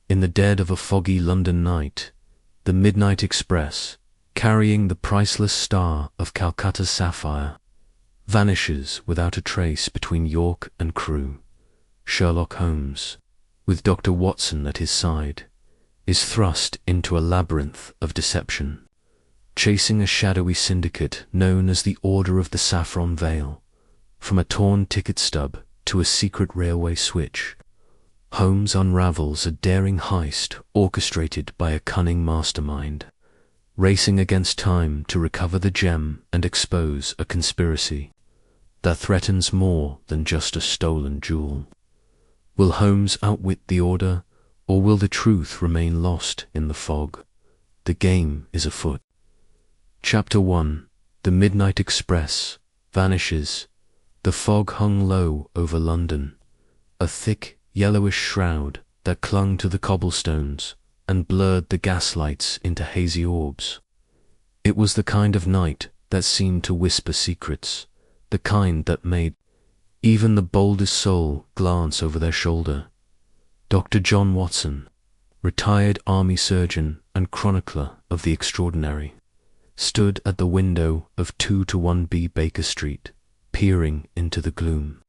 In the dead of a foggy London night, the midnight express, carrying the priceless star of Calcutta's sapphire, vanishes without a trace between York and Crewe. Sherlock Holmes, with Dr. Watson at his side, is thrust into a labyrinth of deception, chasing a shadowy syndicate known as the Order of the Saffron Veil. From a torn ticket stub to a secret railway switch, Holmes unravels a daring heist orchestrated by a cunning mastermind, racing against time to recover the gem and expose a conspiracy that threatens more than just a stolen jewel. Will Holmes outwit the Order, or will the truth remain lost in the fog? The game is afoot. Chapter 1. The Midnight Express vanishes. The fog hung low over London, a thick, yellowish shroud that clung to the cobblestones and blurred the gaslights into hazy orbs. It was the kind of night that seemed to whisper secrets, the kind that made even the boldest soul glance over their shoulder. Dr. John Watson, retired army surgeon and chronicler of the extraordinary, stood at the window of 2-1B Baker Street, peering into the gloom.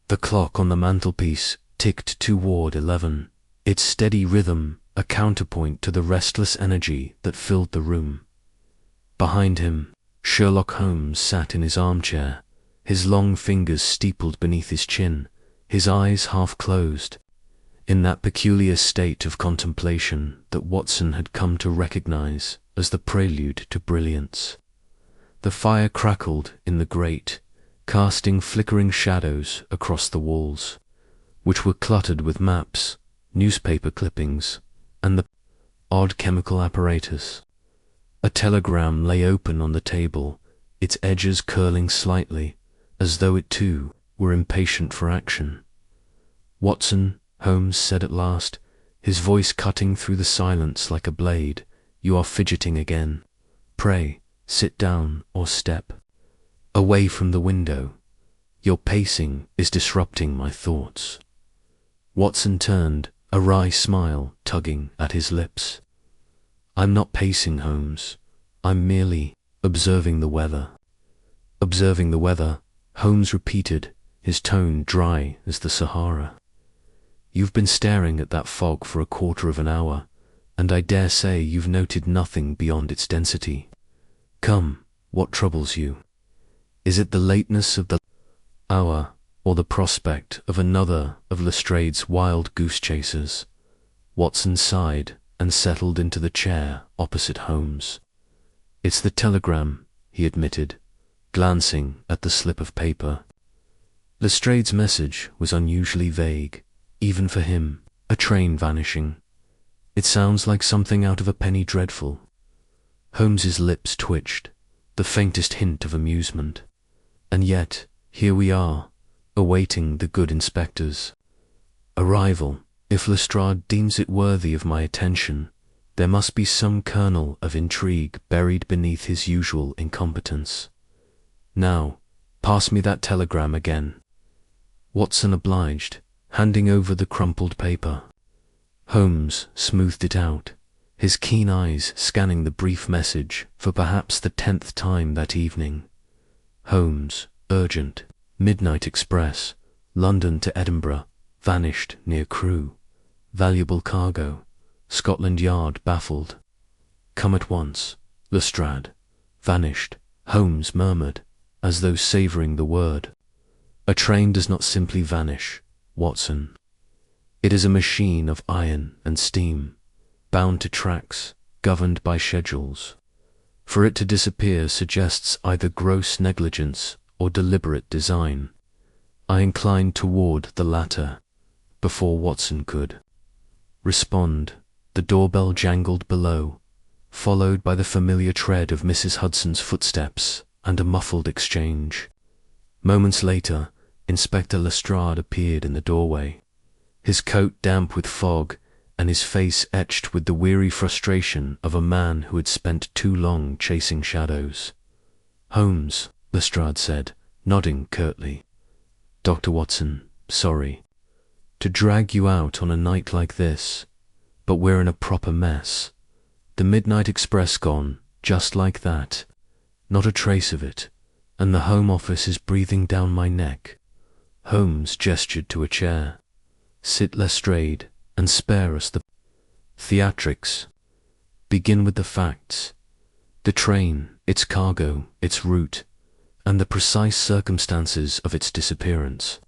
The clock on the mantelpiece ticked toward 11, its steady rhythm a counterpoint to the restless energy that filled the room. Behind him, Sherlock Holmes sat in his armchair, his long fingers steepled beneath his chin, his eyes half closed, in that peculiar state of contemplation that Watson had come to recognize as the prelude to brilliance. The fire crackled in the grate, casting flickering shadows across the walls, which were cluttered with maps, newspaper clippings, and the odd chemical apparatus. A telegram lay open on the table, its edges curling slightly, as though it too were impatient for action. "Watson," Holmes said at last, his voice cutting through the silence like a blade, "you are fidgeting again. Pray, sit down or step away from the window. Your pacing is disrupting my thoughts." Watson turned, a wry smile tugging at his lips. "I'm not pacing, Holmes. I'm merely observing the weather." "Observing the weather," Holmes repeated, his tone dry as the Sahara. "You've been staring at that fog for a quarter of an hour, and I dare say you've noted nothing beyond its density. Come, what troubles you? Is it the lateness of the hour, or the prospect of another of Lestrade's wild goose chasers?" Watson sighed and settled into the chair opposite Holmes. "It's the telegram," he admitted, glancing at the slip of paper. Lestrade's message was unusually vague, even for him, a train vanishing. It sounds like something out of a penny dreadful. Holmes's lips twitched, the faintest hint of amusement. And yet, here we are, awaiting the good inspector's arrival. If Lestrade deems it worthy of my attention, there must be some kernel of intrigue buried beneath his usual incompetence. Now, pass me that telegram again." Watson obliged, handing over the crumpled paper. Holmes smoothed it out, his keen eyes scanning the brief message for perhaps the 10th time that evening. Holmes, urgent, midnight express, London to Edinburgh, vanished near Crewe. Valuable cargo, Scotland Yard baffled. Come at once, Lestrade. Vanished, Holmes murmured, as though savouring the word. A train does not simply vanish, Watson. It is a machine of iron and steam, bound to tracks, governed by schedules. For it to disappear suggests either gross negligence or deliberate design. I inclined toward the latter, before Watson could respond. The doorbell jangled below, followed by the familiar tread of Mrs. Hudson's footsteps and a muffled exchange. Moments later, Inspector Lestrade appeared in the doorway, his coat damp with fog and his face etched with the weary frustration of a man who had spent too long chasing shadows. "Holmes," Lestrade said, nodding curtly. "Dr. Watson, sorry to drag you out on a night like this. but we're in a proper mess. The midnight express gone, just like that. Not a trace of it, and the Home Office is breathing down my neck." Holmes gestured to a chair. "Sit, Lestrade, and spare us the theatrics. Begin with the facts. The train, its cargo, its route, and the precise circumstances of its disappearance.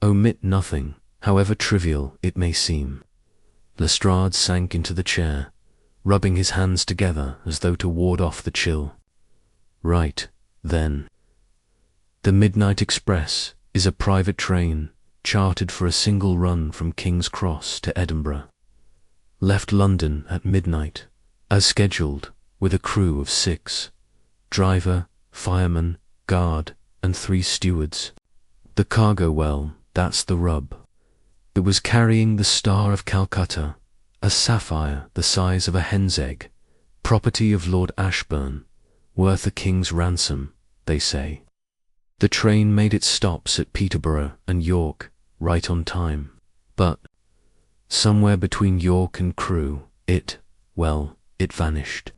Omit nothing, however trivial it may seem." Lestrade sank into the chair, rubbing his hands together as though to ward off the chill. "Right, then. The Midnight Express is a private train chartered for a single run from King's Cross to Edinburgh. Left London at midnight, as scheduled, with a crew of 6. Driver, fireman, guard, and 3 stewards. The cargo, well, that's the rub. It was carrying the Star of Calcutta, a sapphire the size of a hen's egg, property of Lord Ashburn, worth a king's ransom, they say. The train made its stops at Peterborough and York right on time, but somewhere between York and Crewe, it vanished."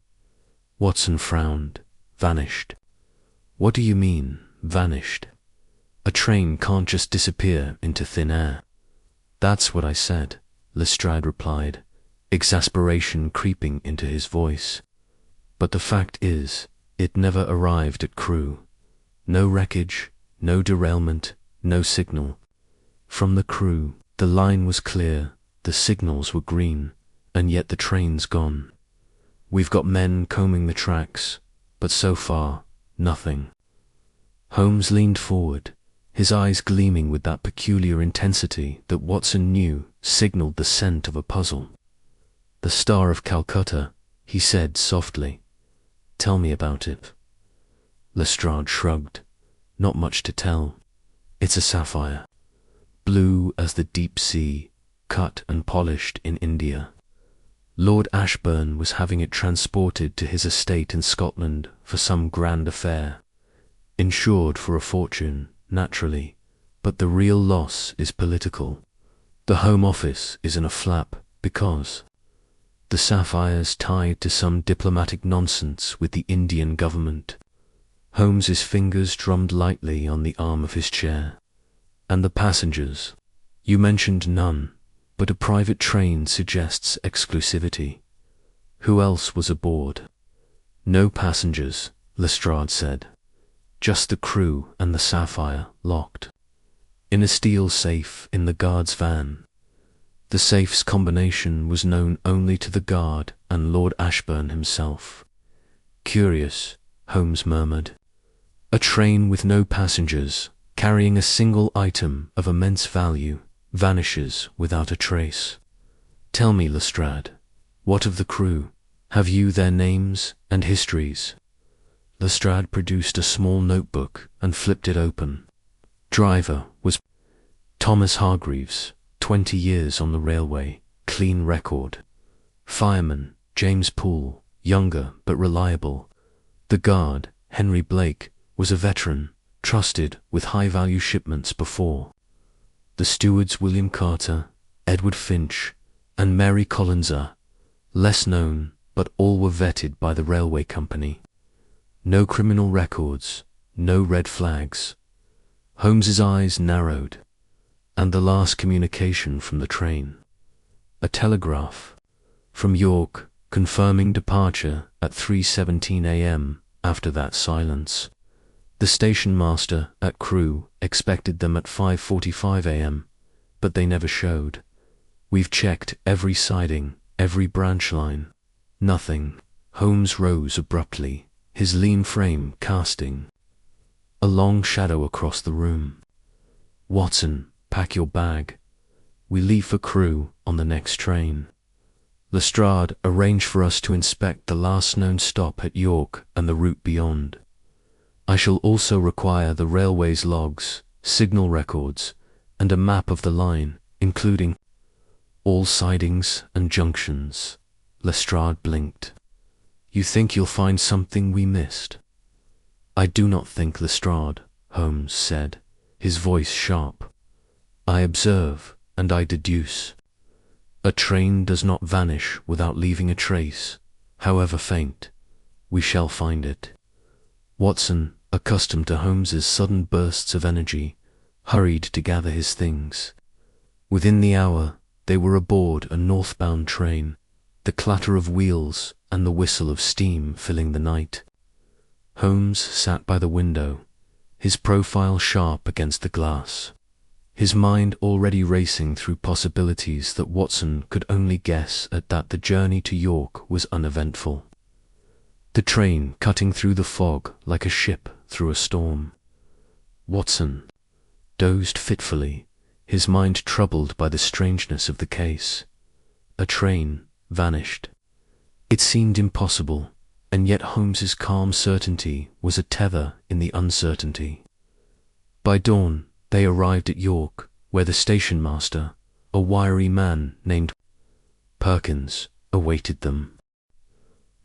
Watson frowned. "Vanished? What do you mean, vanished? A train can't just disappear into thin air." "That's what I said," Lestrade replied, exasperation creeping into his voice. "But the fact is, it never arrived at Crewe. No wreckage, no derailment, no signal. From the Crewe, the line was clear, the signals were green, and yet the train's gone. We've got men combing the tracks, but so far, nothing." Holmes leaned forward, his eyes gleaming with that peculiar intensity that Watson knew signaled the scent of a puzzle. "The Star of Calcutta," he said softly. "Tell me about it." Lestrade shrugged. "Not much to tell. It's a sapphire, blue as the deep sea, cut and polished in India. Lord Ashburn was having it transported to his estate in Scotland for some grand affair. Insured for a fortune, naturally, but the real loss is political. The Home Office is in a flap because the sapphire's tied to some diplomatic nonsense with the Indian government." Holmes's fingers drummed lightly on the arm of his chair. "And the passengers? You mentioned none, but a private train suggests exclusivity. Who else was aboard?" "No passengers," Lestrade said. "Just the crew and the sapphire, locked in a steel safe in the guard's van. The safe's combination was known only to the guard and Lord Ashburn himself." "Curious," Holmes murmured. "A train with no passengers, carrying a single item of immense value, vanishes without a trace. Tell me, Lestrade, what of the crew? Have you their names and histories?" Lestrade produced a small notebook and flipped it open. Driver was Thomas Hargreaves, 20 years on the railway, clean record. Fireman, James Poole, younger but reliable. The guard, Henry Blake, was a veteran, trusted with high-value shipments before. The stewards William Carter, Edward Finch, and Mary Collinser, less known, but all were vetted by the railway company. No criminal records, no red flags. Holmes's eyes narrowed. And the last communication from the train. A telegraph from York confirming departure at 3:17 a.m. after that silence. The station master at Crewe expected them at 5:45 a.m., but they never showed. We've checked every siding, every branch line. Nothing. Holmes rose abruptly, his lean frame casting a long shadow across the room. "Watson, pack your bag. We leave for Crewe on the next train. Lestrade arranged for us to inspect the last known stop at York and the route beyond. I shall also require the railway's logs, signal records, and a map of the line, including all sidings and junctions." Lestrade blinked. "You think you'll find something we missed?" "I do not think, Lestrade," Holmes said, his voice sharp. "I observe and I deduce. A train does not vanish without leaving a trace, however faint. We shall find it. Watson, accustomed to Holmes's sudden bursts of energy, hurried to gather his things. Within the hour, they were aboard a northbound train, the clatter of wheels and the whistle of steam filling the night. Holmes sat by the window, his profile sharp against the glass, his mind already racing through possibilities that Watson could only guess at. That the journey to York was uneventful. The train cutting through the fog like a ship through a storm. Watson dozed fitfully, his mind troubled by the strangeness of the case. A train vanished. It seemed impossible, and yet Holmes's calm certainty was a tether in the uncertainty. By dawn, they arrived at York, where the station master, a wiry man named Perkins, awaited them.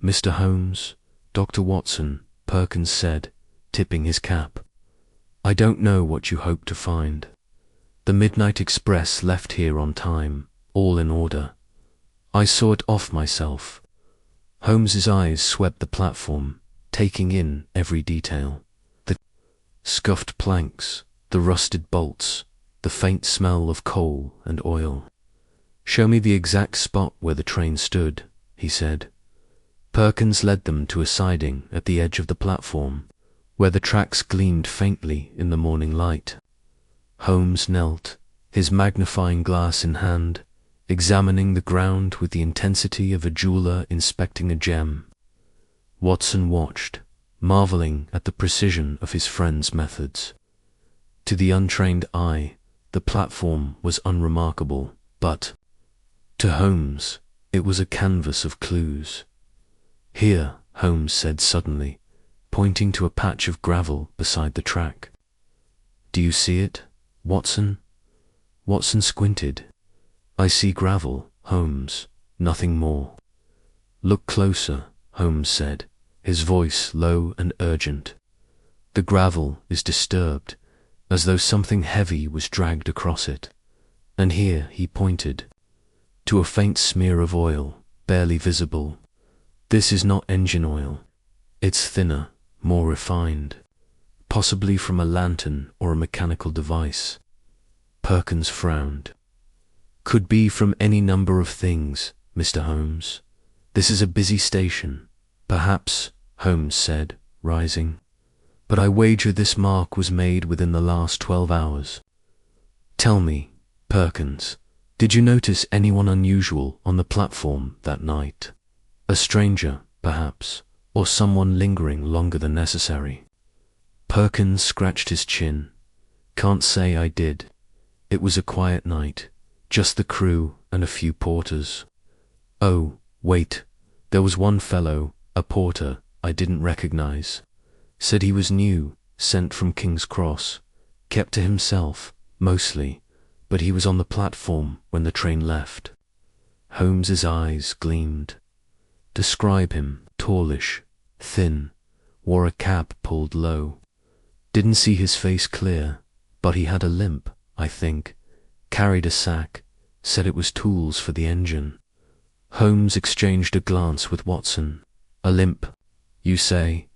"Mr. Holmes, Dr. Watson," Perkins said, tipping his cap. "I don't know what you hope to find. The midnight express left here on time, all in order. I saw it off myself." Holmes's eyes swept the platform, taking in every detail. The scuffed planks, the rusted bolts, the faint smell of coal and oil. "Show me the exact spot where the train stood," he said. Perkins led them to a siding at the edge of the platform, where the tracks gleamed faintly in the morning light. Holmes knelt, his magnifying glass in hand, examining the ground with the intensity of a jeweler inspecting a gem. Watson watched, marveling at the precision of his friend's methods. To the untrained eye, the platform was unremarkable, but to Holmes, it was a canvas of clues. "Here," Holmes said suddenly, pointing to a patch of gravel beside the track. "Do you see it, Watson?" Watson squinted. "I see gravel, Holmes, nothing more." "Look closer," Holmes said, his voice low and urgent. "The gravel is disturbed, as though something heavy was dragged across it. And here," he pointed, to a faint smear of oil, barely visible. "This is not engine oil. It's thinner, more refined, possibly from a lantern or a mechanical device." Perkins frowned. "Could be from any number of things, Mr. Holmes. This is a busy station." "Perhaps," Holmes said, rising. "But I wager this mark was made within the last 12 hours. Tell me, Perkins, did you notice anyone unusual on the platform that night? A stranger, perhaps, or someone lingering longer than necessary?" Perkins scratched his chin. "Can't say I did. It was a quiet night, just the crew and a few porters. Oh, wait, there was one fellow, a porter, I didn't recognize. Said he was new, sent from King's Cross, kept to himself, mostly, but he was on the platform when the train left." Holmes's eyes gleamed. "Describe him. Tallish, thin, wore a cap pulled low. Didn't see his face clear, but he had a limp, I think, carried a sack, said it was tools for the engine." Holmes exchanged a glance with Watson. "A limp, you say?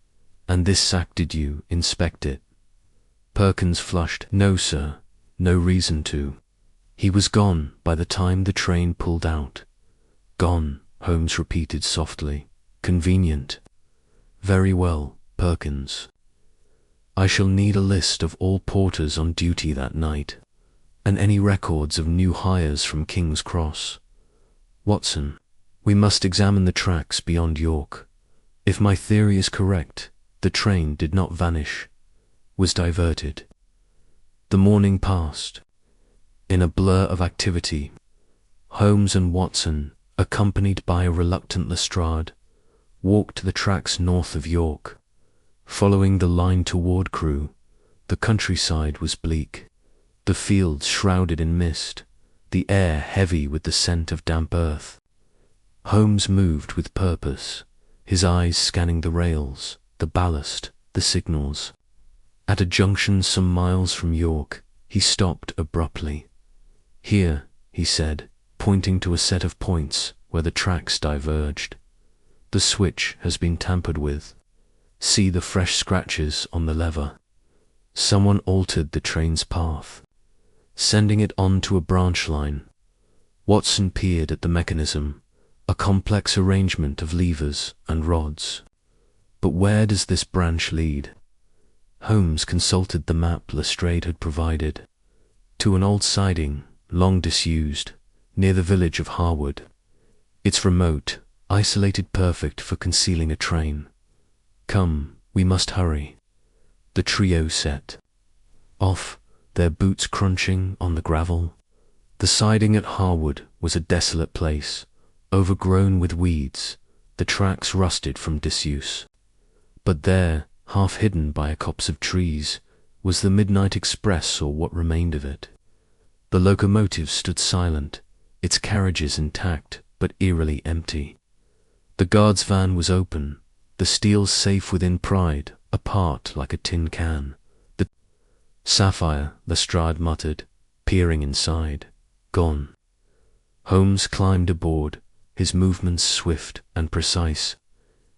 And this sack, did you inspect it?" Perkins flushed. "No, sir, no reason to. He was gone by the time the train pulled out." "Gone," Holmes repeated softly. "Convenient. Very well, Perkins. I shall need a list of all porters on duty that night, and any records of new hires from King's Cross. Watson, we must examine the tracks beyond York. If my theory is correct, the train did not vanish, was diverted." The morning passed. In a blur of activity, Holmes and Watson, accompanied by a reluctant Lestrade, walked the tracks north of York. Following the line toward Crewe, the countryside was bleak, the fields shrouded in mist, the air heavy with the scent of damp earth. Holmes moved with purpose, his eyes scanning the rails, the ballast, the signals. At a junction some miles from York, he stopped abruptly. "Here," he said, pointing to a set of points where the tracks diverged. "The switch has been tampered with. See the fresh scratches on the lever. Someone altered the train's path, sending it onto a branch line." Watson peered at the mechanism, a complex arrangement of levers and rods. "But where does this branch lead?" Holmes consulted the map Lestrade had provided. "To an old siding, long disused, near the village of Harwood. It's remote, isolated, perfect for concealing a train. Come, we must hurry." The trio set off, their boots crunching on the gravel. The siding at Harwood was a desolate place, overgrown with weeds, the tracks rusted from disuse. But there, half hidden by a copse of trees, was the midnight express, or what remained of it. The locomotive stood silent, its carriages intact but eerily empty. The guard's van was open, the steel safe within pried apart like a tin can. "The sapphire," Lestrade muttered, peering inside. "Gone." Holmes climbed aboard, his movements swift and precise.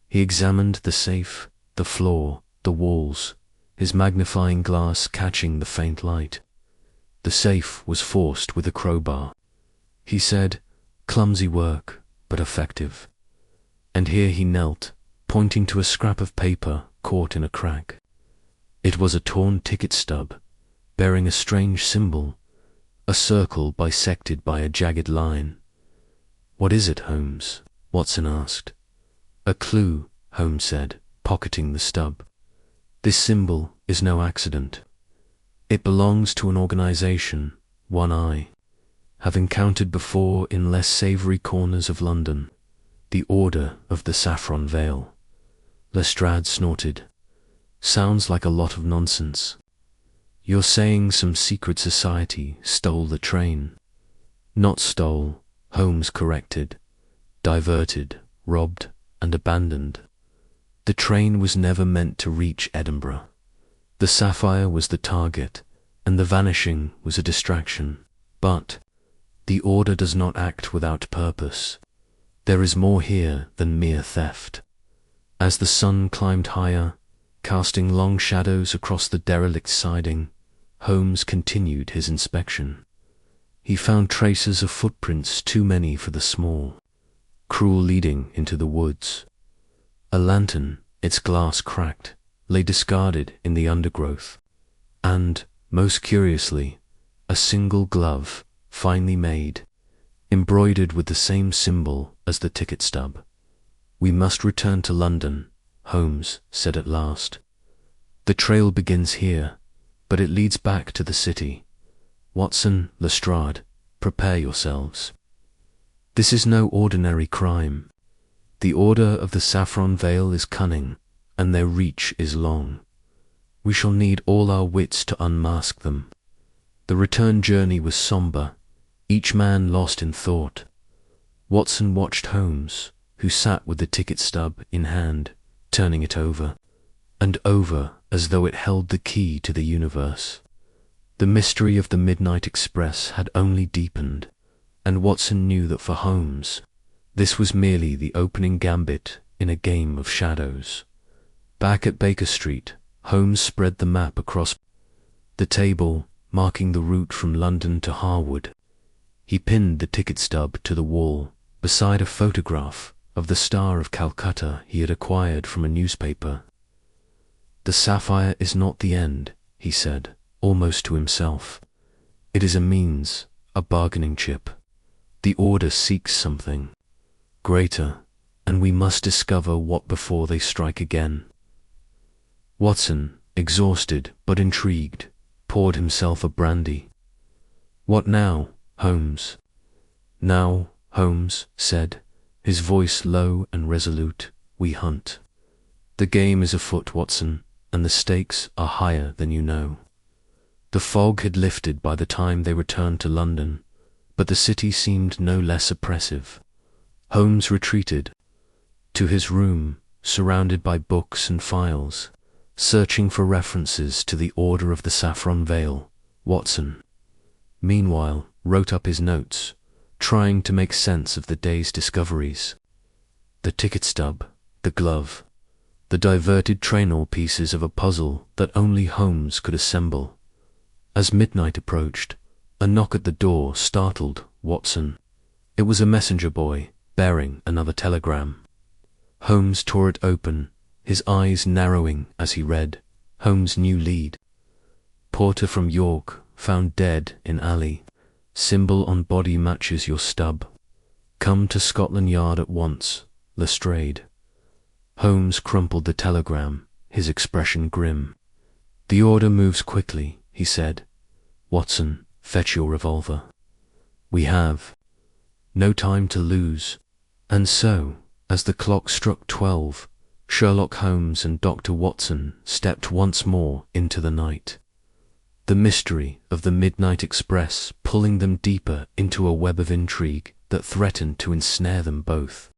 He examined the safe, the floor, the walls, his magnifying glass catching the faint light. The safe was forced with a crowbar. He said, "Clumsy work, but effective." And here he knelt, pointing to a scrap of paper caught in a crack. It was a torn ticket stub, bearing a strange symbol, a circle bisected by a jagged line. "What is it, Holmes?" Watson asked. "A clue," Holmes said, pocketing the stub. "This symbol is no accident. It belongs to an organization, one I have encountered before in less savory corners of London. The Order of the Saffron Veil." Lestrade snorted. "Sounds like a lot of nonsense. You're saying some secret society stole the train?" "Not stole," Holmes corrected. "Diverted, robbed, and abandoned. The train was never meant to reach Edinburgh. The sapphire was the target, and the vanishing was a distraction. But the Order does not act without purpose. There is more here than mere theft." As the sun climbed higher, casting long shadows across the derelict siding, Holmes continued his inspection. He found traces of footprints too many for the small, cruel leading into the woods. A lantern, its glass cracked, lay discarded in the undergrowth, and, most curiously, a single glove, finely made, embroidered with the same symbol as the ticket stub. "We must return to London," Holmes said at last. "The trail begins here, but it leads back to the city. Watson, Lestrade, prepare yourselves. This is no ordinary crime. The Order of the Saffron Veil is cunning, and their reach is long. We shall need all our wits to unmask them." The return journey was somber, each man lost in thought. Watson watched Holmes, who sat with the ticket stub in hand, turning it over and over as though it held the key to the universe. The mystery of the Midnight Express had only deepened, and Watson knew that for Holmes, this was merely the opening gambit in a game of shadows. Back at Baker Street, Holmes spread the map across the table, marking the route from London to Harwood. He pinned the ticket stub to the wall, beside a photograph of the Star of Calcutta he had acquired from a newspaper. "The sapphire is not the end," he said, almost to himself. "It is a means, a bargaining chip. The Order seeks something greater, and we must discover what before they strike again." Watson, exhausted but intrigued, poured himself a brandy. "What now, Holmes?" "Now," Holmes said, his voice low and resolute, "we hunt. The game is afoot, Watson, and the stakes are higher than you know." The fog had lifted by the time they returned to London, but the city seemed no less oppressive. Holmes retreated to his room, surrounded by books and files, searching for references to the Order of the Saffron Veil. Watson, meanwhile, wrote up his notes, trying to make sense of the day's discoveries. The ticket stub, the glove, the diverted train-all pieces of a puzzle that only Holmes could assemble. As midnight approached, a knock at the door startled Watson. It was a messenger boy bearing another telegram. Holmes tore it open, his eyes narrowing as he read Holmes' new lead. Porter from York found dead in alley. Symbol on body matches your stub. Come to Scotland Yard at once. Lestrade. Holmes crumpled the telegram, his expression grim. The order moves quickly, he said. Watson, fetch your revolver. We have no time to lose. And so, as the clock struck 12, Sherlock Holmes and Dr. Watson stepped once more into the night. The mystery of the Midnight Express pulling them deeper into a web of intrigue that threatened to ensnare them both.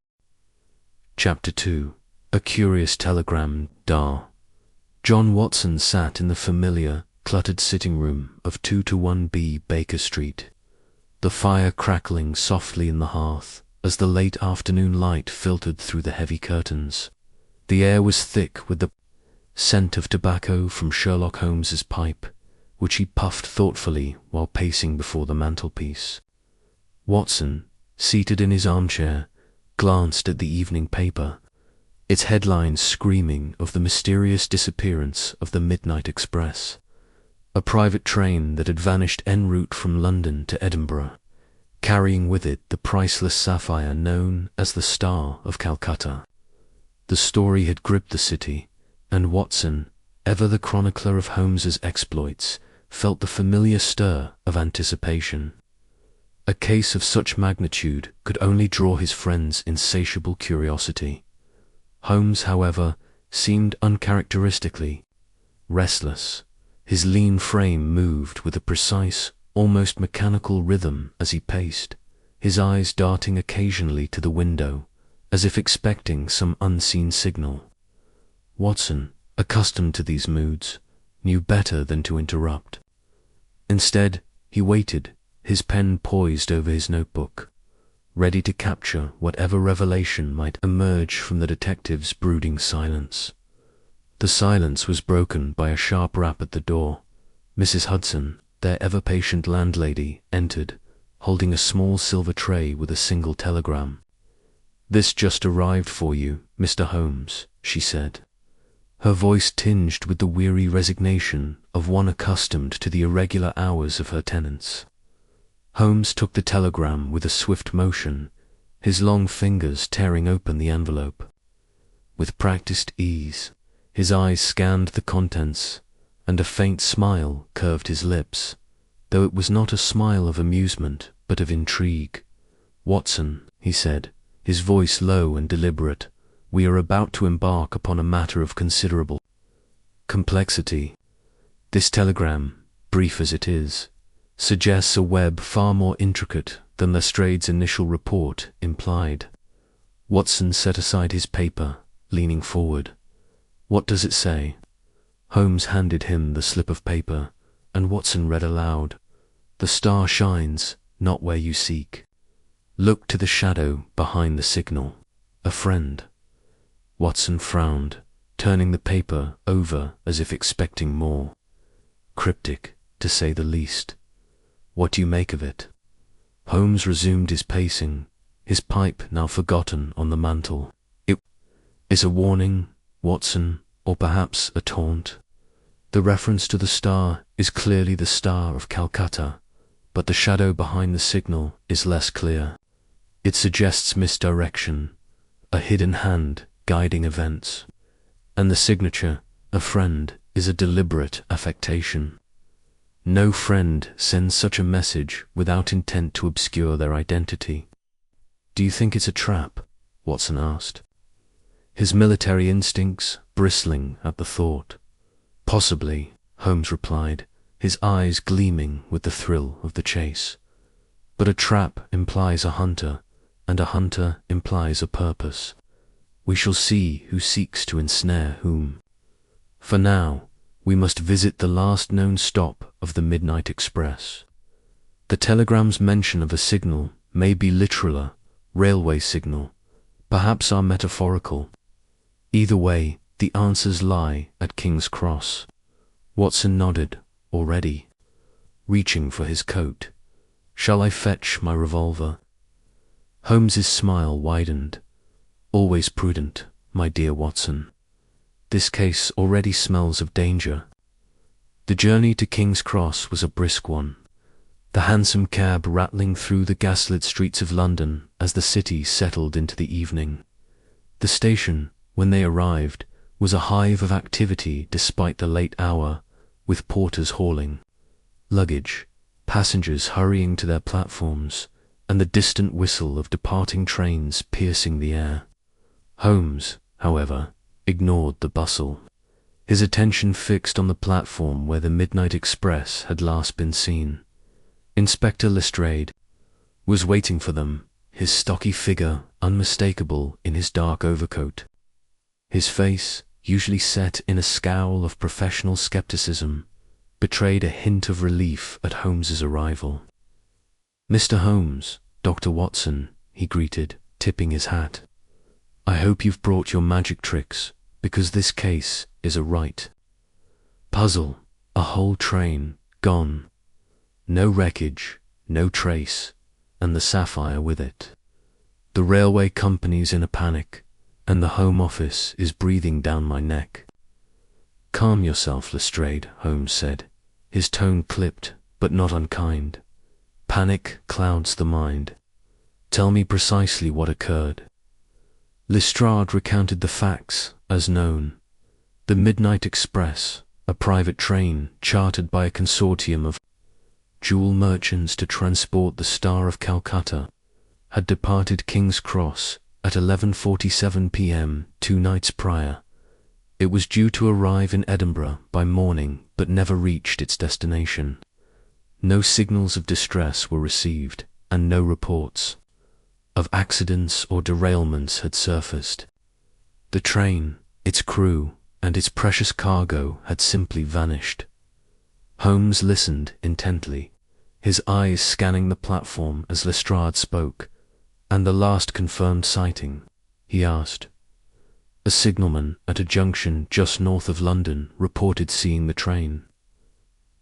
Chapter 2. A Curious Telegram. Dar. John Watson sat in the familiar, cluttered sitting room of 221B Baker Street, the fire crackling softly in the hearth as the late afternoon light filtered through the heavy curtains. The air was thick with the scent of tobacco from Sherlock Holmes's pipe, which he puffed thoughtfully while pacing before the mantelpiece. Watson, seated in his armchair, glanced at the evening paper, its headlines screaming of the mysterious disappearance of the Midnight Express, a private train that had vanished en route from London to Edinburgh, carrying with it the priceless sapphire known as the Star of Calcutta. The story had gripped the city, and Watson, ever the chronicler of Holmes's exploits, felt the familiar stir of anticipation. A case of such magnitude could only draw his friend's insatiable curiosity. Holmes, however, seemed uncharacteristically restless. His lean frame moved with a precise, almost mechanical rhythm as he paced, his eyes darting occasionally to the window, as if expecting some unseen signal. Watson, accustomed to these moods, knew better than to interrupt. Instead, he waited, his pen poised over his notebook, ready to capture whatever revelation might emerge from the detective's brooding silence. The silence was broken by a sharp rap at the door. Mrs. Hudson, their ever-patient landlady, entered, holding a small silver tray with a single telegram. "This just arrived for you, Mr. Holmes," she said, her voice tinged with the weary resignation of one accustomed to the irregular hours of her tenants. Holmes took the telegram with a swift motion, his long fingers tearing open the envelope. With practiced ease, his eyes scanned the contents, and a faint smile curved his lips, though it was not a smile of amusement, but of intrigue. "Watson," he said, his voice low and deliberate, "we are about to embark upon a matter of considerable complexity. This telegram, brief as it is, suggests a web far more intricate than Lestrade's initial report implied." Watson set aside his paper, leaning forward. "What does it say?" Holmes handed him the slip of paper, and Watson read aloud, "The star shines, not where you seek. Look to the shadow behind the signal. A friend." Watson frowned, turning the paper over as if expecting more. Cryptic, to say the least. "What do you make of it?" Holmes resumed his pacing, his pipe now forgotten on the mantel. "It is a warning, Watson, or perhaps a taunt. The reference to the star is clearly the Star of Calcutta, but the shadow behind the signal is less clear. It suggests misdirection, a hidden hand guiding events, and the signature, a friend, is a deliberate affectation. No friend sends such a message without intent to obscure their identity." "Do you think it's a trap?" Watson asked, his military instincts bristling at the thought. "Possibly," Holmes replied, his eyes gleaming with the thrill of the chase. "But a trap implies a hunter, and a hunter implies a purpose. We shall see who seeks to ensnare whom. For now, we must visit the last known stop of the Midnight Express." The telegram's mention of a signal may be literal, a railway signal, perhaps are metaphorical. Either way, the answers lie at King's Cross. Watson nodded, already, reaching for his coat. Shall I fetch my revolver? Holmes's smile widened. Always prudent, my dear Watson. This case already smells of danger. The journey to King's Cross was a brisk one, the hansom cab rattling through the gaslit streets of London as the city settled into the evening. The station, when they arrived, was a hive of activity despite the late hour, with porters hauling luggage, passengers hurrying to their platforms, and the distant whistle of departing trains piercing the air. Holmes, however, ignored the bustle, his attention fixed on the platform where the midnight express had last been seen. Inspector Lestrade was waiting for them, his stocky figure unmistakable in his dark overcoat. His face, usually set in a scowl of professional skepticism, betrayed a hint of relief at Holmes's arrival. "Mr. Holmes, Dr. Watson," he greeted, tipping his hat. "I hope you've brought your magic tricks, because this case is a right puzzle. A whole train gone. No wreckage, no trace, and the sapphire with it. The railway company's in a panic, and the Home Office is breathing down my neck." "Calm yourself, Lestrade," Holmes said, his tone clipped, but not unkind. "Panic clouds the mind. Tell me precisely what occurred." Lestrade recounted the facts as known. The Midnight Express, a private train chartered by a consortium of jewel merchants to transport the Star of Calcutta, had departed King's Cross at 11:47 p.m. 2 nights prior. It was due to arrive in Edinburgh by morning, but never reached its destination. No signals of distress were received, and no reports of accidents or derailments had surfaced. The train, its crew, and its precious cargo had simply vanished. Holmes listened intently, his eyes scanning the platform as Lestrade spoke. "And the last confirmed sighting?" he asked. "A signalman at a junction just north of London reported seeing the train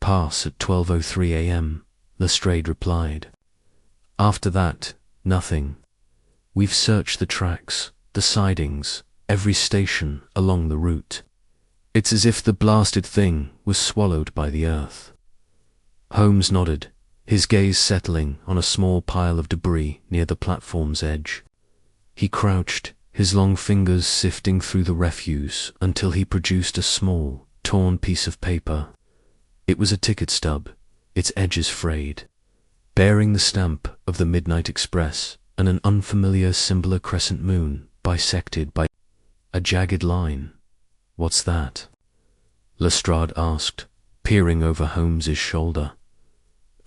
pass at 12:03 a.m., Lestrade replied. "After that, nothing. We've searched the tracks, the sidings, every station along the route. It's as if the blasted thing was swallowed by the earth." Holmes nodded, his gaze settling on a small pile of debris near the platform's edge. He crouched, his long fingers sifting through the refuse until he produced a small, torn piece of paper. It was a ticket stub, its edges frayed, bearing the stamp of the Midnight Express and an unfamiliar symbol crescent moon bisected by a jagged line. "What's that?" Lestrade asked, peering over Holmes's shoulder.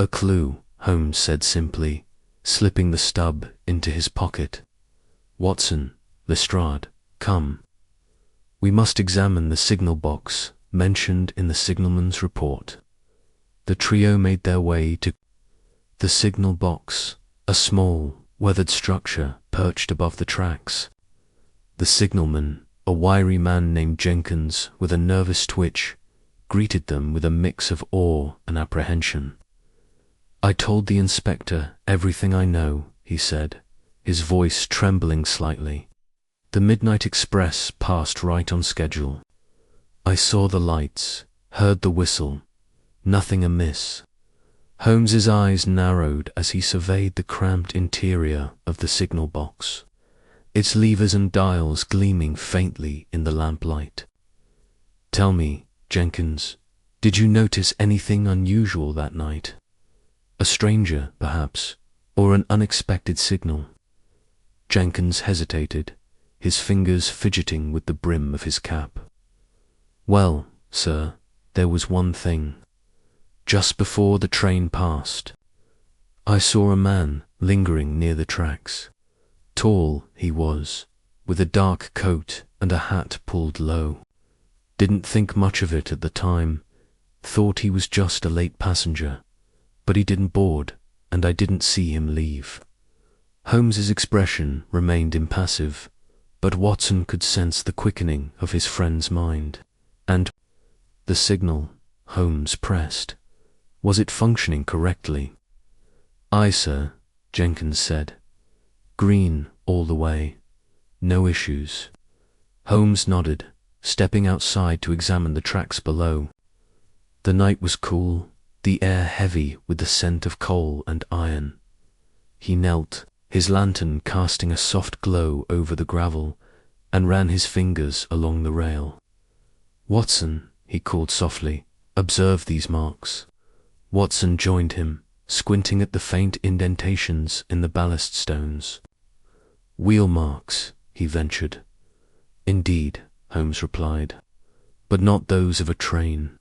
"A clue," Holmes said simply, slipping the stub into his pocket. "Watson, Lestrade, come. We must examine the signal box mentioned in the signalman's report." The trio made their way to the signal box, a small, weathered structure perched above the tracks. The signalman, a wiry man named Jenkins with a nervous twitch, greeted them with a mix of awe and apprehension. "I told the inspector everything I know," he said, his voice trembling slightly. "The Midnight Express passed right on schedule. I saw the lights, heard the whistle. Nothing amiss." Holmes's eyes narrowed as he surveyed the cramped interior of the signal box, its levers and dials gleaming faintly in the lamplight. "Tell me, Jenkins, did you notice anything unusual that night? A stranger, perhaps, or an unexpected signal?" Jenkins hesitated, his fingers fidgeting with the brim of his cap. "Well, sir, there was one thing. Just before the train passed, I saw a man lingering near the tracks. Tall he was, with a dark coat and a hat pulled low. Didn't think much of it at the time, thought he was just a late passenger, but he didn't board, and I didn't see him leave. Holmes's expression remained impassive, but Watson could sense the quickening of his friend's mind. And the signal, Holmes pressed. Was it functioning correctly? "Aye, sir," Jenkins said. "Green all the way. No issues." Holmes nodded, stepping outside to examine the tracks below. The night was cool, the air heavy with the scent of coal and iron. He knelt, his lantern casting a soft glow over the gravel, and ran his fingers along the rail. "Watson," he called softly, "observe these marks." Watson joined him, squinting at the faint indentations in the ballast stones. "Wheel marks," he ventured. "Indeed," Holmes replied, "but not those of a train.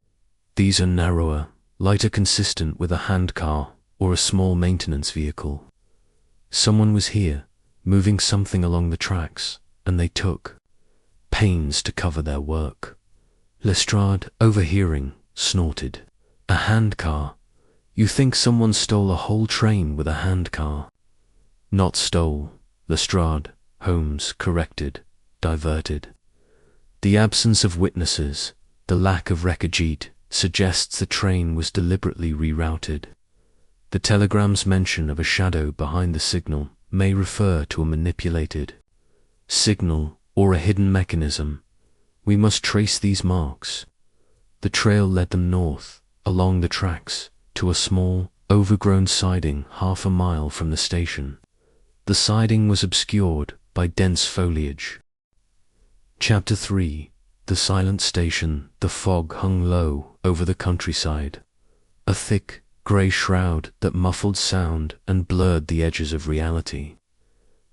These are narrower, lighter, consistent with a handcar or a small maintenance vehicle. Someone was here, moving something along the tracks, and they took pains to cover their work." Lestrade, overhearing, snorted. "A handcar? You think someone stole a whole train with a handcar?" "Not stole," Lestrade, Holmes corrected, diverted. "The absence of witnesses, the lack of wreckage suggests the train was deliberately rerouted. The telegram's mention of a shadow behind the signal may refer to a manipulated signal or a hidden mechanism. We must trace these marks." The trail led them north, along the tracks, to a small, overgrown siding 1/2 mile from the station. The siding was obscured by dense foliage. Chapter 3. The silent station. The fog hung low over the countryside, a thick, grey shroud that muffled sound and blurred the edges of reality.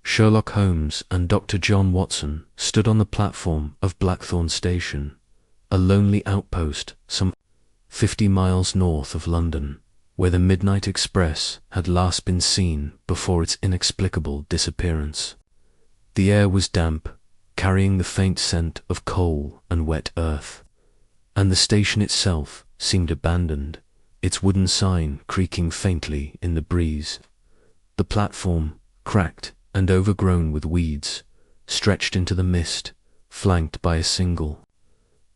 Sherlock Holmes and Dr. John Watson stood on the platform of Blackthorn Station, a lonely outpost some 50 miles north of London, where the midnight express had last been seen before its inexplicable disappearance. The air was damp, carrying the faint scent of coal and wet earth, and the station itself seemed abandoned, its wooden sign creaking faintly in the breeze. The platform, cracked and overgrown with weeds, stretched into the mist, flanked by a single,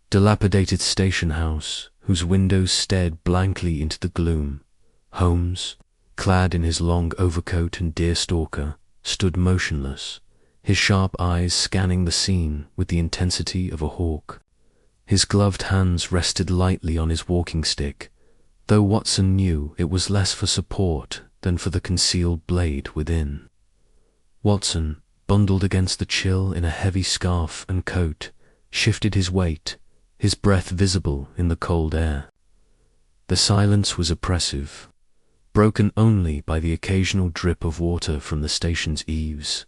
dilapidated station house whose windows stared blankly into the gloom. Holmes, clad in his long overcoat and deerstalker, stood motionless, his sharp eyes scanning the scene with the intensity of a hawk. His gloved hands rested lightly on his walking stick, though Watson knew it was less for support than for the concealed blade within. Watson, bundled against the chill in a heavy scarf and coat, shifted his weight, his breath visible in the cold air. The silence was oppressive, broken only by the occasional drip of water from the station's eaves.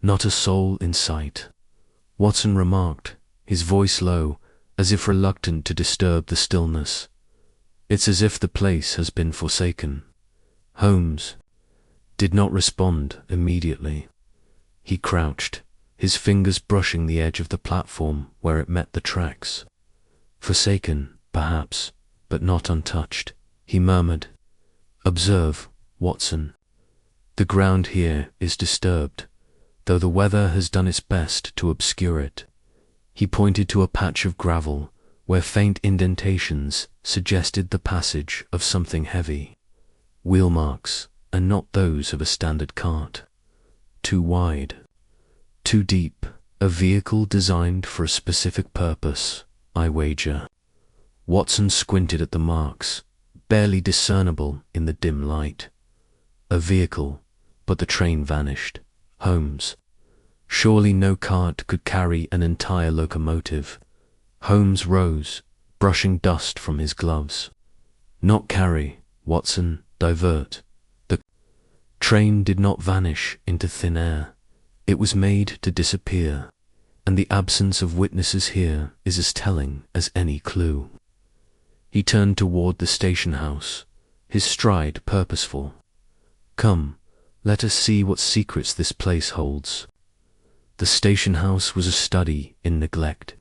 "Not a soul in sight," Watson remarked, his voice low, as if reluctant to disturb the stillness. "It's as if the place has been forsaken." Holmes did not respond immediately. He crouched, his fingers brushing the edge of the platform where it met the tracks. "Forsaken, perhaps, but not untouched," he murmured. "Observe, Watson. The ground here is disturbed, though the weather has done its best to obscure it." He pointed to a patch of gravel where faint indentations suggested the passage of something heavy. Wheel marks, and not those of a standard cart. Too wide, too deep, a vehicle designed for a specific purpose, I wager. Watson squinted at the marks, barely discernible in the dim light. A vehicle, but the train vanished. Holmes. Surely no cart could carry an entire locomotive. Holmes rose, brushing dust from his gloves. "Not carry, Watson, divert." The train did not vanish into thin air. It was made to disappear, and the absence of witnesses here is as telling as any clue. He turned toward the station house, his stride purposeful. "Come, let us see what secrets this place holds." The station house was a study in neglect.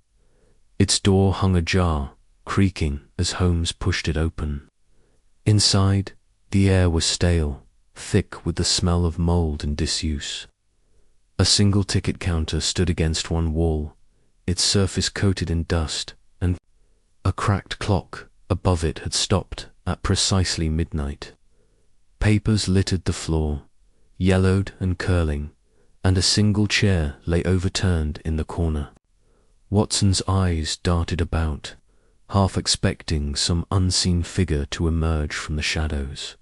Its door hung ajar, creaking as Holmes pushed it open. Inside, the air was stale, thick with the smell of mold and disuse. A single ticket counter stood against one wall, its surface coated in dust, and a cracked clock above it had stopped at precisely midnight. Papers littered the floor, yellowed and curling, and a single chair lay overturned in the corner. Watson's eyes darted about, half expecting some unseen figure to emerge from the shadows.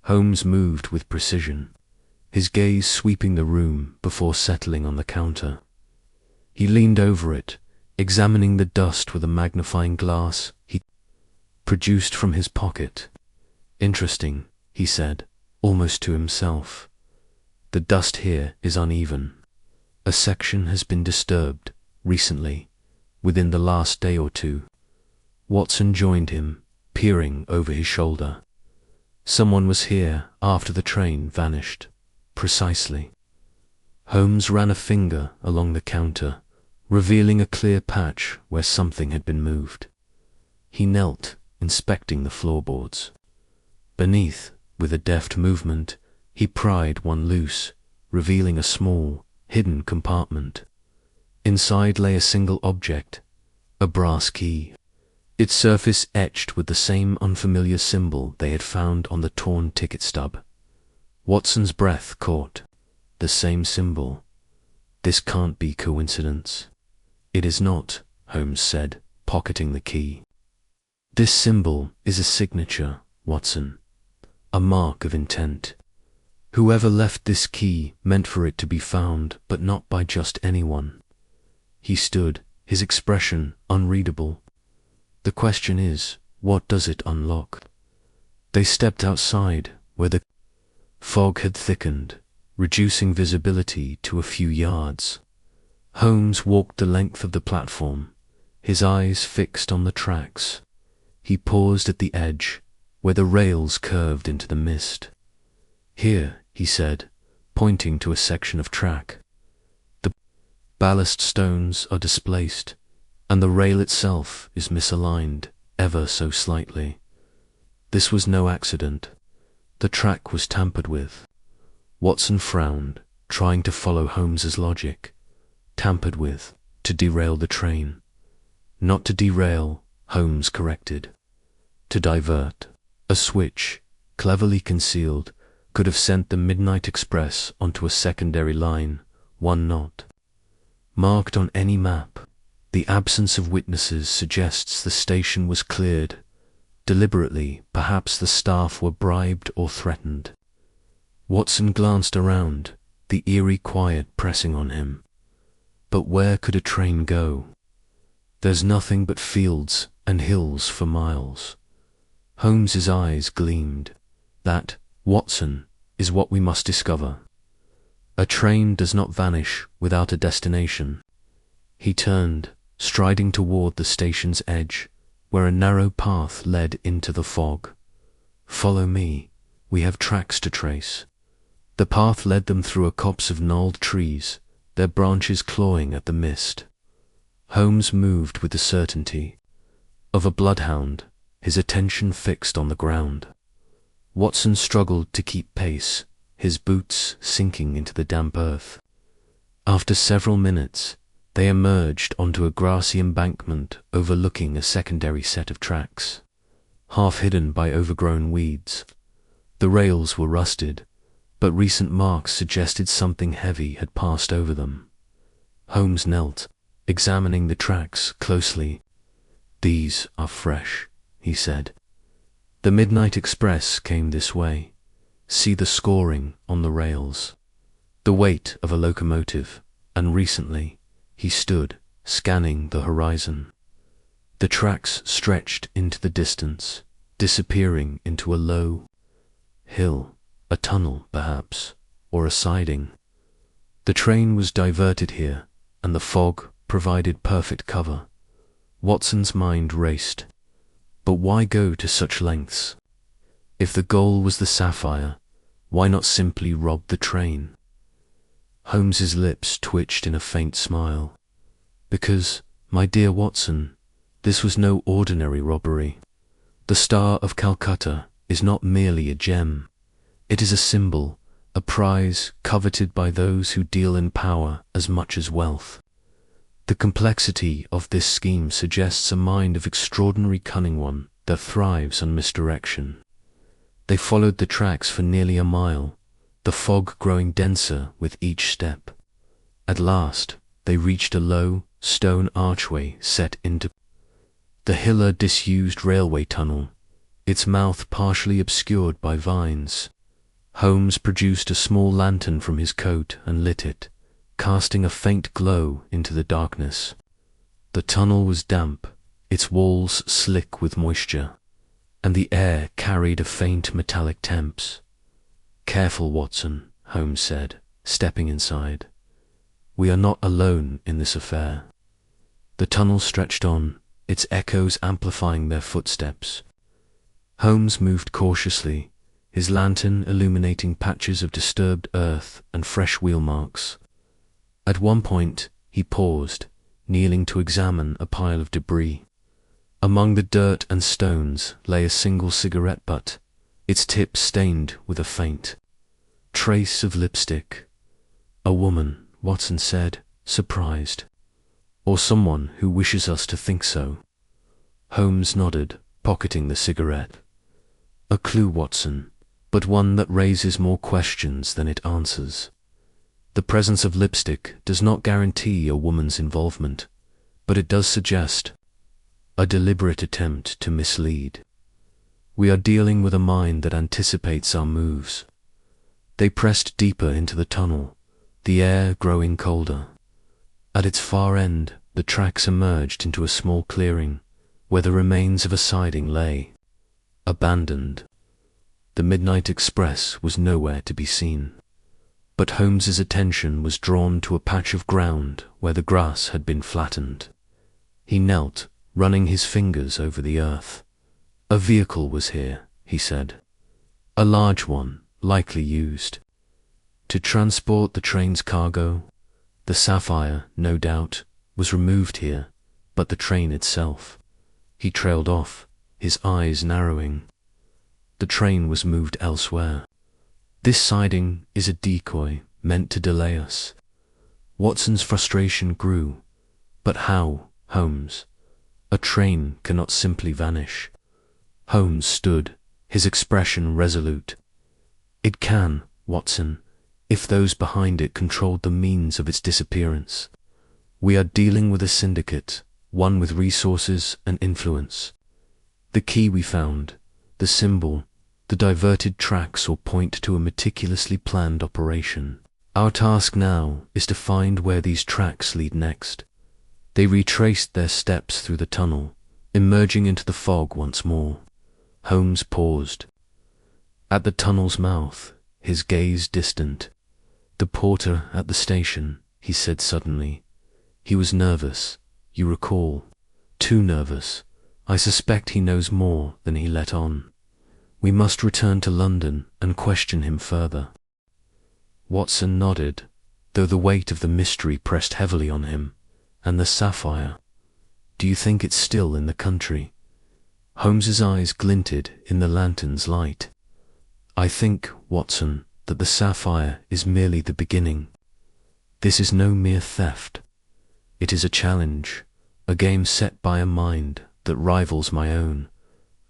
Holmes moved with precision, his gaze sweeping the room before settling on the counter. He leaned over it, examining the dust with a magnifying glass he produced from his pocket. "Interesting," he said, almost to himself. "The dust here is uneven. A section has been disturbed recently, within the last day or two." Watson joined him, peering over his shoulder. "Someone was here after the train vanished." "Precisely." Holmes ran a finger along the counter, revealing a clear patch where something had been moved. He knelt, inspecting the floorboards. Beneath, with a deft movement, he pried one loose, revealing a small, hidden compartment. Inside lay a single object, a brass key, its surface etched with the same unfamiliar symbol they had found on the torn ticket stub. Watson's breath caught. The same symbol. "This can't be coincidence." "It is not," Holmes said, pocketing the key. "This symbol is a signature, Watson, a mark of intent. Whoever left this key meant for it to be found, but not by just anyone." He stood, his expression unreadable. "The question is, what does it unlock?" They stepped outside, where the fog had thickened, reducing visibility to a few yards. Holmes walked the length of the platform, his eyes fixed on the tracks. He paused at the edge, where the rails curved into the mist. "Here," he said, pointing to a section of track. "The ballast stones are displaced, and the rail itself is misaligned, ever so slightly. This was no accident. The track was tampered with." Watson frowned, trying to follow Holmes's logic. "Tampered with, to derail the train." "Not to derail," Holmes corrected. "To divert. A switch, cleverly concealed, could have sent the midnight express onto a secondary line, one not marked on any map. The absence of witnesses suggests the station was cleared. Deliberately, perhaps the staff were bribed or threatened." Watson glanced around, the eerie quiet pressing on him. "But where could a train go? There's nothing but fields and hills for miles." Holmes's eyes gleamed. "That, Watson, is what we must discover. A train does not vanish without a destination." He turned, striding toward the station's edge, where a narrow path led into the fog. "Follow me. We have tracks to trace." The path led them through a copse of gnarled trees, their branches clawing at the mist. Holmes moved with the certainty of a bloodhound, his attention fixed on the ground. Watson struggled to keep pace, his boots sinking into the damp earth. After several minutes, they emerged onto a grassy embankment overlooking a secondary set of tracks, half hidden by overgrown weeds. The rails were rusted, but recent marks suggested something heavy had passed over them. Holmes knelt, examining the tracks closely. "These are fresh," he said. "The midnight express came this way. See the scoring on the rails. The weight of a locomotive, and recently." He stood, scanning the horizon. The tracks stretched into the distance, disappearing into a low hill, a tunnel, perhaps, or a siding. The train was diverted here, and the fog provided perfect cover. Watson's mind raced. But why go to such lengths? If the goal was the sapphire, why not simply rob the train? Holmes's lips twitched in a faint smile. "Because, my dear Watson, this was no ordinary robbery. The Star of Calcutta is not merely a gem. It is a symbol, a prize coveted by those who deal in power as much as wealth. The complexity of this scheme suggests a mind of extraordinary cunning, one that thrives on misdirection. They followed the tracks for nearly a mile, the fog growing denser with each step. At last, they reached a low, stone archway set into the hilly disused railway tunnel, its mouth partially obscured by vines. Holmes produced a small lantern from his coat and lit it, casting a faint glow into the darkness. The tunnel was damp, its walls slick with moisture, and the air carried a faint metallic temps. "Careful, Watson," Holmes said, stepping inside. "We are not alone in this affair." The tunnel stretched on, its echoes amplifying their footsteps. Holmes moved cautiously, his lantern illuminating patches of disturbed earth and fresh wheel marks. At one point, he paused, kneeling to examine a pile of debris. Among the dirt and stones lay a single cigarette butt, its tip stained with a faint trace of lipstick. "A woman," Watson said, surprised. "Or someone who wishes us to think so." Holmes nodded, pocketing the cigarette. "A clue, Watson, but one that raises more questions than it answers. The presence of lipstick does not guarantee a woman's involvement, but it does suggest a deliberate attempt to mislead. We are dealing with a mind that anticipates our moves." They pressed deeper into the tunnel, the air growing colder. At its far end, the tracks emerged into a small clearing, where the remains of a siding lay, abandoned. The midnight express was nowhere to be seen. But Holmes's attention was drawn to a patch of ground where the grass had been flattened. He knelt, running his fingers over the earth. "A vehicle was here," he said. "A large one, likely used to transport the train's cargo. The sapphire, no doubt, was removed here, but the train itself." He trailed off, his eyes narrowing. "The train was moved elsewhere. This siding is a decoy meant to delay us." Watson's frustration grew. "But how, Holmes? A train cannot simply vanish." Holmes stood, his expression resolute. "It can, Watson, if those behind it controlled the means of its disappearance. We are dealing with a syndicate, one with resources and influence. The key we found, the symbol, the diverted tracks all point to a meticulously planned operation. Our task now is to find where these tracks lead next." They retraced their steps through the tunnel, emerging into the fog once more. Holmes paused. At the tunnel's mouth, his gaze distant. "The porter at the station," he said suddenly. "He was nervous, you recall. Too nervous. I suspect he knows more than he let on. We must return to London and question him further." Watson nodded, though the weight of the mystery pressed heavily on him. "And the sapphire? Do you think it's still in the country?" Holmes's eyes glinted in the lantern's light. "I think, Watson, that the sapphire is merely the beginning. This is no mere theft. It is a challenge, a game set by a mind that rivals my own,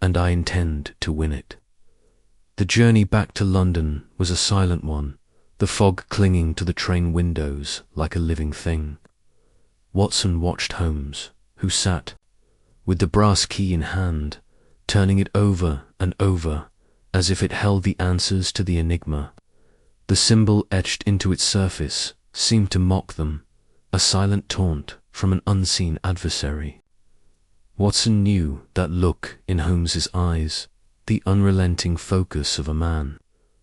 and I intend to win it." The journey back to London was a silent one, the fog clinging to the train windows like a living thing. Watson watched Holmes, who sat, with the brass key in hand, turning it over and over, as if it held the answers to the enigma. The symbol etched into its surface seemed to mock them, a silent taunt from an unseen adversary. Watson knew that look in Holmes's eyes, the unrelenting focus of a man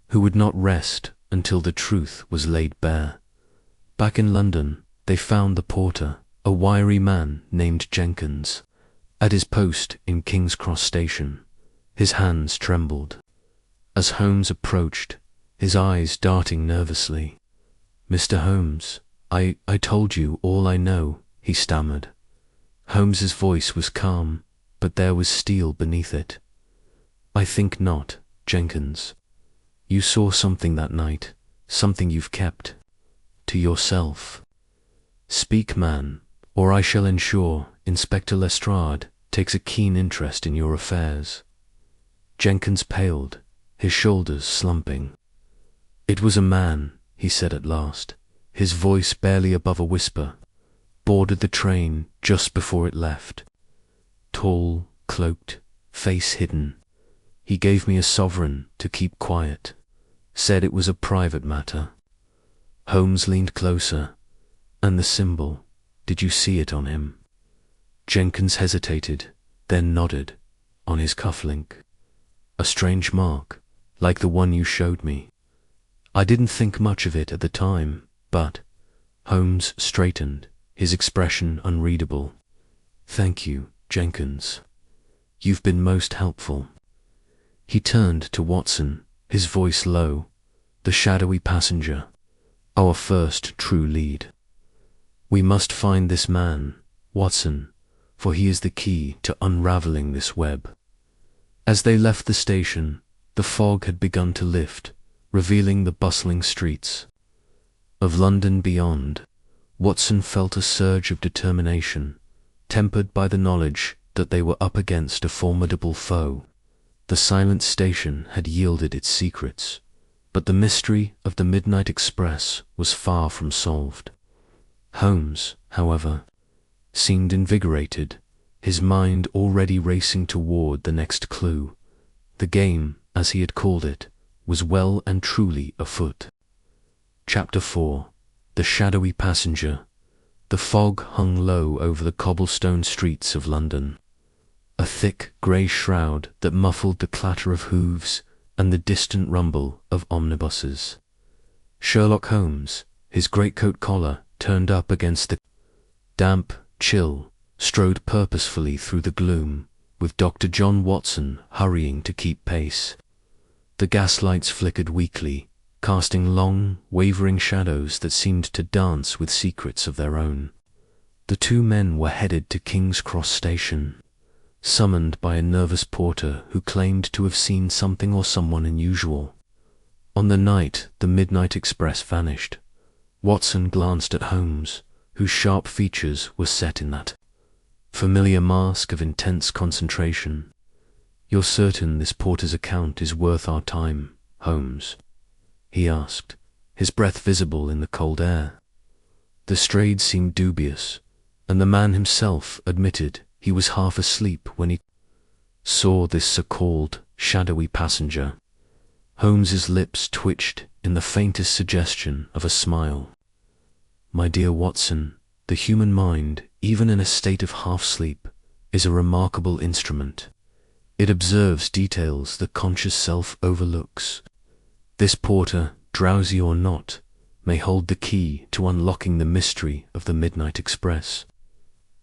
who would not rest until the truth was laid bare. Back in London, they found the porter, a wiry man named Jenkins, at his post in King's Cross Station. His hands trembled. As Holmes approached, his eyes darting nervously. "Mr. Holmes, I told you all I know," he stammered. Holmes's voice was calm, but there was steel beneath it. "I think not, Jenkins. You saw something that night, something you've kept to yourself. Speak, man, or I shall ensure Inspector Lestrade takes a keen interest in your affairs." Jenkins paled, his shoulders slumping. "It was a man," he said at last, his voice barely above a whisper. "Boarded the train just before it left. Tall, cloaked, face hidden. He gave me a sovereign to keep quiet. Said it was a private matter." Holmes leaned closer. "And the symbol, did you see it on him?" Jenkins hesitated, then nodded. "On his cufflink. A strange mark, like the one you showed me. I didn't think much of it at the time, but—" Holmes straightened, his expression unreadable. "Thank you, Jenkins. You've been most helpful." He turned to Watson, his voice low. "The shadowy passenger, our first true lead. We must find this man, Watson, for he is the key to unraveling this web." As they left the station, the fog had begun to lift, revealing the bustling streets of London beyond. Watson felt a surge of determination, tempered by the knowledge that they were up against a formidable foe. The silent station had yielded its secrets, but the mystery of the midnight express was far from solved. Holmes, however, seemed invigorated, his mind already racing toward the next clue. The game, as he had called it, was well and truly afoot. Chapter 4. The Shadowy Passenger. The fog hung low over the cobblestone streets of London, a thick grey shroud that muffled the clatter of hooves and the distant rumble of omnibuses. Sherlock Holmes, his greatcoat collar turned up against the damp chill, strode purposefully through the gloom, with Dr. John Watson hurrying to keep pace. The gaslights flickered weakly, casting long, wavering shadows that seemed to dance with secrets of their own. The two men were headed to King's Cross Station, summoned by a nervous porter who claimed to have seen something or someone unusual. On the night the midnight express vanished, Watson glanced at Holmes, whose sharp features were set in that familiar mask of intense concentration. "You're certain this porter's account is worth our time, Holmes?" he asked, his breath visible in the cold air. The strade seemed dubious, and the man himself admitted he was half asleep when he saw this so-called shadowy passenger. Holmes's lips twitched in the faintest suggestion of a smile. "My dear Watson, the human mind, even in a state of half-sleep, is a remarkable instrument. It observes details the conscious self overlooks. This porter, drowsy or not, may hold the key to unlocking the mystery of the midnight express.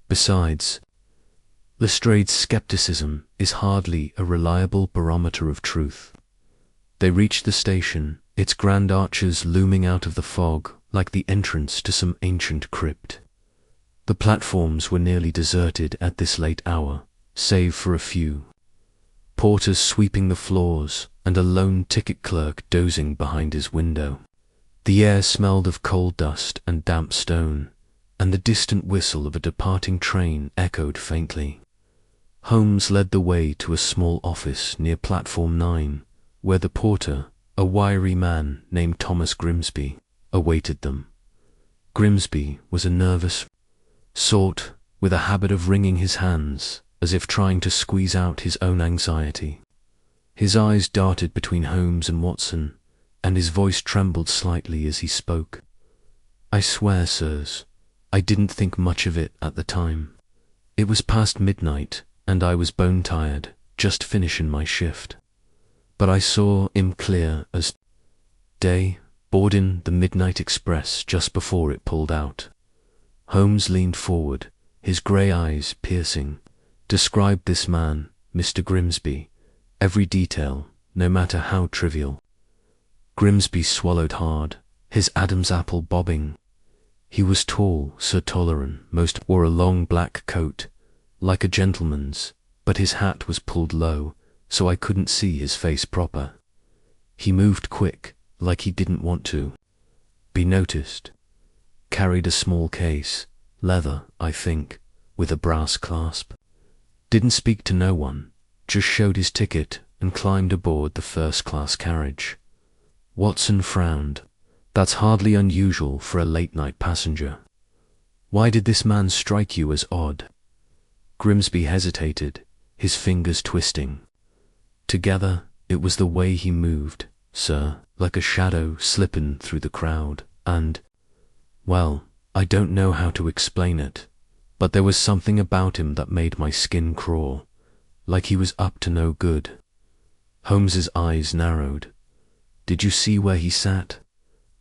Besides, Lestrade's skepticism is hardly a reliable barometer of truth." They reached the station, its grand arches looming out of the fog like the entrance to some ancient crypt. The platforms were nearly deserted at this late hour, save for a few porters sweeping the floors and a lone ticket clerk dozing behind his window. The air smelled of coal dust and damp stone, and the distant whistle of a departing train echoed faintly. Holmes led the way to a small office near platform 9, where the porter, a wiry man named Thomas Grimsby, awaited them. Grimsby was a nervous sort, with a habit of wringing his hands, as if trying to squeeze out his own anxiety. His eyes darted between Holmes and Watson, and his voice trembled slightly as he spoke. "I swear, sirs, I didn't think much of it at the time. It was past midnight, and I was bone-tired, just finishing my shift. But I saw him clear as day, boarding the midnight express just before it pulled out." Holmes leaned forward, his grey eyes piercing. "Describe this man, Mr. Grimsby, every detail, no matter how trivial." Grimsby swallowed hard, his Adam's apple bobbing. He was tall, Sir Toleran most wore a long black coat, like a gentleman's, but his hat was pulled low, so I couldn't see his face proper. He moved quick, like he didn't want to be noticed. Carried a small case, leather, I think, with a brass clasp. Didn't speak to no one, just showed his ticket and climbed aboard the first-class carriage. Watson frowned. That's hardly unusual for a late-night passenger. Why did this man strike you as odd? Grimsby hesitated, his fingers twisting. Together, it was the way he moved, sir, like a shadow slipping through the crowd, and, well, I don't know how to explain it, but there was something about him that made my skin crawl, like he was up to no good. Holmes's eyes narrowed. Did you see where he sat,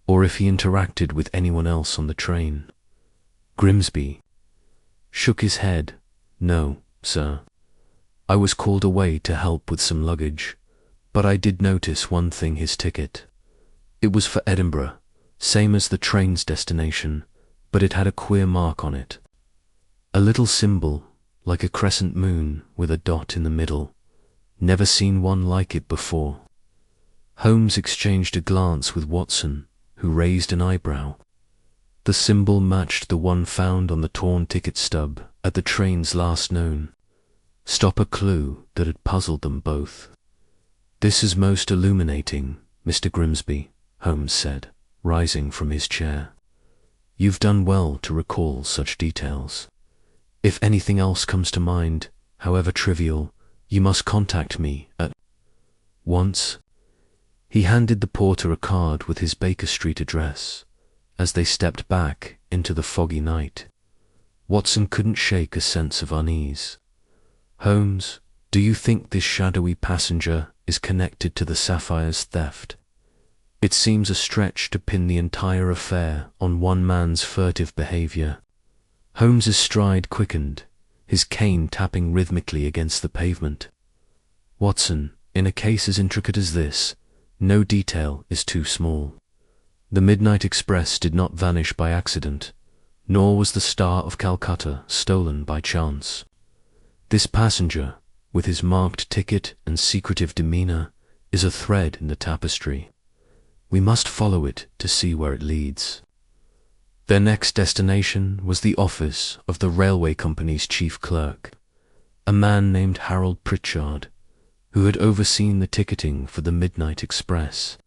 or if he interacted with anyone else on the train? Grimsby shook his head. No, sir. I was called away to help with some luggage, but I did notice one thing: his ticket. It was for Edinburgh, same as the train's destination, but it had a queer mark on it. A little symbol, like a crescent moon with a dot in the middle. Never seen one like it before. Holmes exchanged a glance with Watson, who raised an eyebrow. The symbol matched the one found on the torn ticket stub at the train's last known stop, a clue that had puzzled them both. This is most illuminating, Mr. Grimsby, Holmes said, rising from his chair. You've done well to recall such details. If anything else comes to mind, however trivial, you must contact me at once. He handed the porter a card with his Baker Street address. As they stepped back into the foggy night, Watson couldn't shake a sense of unease. Holmes, do you think this shadowy passenger is connected to the Sapphire's theft? It seems a stretch to pin the entire affair on one man's furtive behavior. Holmes's stride quickened, his cane tapping rhythmically against the pavement. Watson, in a case as intricate as this, no detail is too small. The Midnight Express did not vanish by accident, nor was the Star of Calcutta stolen by chance. This passenger, with his marked ticket and secretive demeanor, is a thread in the tapestry. We must follow it to see where it leads. Their next destination was the office of the railway company's chief clerk, a man named Harold Pritchard, who had overseen the ticketing for the Midnight Express.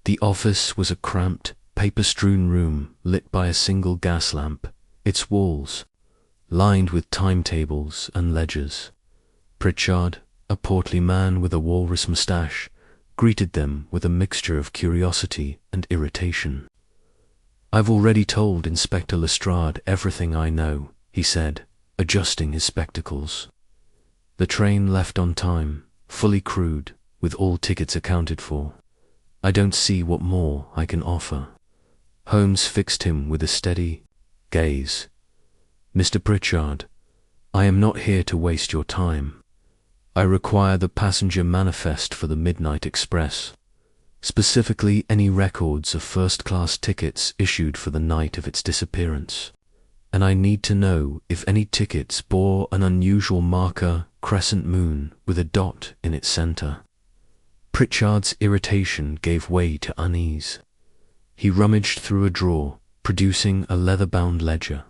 The office was a cramped, paper-strewn room lit by a single gas lamp, its walls lined with timetables and ledgers. Pritchard, a portly man with a walrus moustache, greeted them with a mixture of curiosity and irritation. I've already told Inspector Lestrade everything I know, he said, adjusting his spectacles. The train left on time, fully crewed, with all tickets accounted for. I don't see what more I can offer. Holmes fixed him with a steady gaze. Mr. Pritchard, I am not here to waste your time. I require the passenger manifest for the Midnight Express, specifically any records of first-class tickets issued for the night of its disappearance, and I need to know if any tickets bore an unusual marker crescent moon with a dot in its center. Pritchard's irritation gave way to unease. He rummaged through a drawer, producing a leather-bound ledger.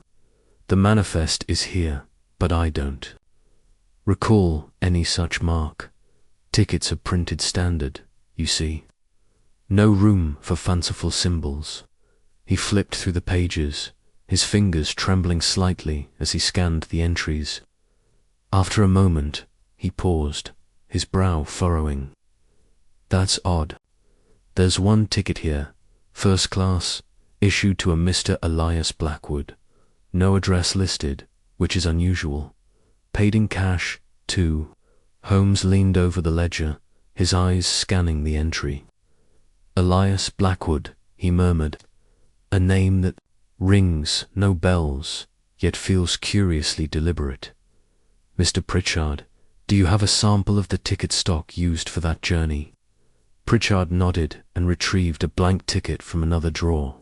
The manifest is here, but I don't recall any such mark. Tickets are printed standard, you see. No room for fanciful symbols. He flipped through the pages, his fingers trembling slightly as he scanned the entries. After a moment, he paused, his brow furrowing. That's odd. There's one ticket here, first class, issued to a Mr. Elias Blackwood. No address listed, which is unusual. Paid in cash, too. Holmes leaned over the ledger, his eyes scanning the entry. Elias Blackwood, he murmured. A name that rings no bells, yet feels curiously deliberate. Mr. Pritchard, do you have a sample of the ticket stock used for that journey? Pritchard nodded and retrieved a blank ticket from another drawer.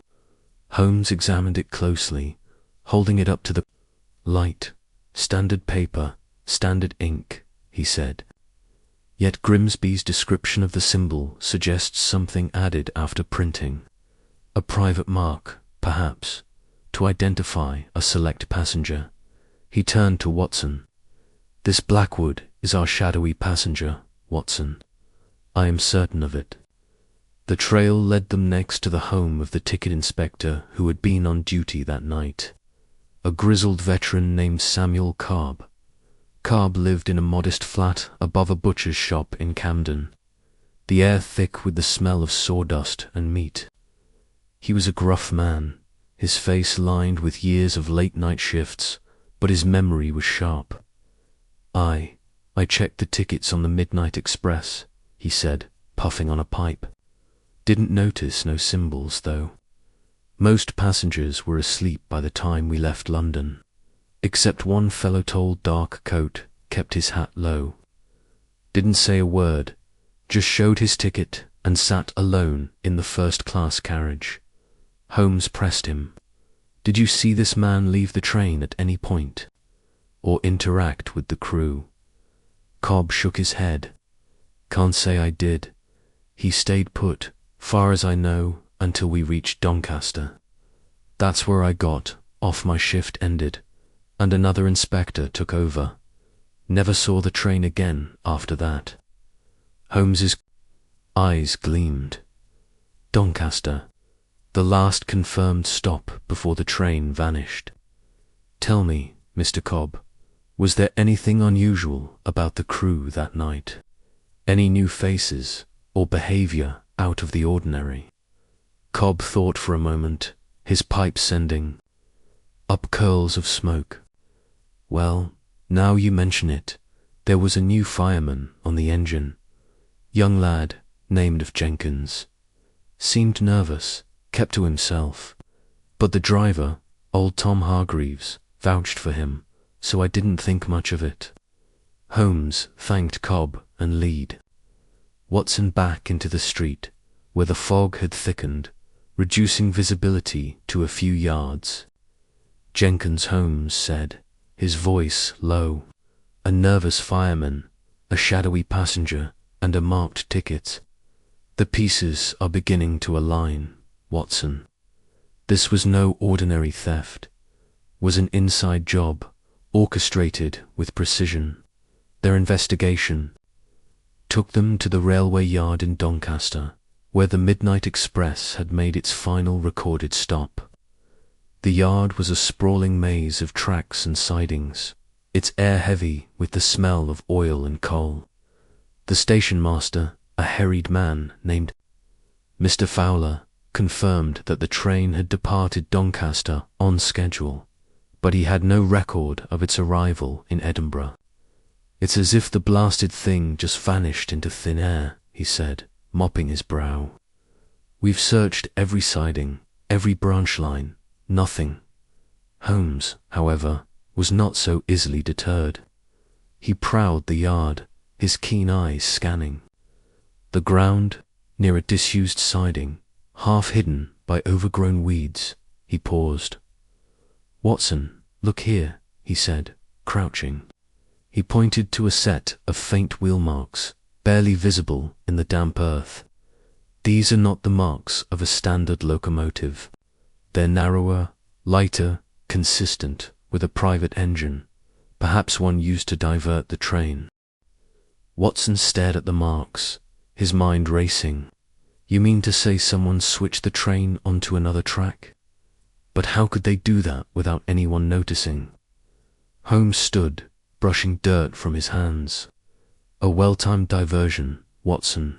Holmes examined it closely, holding it up to the light. Standard paper, standard ink, he said. Yet Grimsby's description of the symbol suggests something added after printing. A private mark, perhaps, to identify a select passenger. He turned to Watson. "This Blackwood is our shadowy passenger, Watson. I am certain of it." The trail led them next to the home of the ticket inspector who had been on duty that night, a grizzled veteran named Samuel Cobb. Cobb lived in a modest flat above a butcher's shop in Camden, the air thick with the smell of sawdust and meat. He was a gruff man, his face lined with years of late-night shifts, but his memory was sharp. I checked the tickets on the midnight express," he said, puffing on a pipe. "Didn't notice no symbols, though. Most passengers were asleep by the time we left London, except one fellow tall dark coat kept his hat low. Didn't say a word, just showed his ticket and sat alone in the first-class carriage." Holmes pressed him. "Did you see this man leave the train at any point, or interact with the crew?" Cobb shook his head. "Can't say I did. He stayed put, far as I know, until we reached Doncaster. That's where I got off. My shift ended, and another inspector took over. Never saw the train again after that." Holmes's eyes gleamed. Doncaster, the last confirmed stop before the train vanished. "Tell me, Mr. Cobb, was there anything unusual about the crew that night? Any new faces or behavior out of the ordinary?" Cobb thought for a moment, his pipe sending up curls of smoke. "Well, now you mention it, there was a new fireman on the engine. Young lad, named of Jenkins. Seemed nervous, kept to himself. But the driver, old Tom Hargreaves, vouched for him, so I didn't think much of it." Holmes thanked Cobb and Lead. Watson back into the street, where the fog had thickened, reducing visibility to a few yards. "Jenkins," Holmes said, his voice low. "A nervous fireman, a shadowy passenger, and a marked ticket. The pieces are beginning to align, Watson. This was no ordinary theft. Was an inside job, orchestrated with precision. Their investigation took them to the railway yard in Doncaster, where the midnight express had made its final recorded stop. The yard was a sprawling maze of tracks and sidings, its air heavy with the smell of oil and coal. The station master, a harried man named Mr. Fowler, confirmed that the train had departed Doncaster on schedule, but he had no record of its arrival in Edinburgh. "It's as if the blasted thing just vanished into thin air," he said, mopping his brow. "We've searched every siding, every branch line, nothing." Holmes, however, was not so easily deterred. He prowled the yard, his keen eyes scanning. The ground, near a disused siding, half hidden by overgrown weeds, he paused. "Watson, look here," he said, crouching. He pointed to a set of faint wheel marks, barely visible in the damp earth. "These are not the marks of a standard locomotive. They're narrower, lighter, consistent with a private engine, perhaps one used to divert the train." Watson stared at the marks, his mind racing. "You mean to say someone switched the train onto another track? But how could they do that without anyone noticing?" Holmes stood, brushing dirt from his hands. "A well-timed diversion, Watson.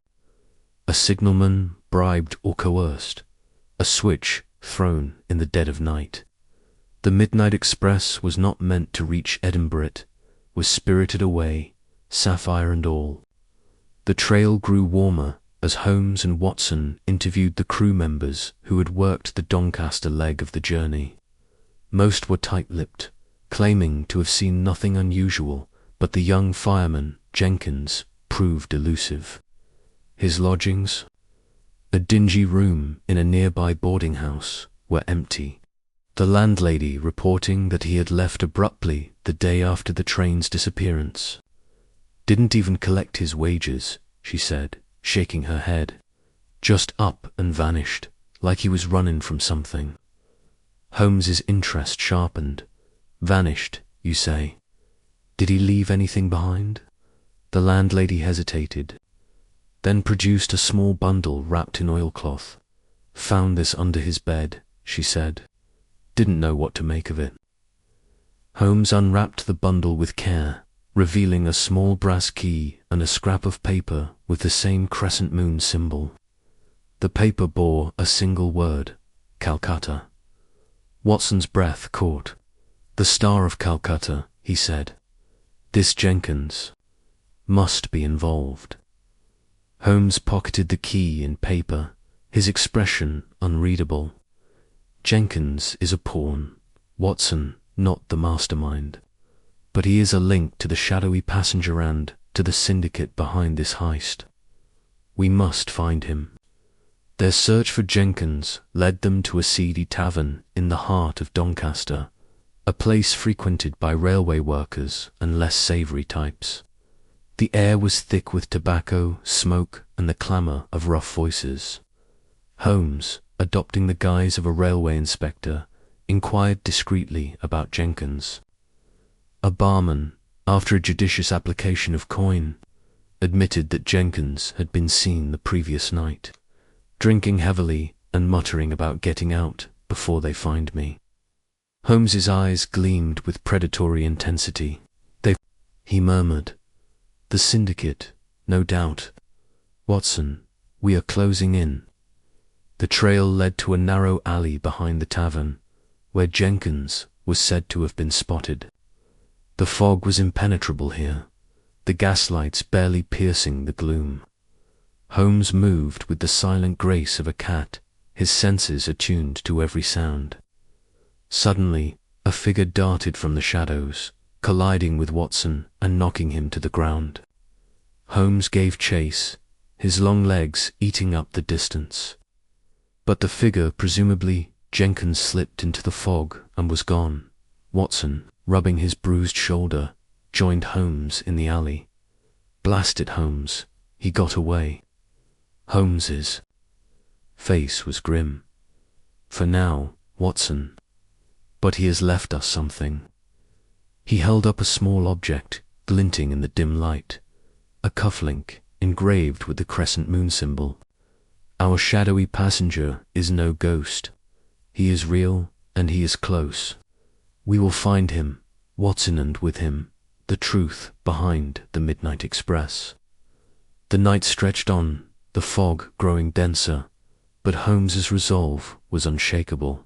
A signalman bribed or coerced. A switch thrown in the dead of night. The midnight express was not meant to reach Edinburgh. It was spirited away, sapphire and all." The trail grew warmer as Holmes and Watson interviewed the crew members who had worked the Doncaster leg of the journey. Most were tight-lipped, claiming to have seen nothing unusual, but the young fireman, Jenkins, proved elusive. His lodgings, a dingy room in a nearby boarding house, were empty, the landlady reporting that he had left abruptly the day after the train's disappearance. Didn't even collect his wages, she said, shaking her head. Just up and vanished, like he was running from something. Holmes's interest sharpened. Vanished, you say? Did he leave anything behind? The landlady hesitated, then produced a small bundle wrapped in oilcloth. Found this under his bed, she said. Didn't know what to make of it. Holmes unwrapped the bundle with care, revealing a small brass key and a scrap of paper with the same crescent moon symbol. The paper bore a single word, Calcutta. Watson's breath caught. The Star of Calcutta, he said. This Jenkins must be involved. Holmes pocketed the key in paper, his expression unreadable. Jenkins is a pawn, Watson not the mastermind. But he is a link to the shadowy passenger and to the syndicate behind this heist. We must find him. Their search for Jenkins led them to a seedy tavern in the heart of Doncaster, a place frequented by railway workers and less savoury types. The air was thick with tobacco, smoke, and the clamour of rough voices. Holmes, adopting the guise of a railway inspector, inquired discreetly about Jenkins. A barman, after a judicious application of coin, admitted that Jenkins had been seen the previous night, drinking heavily and muttering about getting out before they find me. Holmes's eyes gleamed with predatory intensity. He murmured. The syndicate, no doubt. Watson, we are closing in. The trail led to a narrow alley behind the tavern, where Jenkins was said to have been spotted. The fog was impenetrable here, the gaslights barely piercing the gloom. Holmes moved with the silent grace of a cat, his senses attuned to every sound. Suddenly, a figure darted from the shadows, colliding with Watson and knocking him to the ground. Holmes gave chase, his long legs eating up the distance. But the figure, presumably Jenkins, slipped into the fog and was gone. Watson, rubbing his bruised shoulder, joined Holmes in the alley. Blast it, Holmes, he got away. Holmes's face was grim. For now, Watson. But he has left us something. He held up a small object, glinting in the dim light. A cufflink, engraved with the crescent moon symbol. Our shadowy passenger is no ghost. He is real, and he is close. We will find him, Watson, and with him, the truth behind the Midnight Express. The night stretched on, the fog growing denser, but Holmes's resolve was unshakable.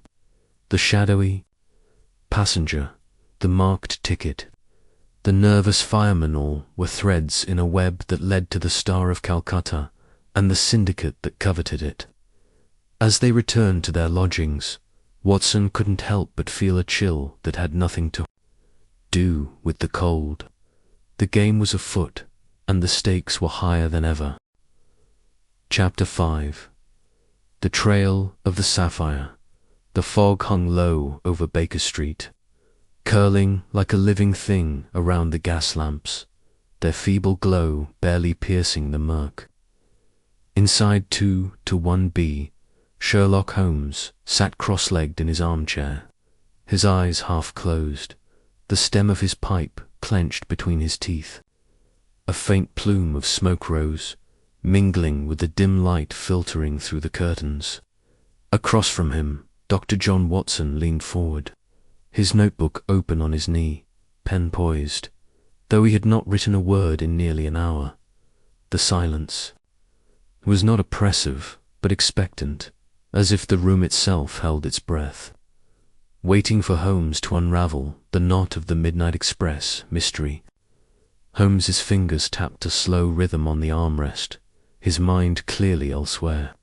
The shadowy passenger, the marked ticket, the nervous fireman, all were threads in a web that led to the Star of Calcutta and the syndicate that coveted it. As they returned to their lodgings, Watson couldn't help but feel a chill that had nothing to do with the cold. The game was afoot, and the stakes were higher than ever. Chapter 5. The Trail of the Sapphire. The fog hung low over Baker Street, curling like a living thing around the gas lamps, their feeble glow barely piercing the murk. Inside 2-1B, Sherlock Holmes sat cross-legged in his armchair, his eyes half closed, the stem of his pipe clenched between his teeth. A faint plume of smoke rose, mingling with the dim light filtering through the curtains. Across from him, Dr. John Watson leaned forward, his notebook open on his knee, pen poised, though he had not written a word in nearly an hour. The silence was not oppressive, but expectant, as if the room itself held its breath, waiting for Holmes to unravel the knot of the Midnight Express mystery. Holmes's fingers tapped a slow rhythm on the armrest, his mind clearly elsewhere.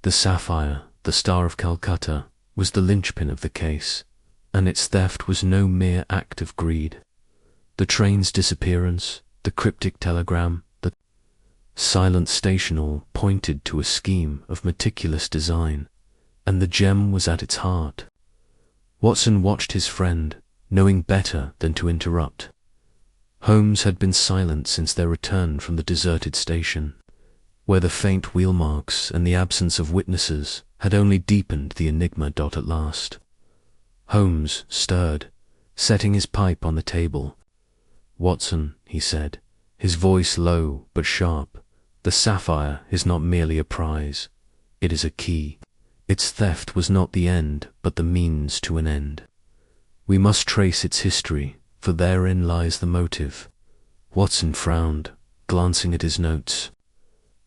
The sapphire, the Star of Calcutta, was the linchpin of the case, and its theft was no mere act of greed. The train's disappearance, the cryptic telegram, the silent station all pointed to a scheme of meticulous design, and the gem was at its heart. Watson watched his friend, knowing better than to interrupt. Holmes had been silent since their return from the deserted station, where the faint wheel marks and the absence of witnesses had only deepened the enigma. At last, Holmes stirred, setting his pipe on the table. "Watson," he said, his voice low but sharp, "the sapphire is not merely a prize. It is a key. Its theft was not the end, but the means to an end. We must trace its history, for therein lies the motive." Watson frowned, glancing at his notes.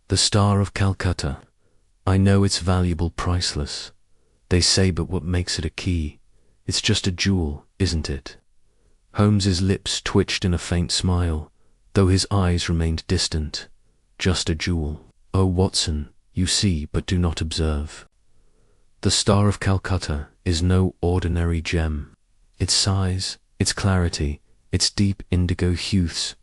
"The Star of Calcutta. I know it's valuable, priceless. They say, but what makes it a key? It's just a jewel, isn't it?" Holmes's lips twitched in a faint smile, though his eyes remained distant. "Just a jewel. Oh, Watson, you see but do not observe. The Star of Calcutta is no ordinary gem. Its size, its clarity, its deep indigo hues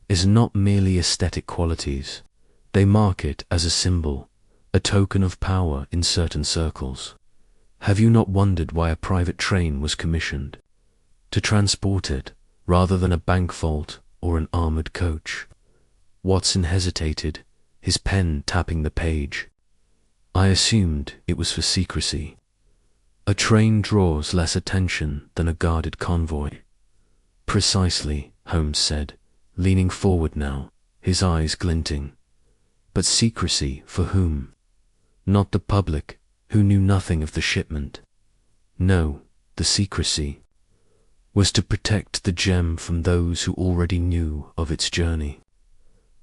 is not merely aesthetic qualities. They mark it as a symbol, a token of power in certain circles. Have you not wondered why a private train was commissioned? To transport it, rather than a bank vault or an armored coach." Watson hesitated, his pen tapping the page. "I assumed it was for secrecy. A train draws less attention than a guarded convoy." "Precisely," Holmes said, leaning forward now, his eyes glinting. "But secrecy for whom? Not the public, who knew nothing of the shipment. No, the secrecy was to protect the gem from those who already knew of its journey.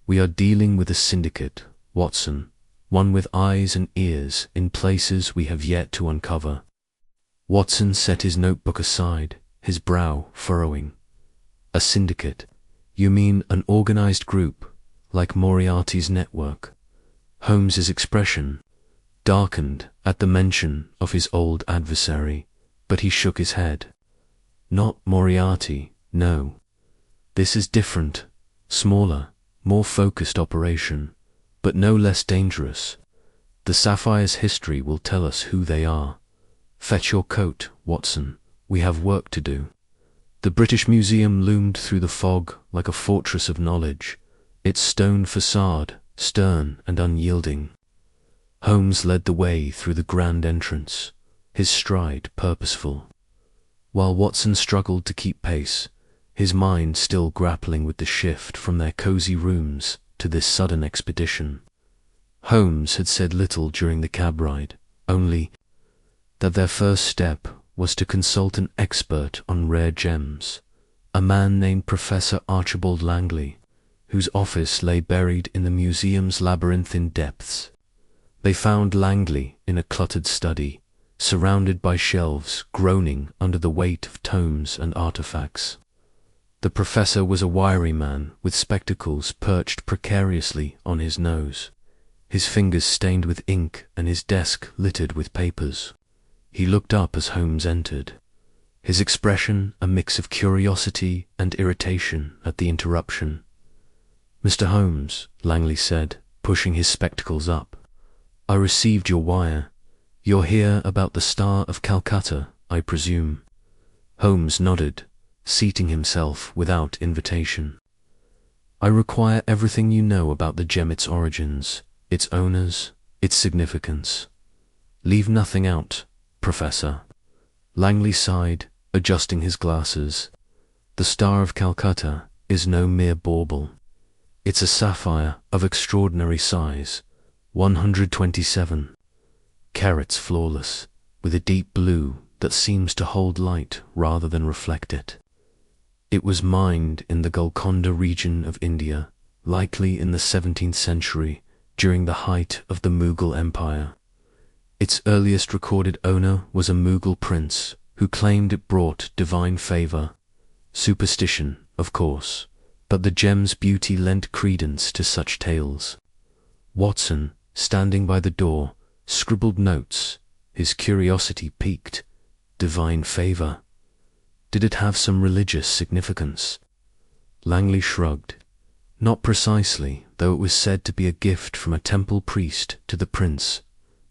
We are dealing with a syndicate, Watson, one with eyes and ears in places we have yet to uncover." Watson set his notebook aside, his brow furrowing. "A syndicate? You mean an organized group, like Moriarty's network?" Holmes's expression darkened at the mention of his old adversary, but he shook his head. "Not Moriarty, no. This is different, smaller, more focused operation, but no less dangerous. The Sapphire's history will tell us who they are. Fetch your coat, Watson. We have work to do." The British Museum loomed through the fog like a fortress of knowledge, its stone facade stern and unyielding. Holmes led the way through the grand entrance, his stride purposeful, while Watson struggled to keep pace, his mind still grappling with the shift from their cozy rooms to this sudden expedition. Holmes had said little during the cab ride, only that their first step was to consult an expert on rare gems, a man named Professor Archibald Langley, whose office lay buried in the museum's labyrinthine depths. They found Langley in a cluttered study, surrounded by shelves groaning under the weight of tomes and artifacts. The professor was a wiry man with spectacles perched precariously on his nose, his fingers stained with ink and his desk littered with papers. He looked up as Holmes entered, his expression a mix of curiosity and irritation at the interruption. "Mr. Holmes," Langley said, pushing his spectacles up, "I received your wire. You're here about the Star of Calcutta, I presume?" Holmes nodded, seating himself without invitation. "I require everything you know about the gem, its origins, its owners, its significance. Leave nothing out, Professor." Langley sighed, adjusting his glasses. "The Star of Calcutta is no mere bauble. It's a sapphire of extraordinary size, 127 carats flawless, with a deep blue that seems to hold light rather than reflect it. It was mined in the Golconda region of India, likely in the 17th century, during the height of the Mughal Empire. Its earliest recorded owner was a Mughal prince who claimed it brought divine favor. Superstition, of course, but the gem's beauty lent credence to such tales. Watson, standing by the door, scribbled notes, his curiosity piqued. Divine favor. Did it have some religious significance? Langley shrugged. Not precisely, though it was said to be a gift from a temple priest to the prince,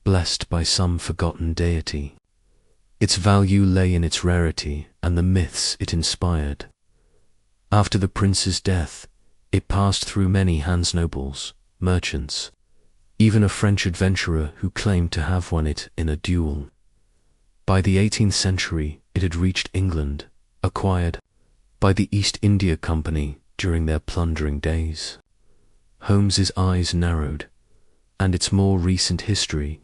blessed by some forgotten deity. Its value lay in its rarity and the myths it inspired. After the prince's death, it passed through many hands, nobles, merchants, even a French adventurer who claimed to have won it in a duel. By the 18th century, it had reached England, acquired by the East India Company during their plundering days. Holmes's eyes narrowed, and its more recent history.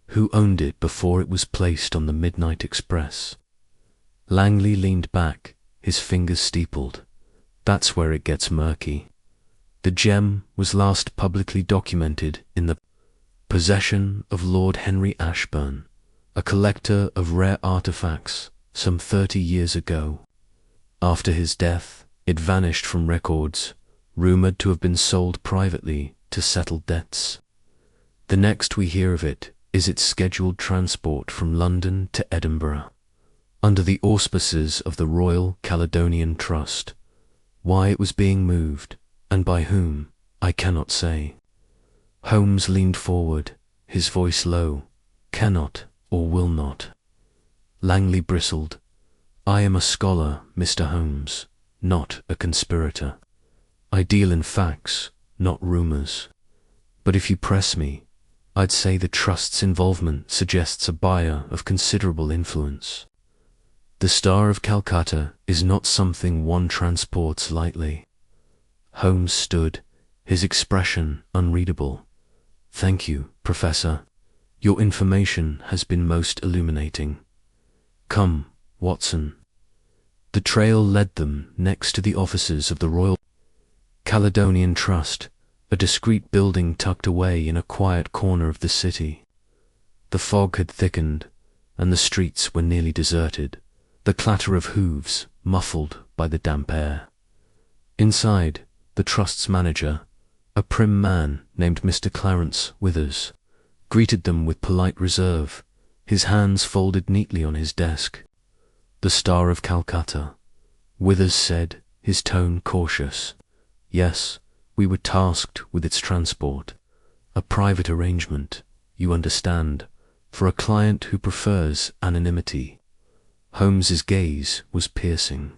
Who owned it before it was placed on the midnight express? Langley leaned back, his fingers steepled. That's where it gets murky. The gem was last publicly documented in the possession of Lord Henry Ashburn, a collector of rare artifacts, some 30 years ago. After his death, it vanished from records, rumored to have been sold privately to settle debts. The next we hear of it is its scheduled transport from London to Edinburgh, under the auspices of the Royal Caledonian Trust. Why it was being moved, and by whom, I cannot say. Holmes leaned forward, his voice low. Cannot or will not. Langley bristled. I am a scholar, Mr. Holmes, not a conspirator. I deal in facts, not rumors. But if you press me, I'd say the Trust's involvement suggests a buyer of considerable influence. The Star of Calcutta is not something one transports lightly. Holmes stood, his expression unreadable. Thank you, Professor. Your information has been most illuminating. Come, Watson. The trail led them next to the offices of the Royal Caledonian Trust, a discreet building tucked away in a quiet corner of the city. The fog had thickened, and the streets were nearly deserted, the clatter of hooves muffled by the damp air. Inside, the Trust's manager, a prim man named Mr. Clarence Withers, greeted them with polite reserve, his hands folded neatly on his desk. The Star of Calcutta, Withers said, his tone cautious. Yes, we were tasked with its transport. A private arrangement, you understand, for a client who prefers anonymity. Holmes's gaze was piercing.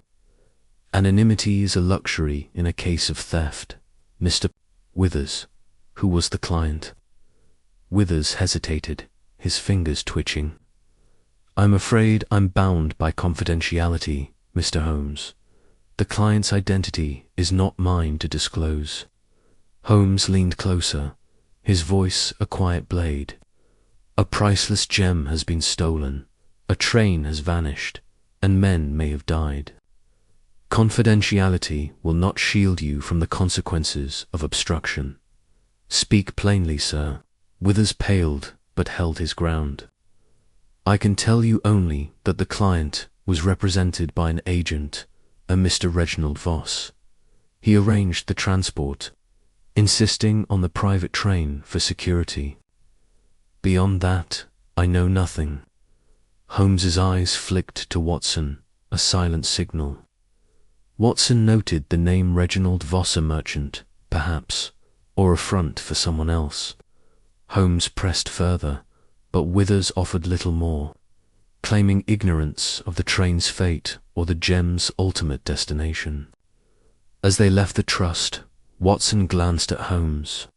Anonymity is a luxury in a case of theft. Mr. Withers, who was the client? Withers hesitated, his fingers twitching. I'm afraid I'm bound by confidentiality, Mr. Holmes. The client's identity is not mine to disclose. Holmes leaned closer, his voice a quiet blade. A priceless gem has been stolen, a train has vanished, and men may have died. Confidentiality will not shield you from the consequences of obstruction. Speak plainly, sir. Withers paled, but held his ground. I can tell you only that the client was represented by an agent, a Mr. Reginald Voss. He arranged the transport, insisting on the private train for security. Beyond that, I know nothing. Holmes's eyes flicked to Watson, a silent signal. Watson noted the name Reginald Voss, a merchant, perhaps, or a front for someone else. Holmes pressed further, but Withers offered little more, claiming ignorance of the train's fate or the gem's ultimate destination. As they left the Trust, Watson glanced at Holmes.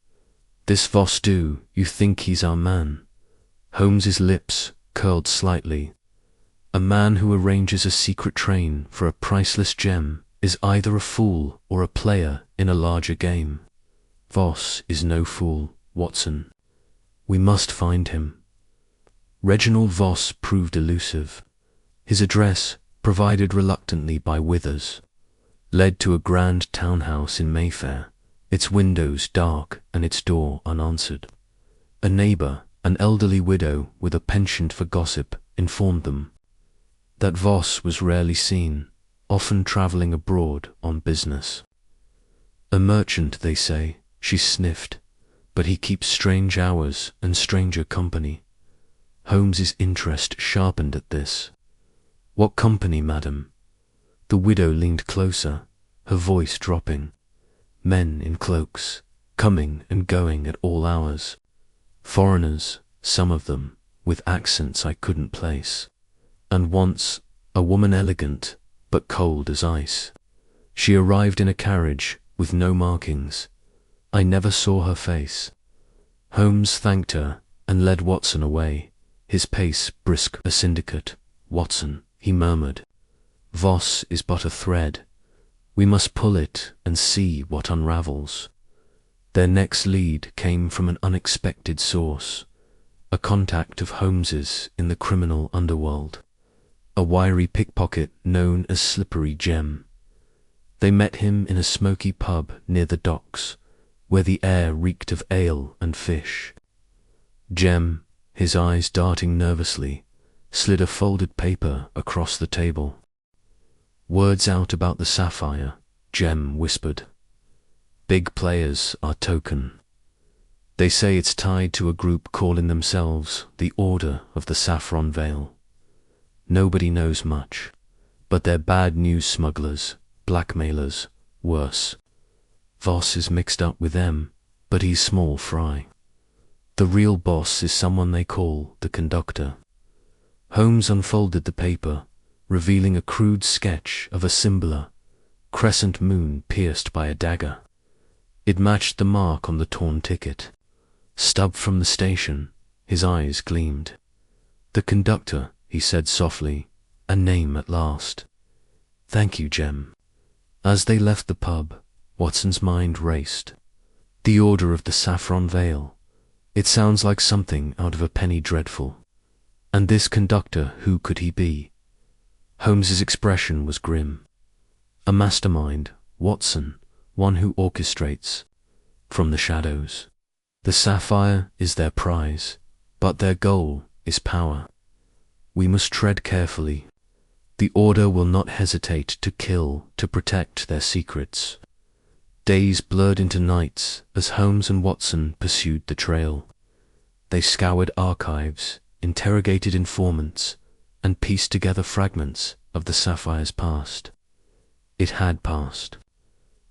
This Voss do, you think he's our man? Holmes's lips curled slightly. A man who arranges a secret train for a priceless gem is either a fool or a player in a larger game. Voss is no fool, Watson. We must find him. Reginald Voss proved elusive. His address, provided reluctantly by Withers, led to a grand townhouse in Mayfair, its windows dark and its door unanswered. A neighbour, an elderly widow with a penchant for gossip, informed them that Voss was rarely seen, often travelling abroad on business. A merchant, they say, she sniffed, but he keeps strange hours and stranger company. Holmes's interest sharpened at this. What company, madam? The widow leaned closer, her voice dropping. Men in cloaks, coming and going at all hours. Foreigners, some of them, with accents I couldn't place. And once, a woman elegant, but cold as ice. She arrived in a carriage with no markings. I never saw her face. Holmes thanked her and led Watson away, his pace brisk. A syndicate, Watson, he murmured. Voss is but a thread. We must pull it and see what unravels. Their next lead came from an unexpected source, a contact of Holmes's in the criminal underworld, a wiry pickpocket known as Slippery Jem. They met him in a smoky pub near the docks, where the air reeked of ale and fish. Jem, his eyes darting nervously, slid a folded paper across the table. Words out about the sapphire, Jem whispered. Big players are token. They say it's tied to a group calling themselves the Order of the Saffron Veil. Nobody knows much, but they're bad news smugglers, blackmailers, worse. Voss is mixed up with them, but he's small fry. The real boss is someone they call the conductor. Holmes unfolded the paper, revealing a crude sketch of a symbol, crescent moon pierced by a dagger. It matched the mark on the torn ticket. Stubbed from the station, his eyes gleamed. The conductor, he said softly, a name at last. Thank you, Jem. As they left the pub, Watson's mind raced. The Order of the Saffron Veil. It sounds like something out of a penny dreadful. And this conductor, who could he be? Holmes's expression was grim. A mastermind, Watson, one who orchestrates. From the shadows. The sapphire is their prize, but their goal is power. We must tread carefully. The Order will not hesitate to kill to protect their secrets. Days blurred into nights as Holmes and Watson pursued the trail. They scoured archives, interrogated informants, and pieced together fragments of the sapphire's past. It had passed.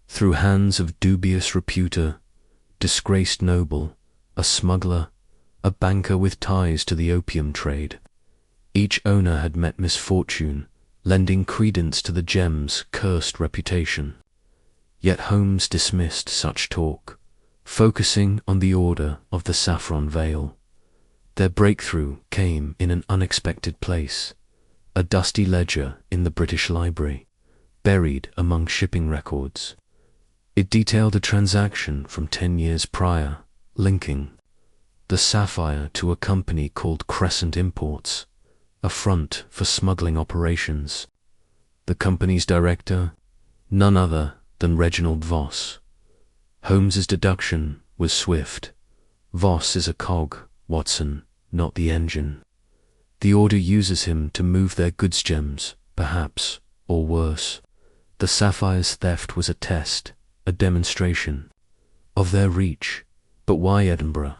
Through hands of dubious reputer, disgraced noble, a smuggler, a banker with ties to the opium trade. Each owner had met misfortune, lending credence to the gem's cursed reputation. Yet Holmes dismissed such talk, focusing on the Order of the Saffron Veil. Their breakthrough came in an unexpected place, a dusty ledger in the British Library, buried among shipping records. It detailed a transaction from 10 years prior, linking the sapphire to a company called Crescent Imports, a front for smuggling operations. The company's director, none other than Reginald Voss. Holmes's deduction was swift. Voss is a cog, Watson, not the engine. The Order uses him to move their goods gems, perhaps, or worse. The sapphire's theft was a test, a demonstration of their reach. But why Edinburgh?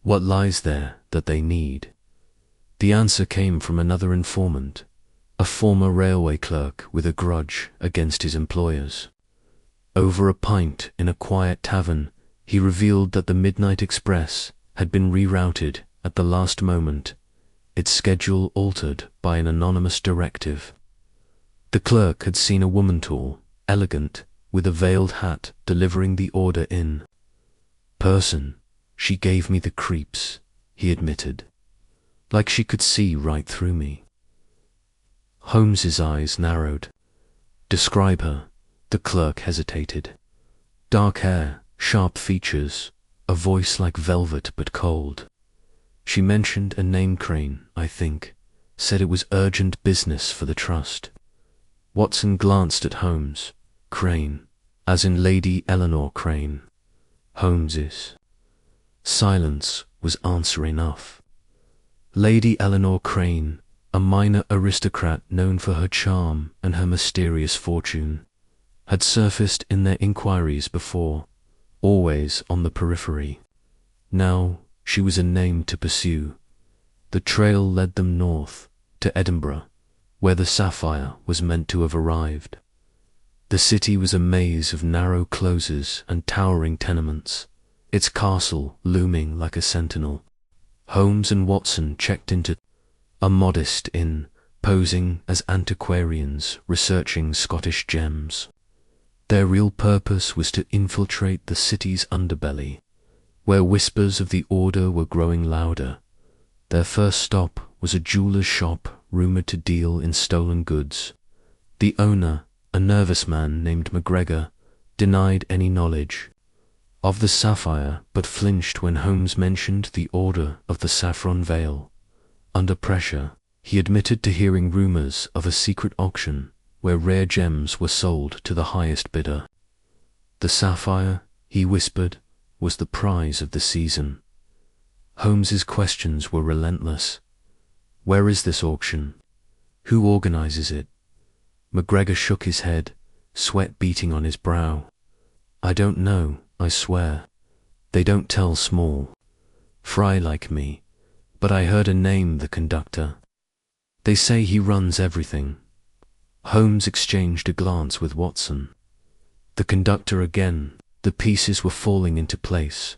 What lies there that they need? The answer came from another informant, a former railway clerk with a grudge against his employers. Over a pint in a quiet tavern, he revealed that the Midnight Express had been rerouted at the last moment, its schedule altered by an anonymous directive. The clerk had seen a woman tall, elegant, with a veiled hat delivering the order in person. She gave me the creeps, he admitted, like she could see right through me. Holmes's eyes narrowed. Describe her. The clerk hesitated. Dark hair, sharp features, a voice like velvet but cold. She mentioned a name Crane, I think, said it was urgent business for the trust. Watson glanced at Holmes. Crane, as in Lady Eleanor Crane. Holmes's silence was answer enough. Lady Eleanor Crane, a minor aristocrat known for her charm and her mysterious fortune, had surfaced in their inquiries before, always on the periphery. Now she was a name to pursue. The trail led them north, to Edinburgh, where the sapphire was meant to have arrived. The city was a maze of narrow closes and towering tenements, its castle looming like a sentinel. Holmes and Watson checked into a modest inn, posing as antiquarians researching Scottish gems. Their real purpose was to infiltrate the city's underbelly, where whispers of the order were growing louder. Their first stop was a jeweler's shop rumored to deal in stolen goods. The owner, a nervous man named McGregor, denied any knowledge of the sapphire, but flinched when Holmes mentioned the order of the saffron veil. Under pressure, he admitted to hearing rumors of a secret auction where rare gems were sold to the highest bidder. The sapphire, he whispered, was the prize of the season. Holmes's questions were relentless. Where is this auction? Who organizes it? McGregor shook his head, sweat beating on his brow. I don't know, I swear. They don't tell small fry like me, but I heard a name, the conductor. They say he runs everything. Holmes exchanged a glance with Watson. The conductor again. The pieces were falling into place,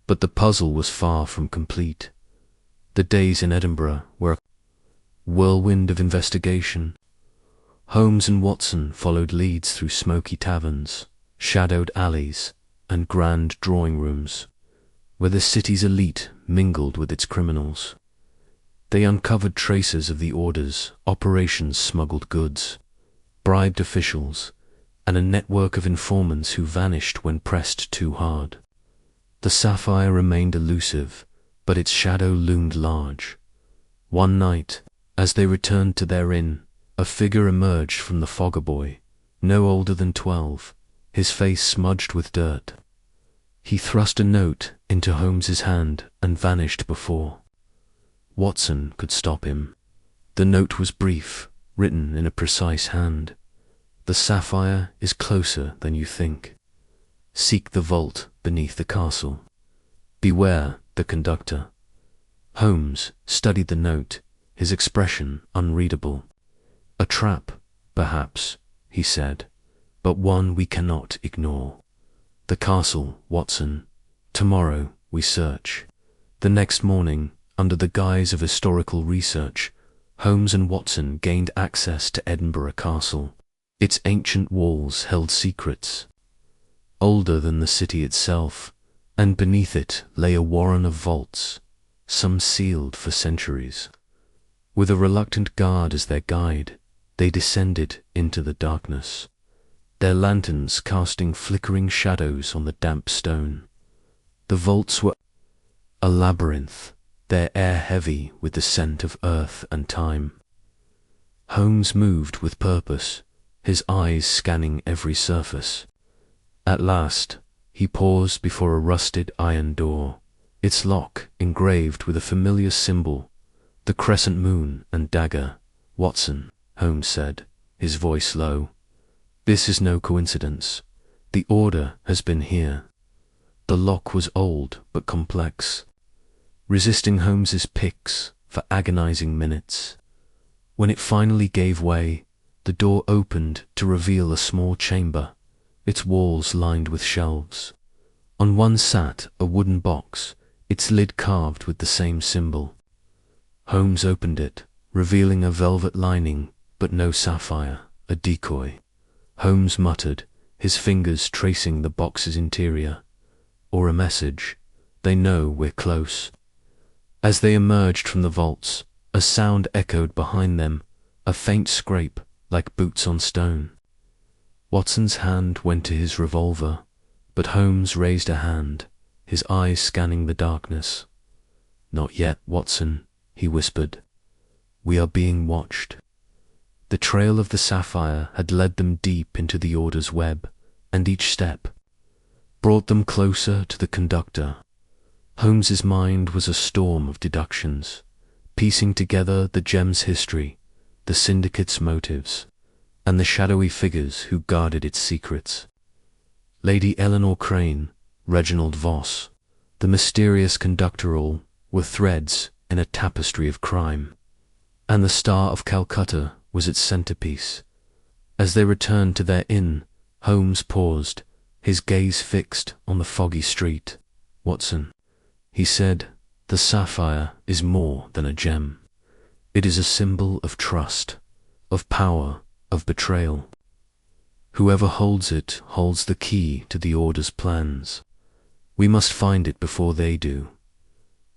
but the puzzle was far from complete. The days in Edinburgh were a whirlwind of investigation. Holmes and Watson followed leads through smoky taverns, shadowed alleys, and grand drawing rooms, where the city's elite mingled with its criminals. They uncovered traces of the orders, operations, smuggled goods, bribed officials, and a network of informants who vanished when pressed too hard. The sapphire remained elusive, but its shadow loomed large. One night, as they returned to their inn, a figure emerged from the fogger boy, no older than 12, his face smudged with dirt. He thrust a note into Holmes's hand and vanished before Watson could stop him. The note was brief, written in a precise hand. The sapphire is closer than you think. Seek the vault beneath the castle. Beware the conductor. Holmes studied the note, his expression unreadable. A trap, perhaps, he said, but one we cannot ignore. The castle, Watson. Tomorrow we search. The next morning, under the guise of historical research, Holmes and Watson gained access to Edinburgh Castle. Its ancient walls held secrets, older than the city itself, and beneath it lay a warren of vaults, some sealed for centuries. With a reluctant guard as their guide, they descended into the darkness, their lanterns casting flickering shadows on the damp stone. The vaults were a labyrinth, their air heavy with the scent of earth and time. Holmes moved with purpose, his eyes scanning every surface. At last, he paused before a rusted iron door, its lock engraved with a familiar symbol, the crescent moon and dagger. Watson, Holmes said, his voice low. This is no coincidence. The order has been here. The lock was old but complex, resisting Holmes's picks for agonizing minutes. When it finally gave way, the door opened to reveal a small chamber, its walls lined with shelves. On one sat a wooden box, its lid carved with the same symbol. Holmes opened it, revealing a velvet lining, but no sapphire, a decoy. Holmes muttered, his fingers tracing the box's interior. Or a message. They know we're close. As they emerged from the vaults, a sound echoed behind them, a faint scrape, like boots on stone. Watson's hand went to his revolver, but Holmes raised a hand, his eyes scanning the darkness. Not yet, Watson, he whispered. We are being watched. The trail of the sapphire had led them deep into the order's web, and each step brought them closer to the conductor. Holmes's mind was a storm of deductions, piecing together the gem's history, the syndicate's motives, and the shadowy figures who guarded its secrets. Lady Eleanor Crane, Reginald Voss, the mysterious conductor, all were threads in a tapestry of crime, and the Star of Calcutta was its centerpiece. As they returned to their inn, Holmes paused, his gaze fixed on the foggy street. Watson, he said, the sapphire is more than a gem. It is a symbol of trust, of power, of betrayal. Whoever holds it holds the key to the Order's plans. We must find it before they do."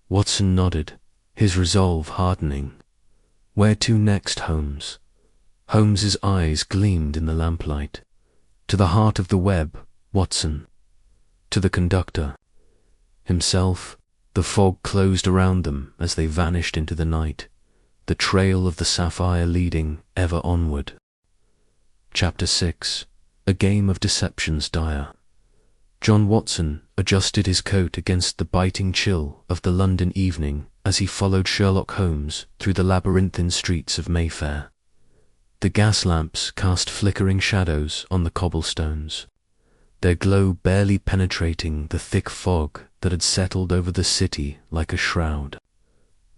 Watson nodded, his resolve hardening. "Where to next, Holmes?" Holmes's eyes gleamed in the lamplight. "To the heart of the web, Watson." To the conductor. Himself, the fog closed around them as they vanished into the night, the trail of the sapphire leading ever onward. Chapter 6. A Game of Deceptions Dire. John Watson adjusted his coat against the biting chill of the London evening as he followed Sherlock Holmes through the labyrinthine streets of Mayfair. The gas lamps cast flickering shadows on the cobblestones, their glow barely penetrating the thick fog that had settled over the city like a shroud.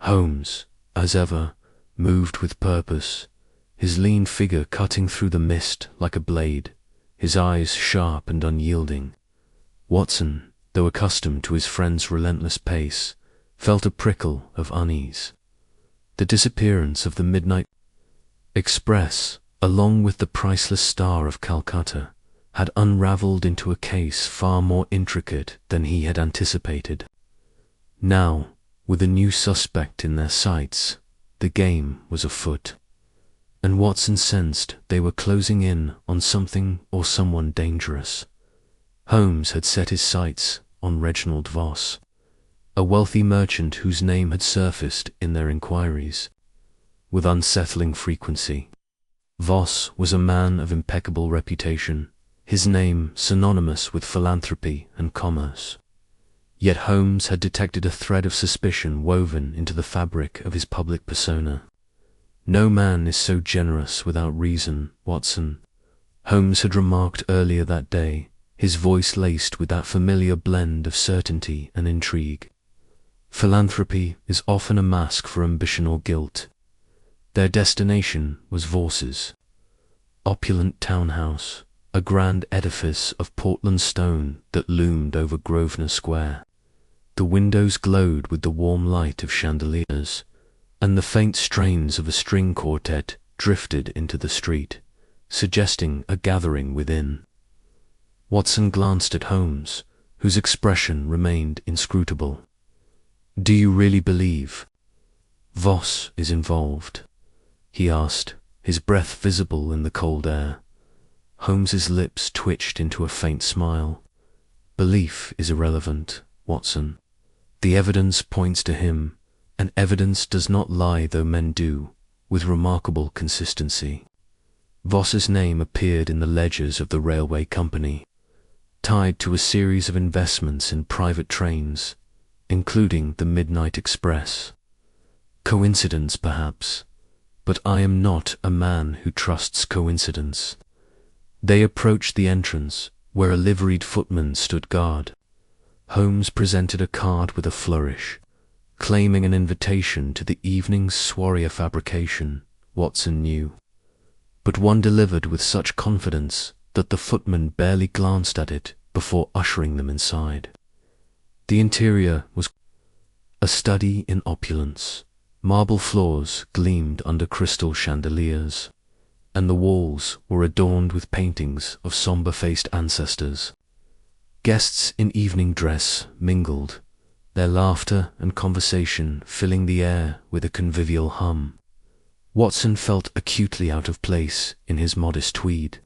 Holmes, as ever, moved with purpose, his lean figure cutting through the mist like a blade, his eyes sharp and unyielding. Watson, though accustomed to his friend's relentless pace, felt a prickle of unease. The disappearance of the midnight express, along with the priceless star of Calcutta, had unravelled into a case far more intricate than he had anticipated. Now, with a new suspect in their sights, the game was afoot, and Watson sensed they were closing in on something or someone dangerous. Holmes had set his sights on Reginald Voss, a wealthy merchant whose name had surfaced in their inquiries with unsettling frequency. Voss was a man of impeccable reputation, his name synonymous with philanthropy and commerce. Yet Holmes had detected a thread of suspicion woven into the fabric of his public persona. "No man is so generous without reason, Watson," Holmes had remarked earlier that day, his voice laced with that familiar blend of certainty and intrigue. "Philanthropy is often a mask for ambition or guilt." Their destination was Voss's opulent townhouse, a grand edifice of Portland stone that loomed over Grosvenor Square. The windows glowed with the warm light of chandeliers, and the faint strains of a string quartet drifted into the street, suggesting a gathering within. Watson glanced at Holmes, whose expression remained inscrutable. "Do you really believe Voss is involved?" he asked, his breath visible in the cold air. Holmes's lips twitched into a faint smile. "Belief is irrelevant, Watson. The evidence points to him, and evidence does not lie though men do, with remarkable consistency." Voss's name appeared in the ledgers of the railway company, tied to a series of investments in private trains, including the Midnight Express. Coincidence, perhaps, but I am not a man who trusts coincidence. They approached the entrance, where a liveried footman stood guard. Holmes presented a card with a flourish, claiming an invitation to the evening's soirée fabrication, Watson knew, but one delivered with such confidence that the footman barely glanced at it before ushering them inside. The interior was a study in opulence. Marble floors gleamed under crystal chandeliers, and the walls were adorned with paintings of sombre-faced ancestors. Guests in evening dress mingled, their laughter and conversation filling the air with a convivial hum. Watson felt acutely out of place in his modest tweed,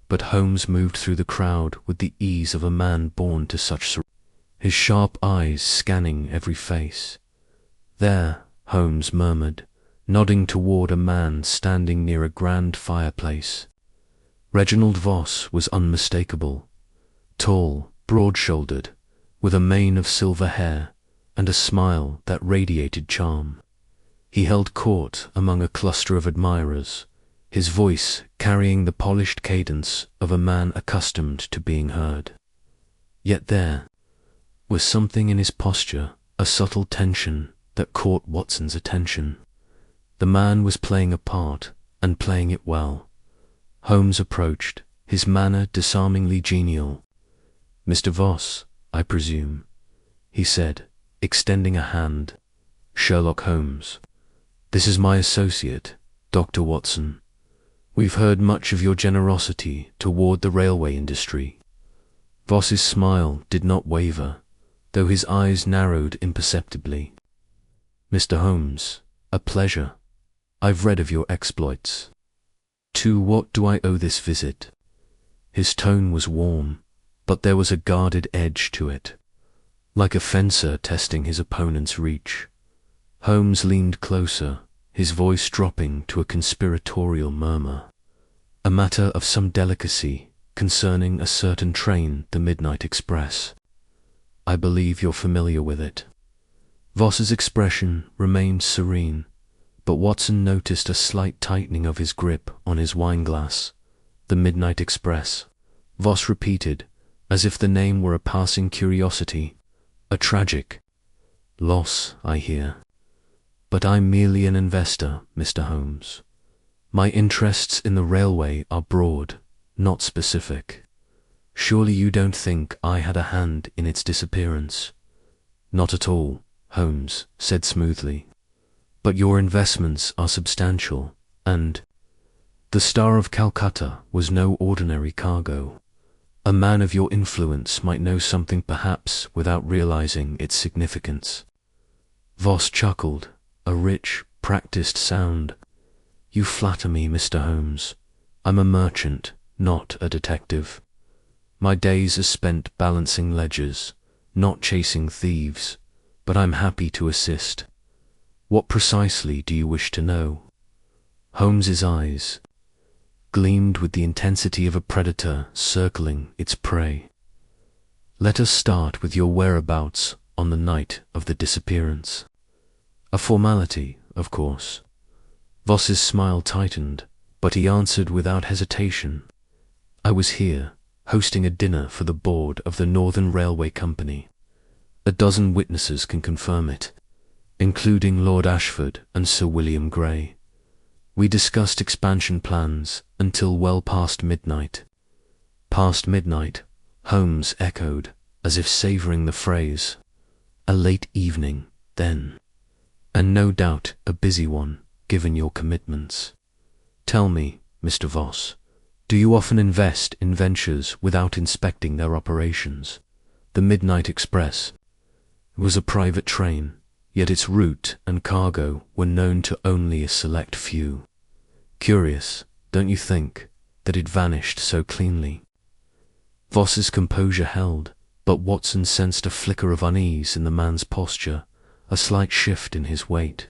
but Holmes moved through the crowd with the ease of a man born to such his sharp eyes scanning every face. "There," Holmes murmured, nodding toward a man standing near a grand fireplace. Reginald Voss was unmistakable, tall, broad-shouldered, with a mane of silver hair and a smile that radiated charm. He held court among a cluster of admirers, his voice carrying the polished cadence of a man accustomed to being heard. Yet there was something in his posture, a subtle tension that caught Watson's attention. The man was playing a part, and playing it well. Holmes approached, his manner disarmingly genial. "Mr. Voss, I presume," he said, extending a hand. "Sherlock Holmes. This is my associate, Dr. Watson. We've heard much of your generosity toward the railway industry. Voss's smile did not waver, though his eyes narrowed imperceptibly. Mr. Holmes, a pleasure. I've read of your exploits. To what do I owe this visit? His tone was warm, but there was a guarded edge to it, like a fencer testing his opponent's reach. Holmes leaned closer, his voice dropping to a conspiratorial murmur. A matter of some delicacy concerning a certain train, the Midnight Express. I believe you're familiar with it. Voss's expression remained serene, but Watson noticed a slight tightening of his grip on his wineglass. The Midnight Express, Voss repeated, as if the name were a passing curiosity. A tragic loss, I hear. But I'm merely an investor, Mr. Holmes. My interests in the railway are broad, not specific. Surely you don't think I had a hand in its disappearance? Not at all, Holmes said smoothly. But your investments are substantial, and the Star of Calcutta was no ordinary cargo. A man of your influence might know something perhaps without realizing its significance. Voss chuckled, a rich, practiced sound. You flatter me, Mr. Holmes. I'm a merchant, not a detective. My days are spent balancing ledgers, not chasing thieves, but I'm happy to assist. What precisely do you wish to know? Holmes's eyes gleamed with the intensity of a predator circling its prey. Let us start with your whereabouts on the night of the disappearance. A formality, of course. Voss's smile tightened, but he answered without hesitation. I was here, hosting a dinner for the board of the Northern Railway Company. A dozen witnesses can confirm it, including Lord Ashford and Sir William Grey. We discussed expansion plans until well past midnight. Past midnight, Holmes echoed, as if savouring the phrase. A late evening, then. And no doubt a busy one, given your commitments. Tell me, Mr. Voss, do you often invest in ventures without inspecting their operations? The Midnight Express was a private train, yet its route and cargo were known to only a select few. Curious, don't you think, that it vanished so cleanly? Voss's composure held, but Watson sensed a flicker of unease in the man's posture, a slight shift in his weight.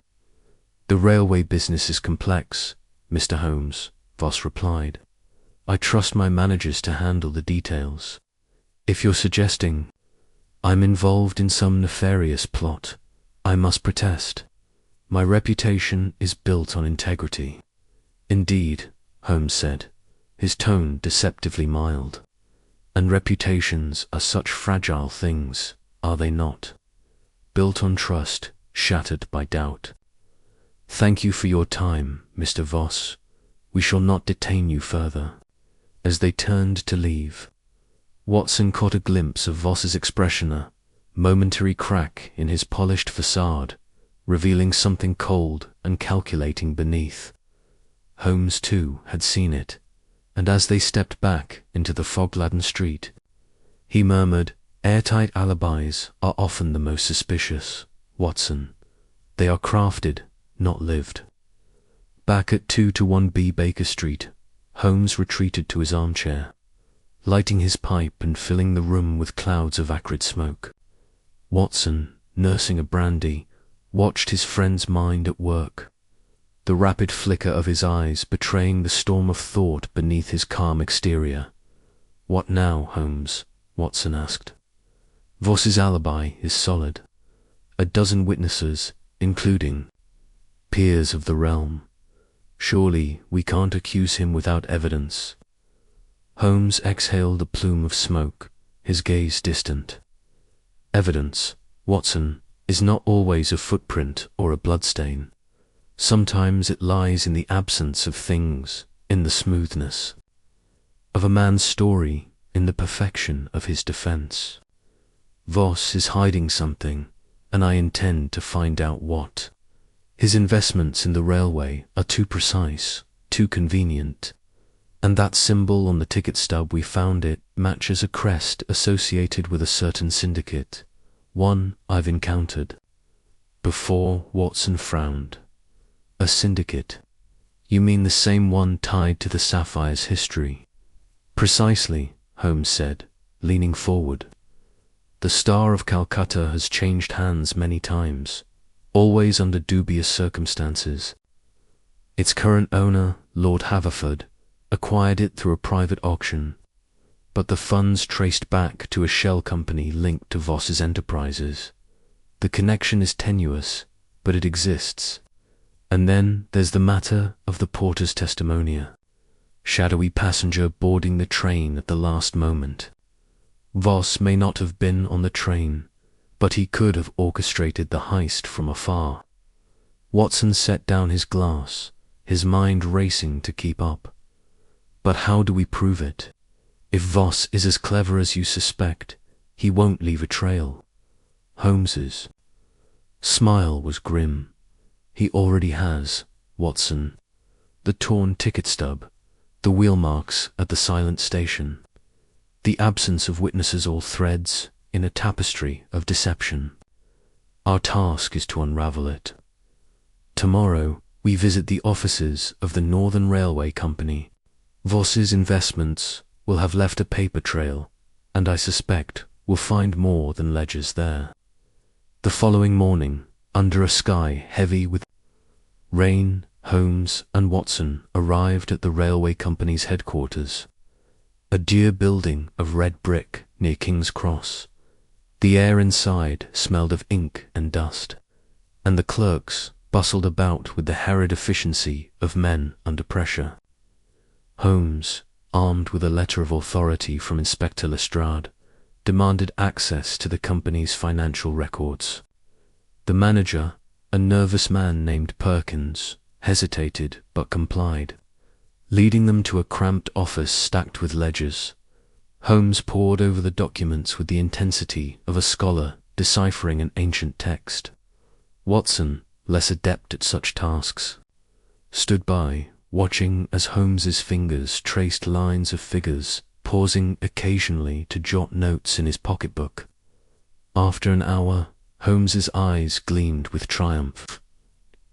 The railway business is complex, Mr. Holmes, Voss replied. I trust my managers to handle the details. If you're suggesting I'm involved in some nefarious plot, I must protest. My reputation is built on integrity. Indeed, Holmes said, his tone deceptively mild. And reputations are such fragile things, are they not? Built on trust, shattered by doubt. Thank you for your time, Mr. Voss. We shall not detain you further. As they turned to leave, Watson caught a glimpse of Voss's expression, a momentary crack in his polished facade, revealing something cold and calculating beneath. Holmes, too, had seen it, and as they stepped back into the fog-laden street, he murmured, airtight alibis are often the most suspicious, Watson. They are crafted, not lived. Back at 2-1B Baker Street, Holmes retreated to his armchair, lighting his pipe and filling the room with clouds of acrid smoke. Watson, nursing a brandy, watched his friend's mind at work, the rapid flicker of his eyes betraying the storm of thought beneath his calm exterior. What now, Holmes? Watson asked. Voss's alibi is solid. A dozen witnesses, including peers of the realm. Surely we can't accuse him without evidence. Holmes exhaled a plume of smoke, his gaze distant. Evidence, Watson, is not always a footprint or a bloodstain. Sometimes it lies in the absence of things, in the smoothness of a man's story, in the perfection of his defense. Voss is hiding something, and I intend to find out what. His investments in the railway are too precise, too convenient. And that symbol on the ticket stub we found it matches a crest associated with a certain syndicate, one I've encountered before. Watson frowned. A syndicate? You mean the same one tied to the sapphire's history? Precisely, Holmes said, leaning forward. The Star of Calcutta has changed hands many times, always under dubious circumstances. Its current owner, Lord Haverford, acquired it through a private auction, but the funds traced back to a shell company linked to Voss's enterprises. The connection is tenuous, but it exists. And then there's the matter of the porter's testimonia. Shadowy passenger boarding the train at the last moment. Voss may not have been on the train, but he could have orchestrated the heist from afar. Watson set down his glass, his mind racing to keep up. But how do we prove it? If Voss is as clever as you suspect, he won't leave a trail. Holmes's smile was grim. He already has, Watson. The torn ticket stub, the wheel marks at the silent station, the absence of witnesses, all threads in a tapestry of deception. Our task is to unravel it. Tomorrow we visit the offices of the Northern Railway Company. Voss's investments will have left a paper trail, and I suspect we'll find more than ledgers there. The following morning, under a sky heavy with rain, Holmes and Watson arrived at the railway company's headquarters, a dear building of red brick near King's Cross. The air inside smelled of ink and dust, and the clerks bustled about with the harried efficiency of men under pressure. Holmes, armed with a letter of authority from Inspector Lestrade, demanded access to the company's financial records. The manager, a nervous man named Perkins, hesitated but complied, leading them to a cramped office stacked with ledgers. Holmes pored over the documents with the intensity of a scholar deciphering an ancient text. Watson, less adept at such tasks, stood by, watching as Holmes's fingers traced lines of figures, pausing occasionally to jot notes in his pocketbook. After an hour, Holmes's eyes gleamed with triumph.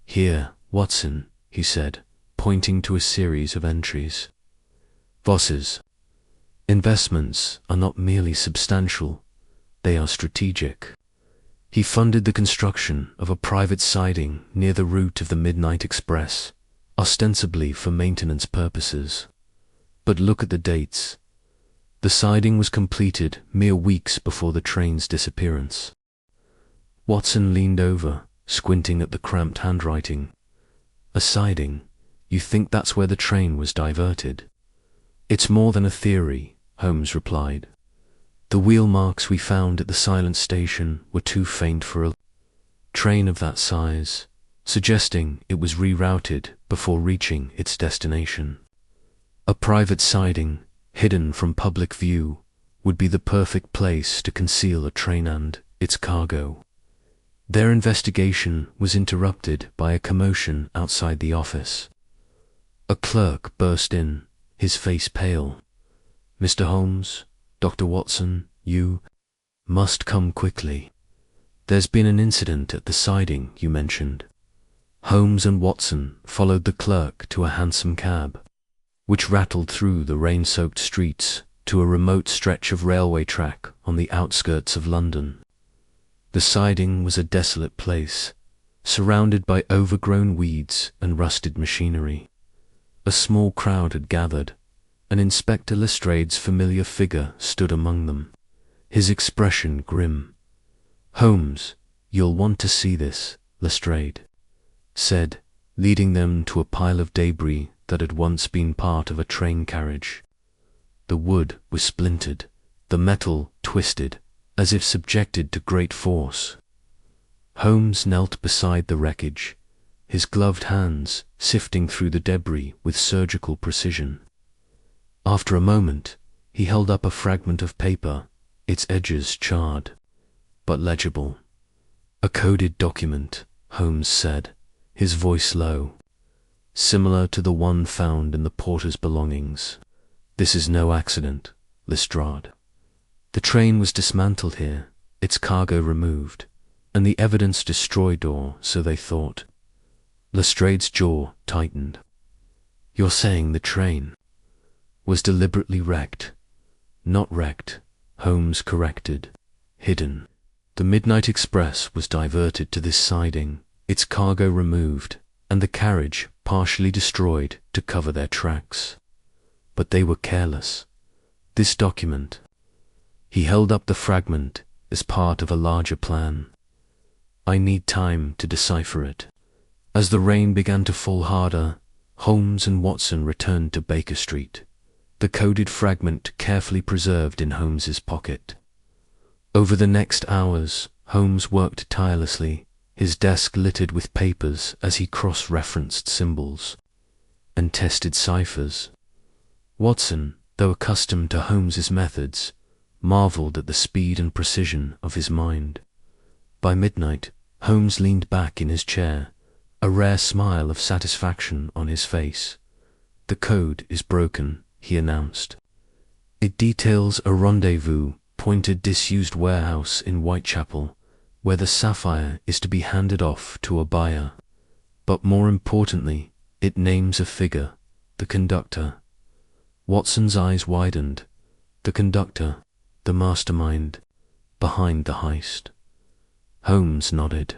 "Here, Watson," he said, pointing to a series of entries. "Voss's investments are not merely substantial, they are strategic. He funded the construction of a private siding near the route of the midnight express, ostensibly for maintenance purposes. But look at the dates. The siding was completed mere weeks before the train's disappearance." Watson leaned over, squinting at the cramped handwriting. "A siding? You think that's where the train was diverted?" "It's more than a theory," Holmes replied. "The wheel marks we found at the silent station were too faint for a train of that size, suggesting it was rerouted before reaching its destination. A private siding, hidden from public view, would be the perfect place to conceal a train and its cargo." Their investigation was interrupted by a commotion outside the office. A clerk burst in, his face pale. "Mr. Holmes, Dr. Watson, you must come quickly. There's been an incident at the siding you mentioned." Holmes and Watson followed the clerk to a hansom cab, which rattled through the rain-soaked streets to a remote stretch of railway track on the outskirts of London. The siding was a desolate place, surrounded by overgrown weeds and rusted machinery. A small crowd had gathered, and Inspector Lestrade's familiar figure stood among them, his expression grim. "Holmes, you'll want to see this," Lestrade said, leading them to a pile of debris that had once been part of a train carriage. The wood was splintered, the metal twisted, as if subjected to great force. Holmes knelt beside the wreckage, his gloved hands sifting through the debris with surgical precision. After a moment, he held up a fragment of paper, its edges charred, but legible. "A coded document," Holmes said, his voice low. similar to the one found in the porter's belongings. This is no accident, Lestrade. The train was dismantled here, its cargo removed, and the evidence destroyed, or so they thought. Lestrade's jaw tightened. You're saying the train was deliberately wrecked? Not wrecked, Holmes corrected. Hidden. The midnight express was diverted to this siding, its cargo removed, and the carriage partially destroyed to cover their tracks. But they were careless. This document. He held up the fragment as part of a larger plan. I need time to decipher it. As the rain began to fall harder, Holmes and Watson returned to Baker Street, the coded fragment carefully preserved in Holmes's pocket. Over the next hours, Holmes worked tirelessly, his desk littered with papers as he cross-referenced symbols and tested ciphers. Watson, though accustomed to Holmes's methods, marveled at the speed and precision of his mind. By midnight, Holmes leaned back in his chair, a rare smile of satisfaction on his face. The code is broken, he announced. It details a rendezvous pointed disused warehouse in Whitechapel, where the sapphire is to be handed off to a buyer. But more importantly, it names a figure, the conductor. Watson's eyes widened. The conductor, the mastermind, behind the heist. Holmes nodded.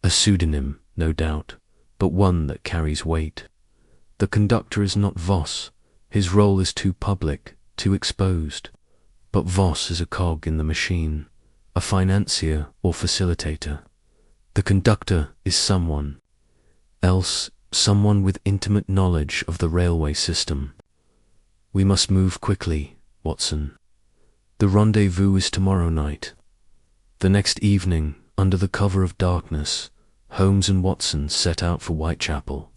A pseudonym, no doubt, but one that carries weight. The conductor is not Voss. His role is too public, too exposed. But Voss is a cog in the machine, a financier or facilitator. The conductor is someone else, someone with intimate knowledge of the railway system. We must move quickly, Watson. The rendezvous is tomorrow night. The next evening, under the cover of darkness, Holmes and Watson set out for Whitechapel.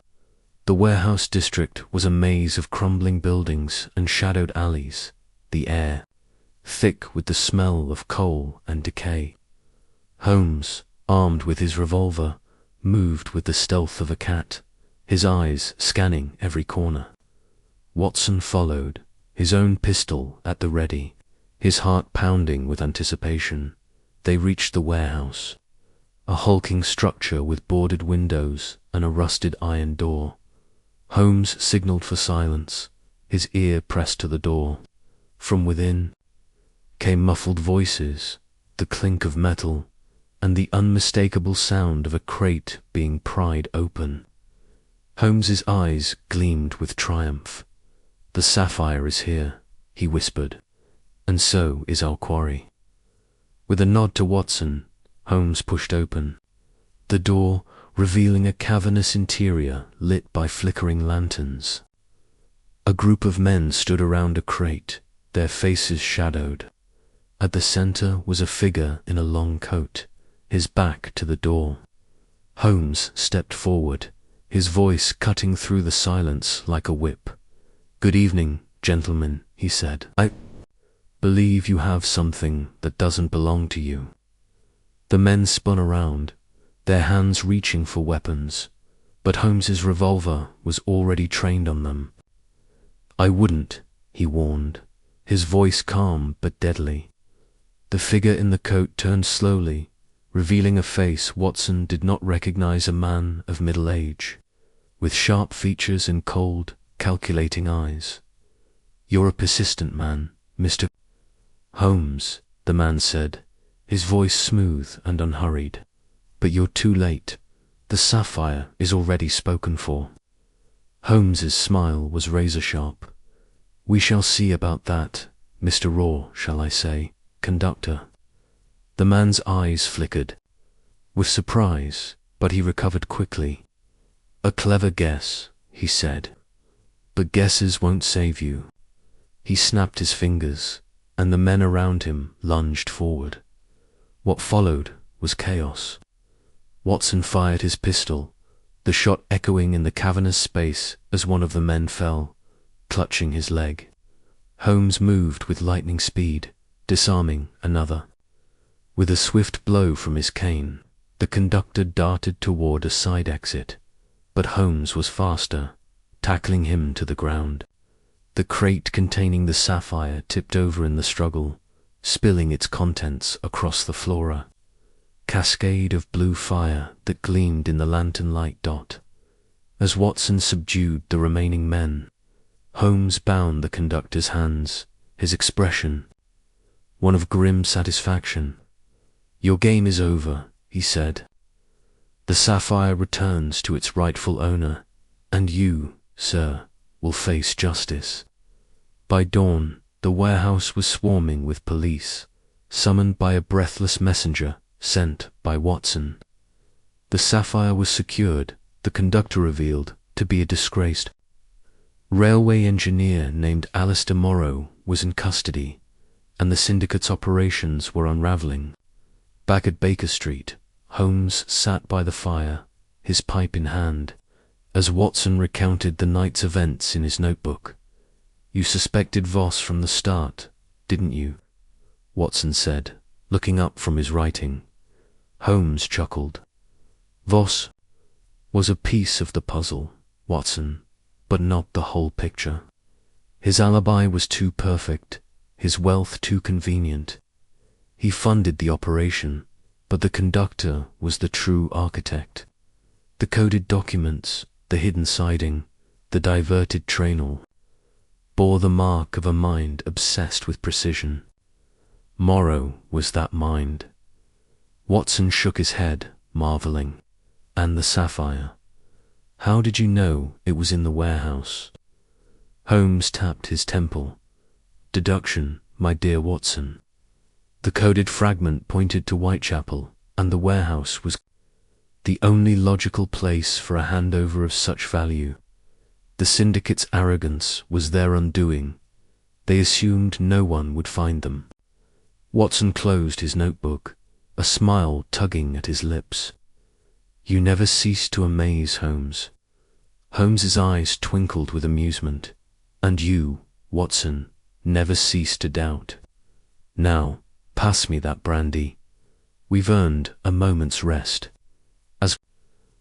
The warehouse district was a maze of crumbling buildings and shadowed alleys, the air thick with the smell of coal and decay. Holmes, armed with his revolver, moved with the stealth of a cat, his eyes scanning every corner. Watson followed, his own pistol at the ready, his heart pounding with anticipation. They reached the warehouse, a hulking structure with boarded windows and a rusted iron door. Holmes signaled for silence, his ear pressed to the door. From within came muffled voices, the clink of metal, and the unmistakable sound of a crate being pried open. Holmes's eyes gleamed with triumph. The sapphire is here, he whispered, and so is our quarry. With a nod to Watson, Holmes pushed open the door, revealing a cavernous interior lit by flickering lanterns. A group of men stood around a crate, their faces shadowed. At the center was a figure in a long coat, his back to the door. Holmes stepped forward, his voice cutting through the silence like a whip. "Good evening, gentlemen," he said. "I believe you have something that doesn't belong to you." The men spun around, their hands reaching for weapons, but Holmes's revolver was already trained on them. "I wouldn't," he warned, his voice calm but deadly. The figure in the coat turned slowly, revealing a face Watson did not recognize, a man of middle age, with sharp features and cold, calculating eyes. "You're a persistent man, Mr. Holmes," the man said, his voice smooth and unhurried. "But you're too late. The sapphire is already spoken for." Holmes's smile was razor-sharp. "We shall see about that, Mr. Raw, shall I say, conductor." The man's eyes flickered with surprise, but he recovered quickly. "A clever guess," he said, "but guesses won't save you." He snapped his fingers, and the men around him lunged forward. What followed was chaos. Watson fired his pistol, the shot echoing in the cavernous space as one of the men fell, clutching his leg. Holmes moved with lightning speed, disarming another. With a swift blow from his cane, the conductor darted toward a side exit, But Holmes was faster, tackling him to the ground. The crate containing the sapphire tipped over in the struggle, spilling its contents across the floor. Cascade of blue fire that gleamed in the lantern light dot. As Watson subdued the remaining men, Holmes bound the conductor's hands, his expression one of grim satisfaction. "Your game is over," he said. "The sapphire returns to its rightful owner, and you, sir, will face justice." By dawn, the warehouse was swarming with police, summoned by a breathless messenger sent by Watson. The sapphire was secured, the conductor revealed to be a disgraced railway engineer named Alistair Morrow was in custody, and the syndicate's operations were unraveling. Back at Baker Street, Holmes sat by the fire, his pipe in hand, as Watson recounted the night's events in his notebook. "You suspected Voss from the start, didn't you?" Watson said, looking up from his writing. Holmes chuckled. "Voss was a piece of the puzzle, Watson, but not the whole picture. His alibi was too perfect, his wealth too convenient. He funded the operation, but the conductor was the true architect. The coded documents, the hidden siding, the diverted trainal, bore the mark of a mind obsessed with precision. Morrow was that mind." Watson shook his head, marveling. "And the sapphire? How did you know it was in the warehouse?" Holmes tapped his temple. "Deduction, my dear Watson. The coded fragment pointed to Whitechapel, and the warehouse was the only logical place for a handover of such value. The syndicate's arrogance was their undoing. They assumed no one would find them." Watson closed his notebook, a smile tugging at his lips. "You never cease to amaze, Holmes." Holmes's eyes twinkled with amusement. "And you, Watson, never cease to doubt. Now, pass me that brandy. We've earned a moment's rest." As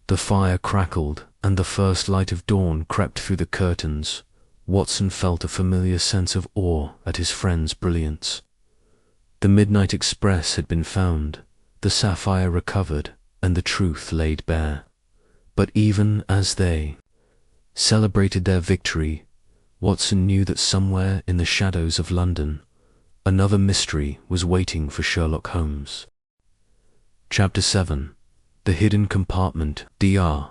the fire crackled and the first light of dawn crept through the curtains, Watson felt a familiar sense of awe at his friend's brilliance. The midnight express had been found, the sapphire recovered, and the truth laid bare. But even as they celebrated their victory, Watson knew that somewhere in the shadows of London, another mystery was waiting for Sherlock Holmes. Chapter 7. The Hidden Compartment, Dr.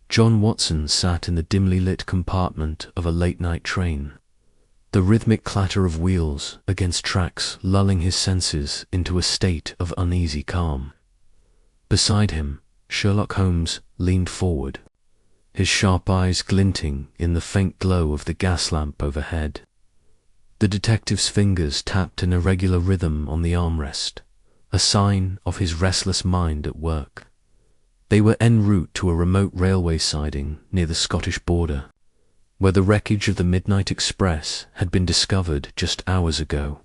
John Watson sat in the dimly lit compartment of a late-night train, the rhythmic clatter of wheels against tracks lulling his senses into a state of uneasy calm. Beside him, Sherlock Holmes leaned forward, his sharp eyes glinting in the faint glow of the gas lamp overhead. The detective's fingers tapped an irregular rhythm on the armrest, a sign of his restless mind at work. They were en route to a remote railway siding near the Scottish border, where the wreckage of the midnight express had been discovered just hours ago.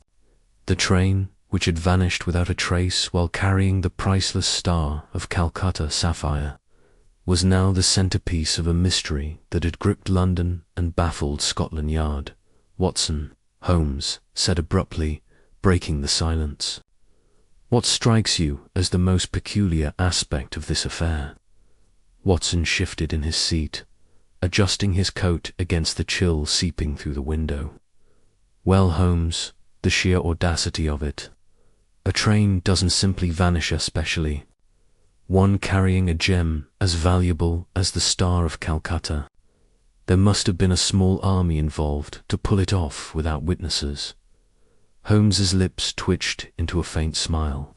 The train, which had vanished without a trace while carrying the priceless star of Calcutta sapphire, was now the centerpiece of a mystery that had gripped London and baffled Scotland Yard. "Watson," Holmes said abruptly, breaking the silence, "what strikes you as the most peculiar aspect of this affair?" Watson shifted in his seat, adjusting his coat against the chill seeping through the window. "Well, Holmes, the sheer audacity of it. A train doesn't simply vanish especially. One carrying a gem as valuable as the Star of Calcutta. There must have been a small army involved to pull it off without witnesses." Holmes's lips twitched into a faint smile.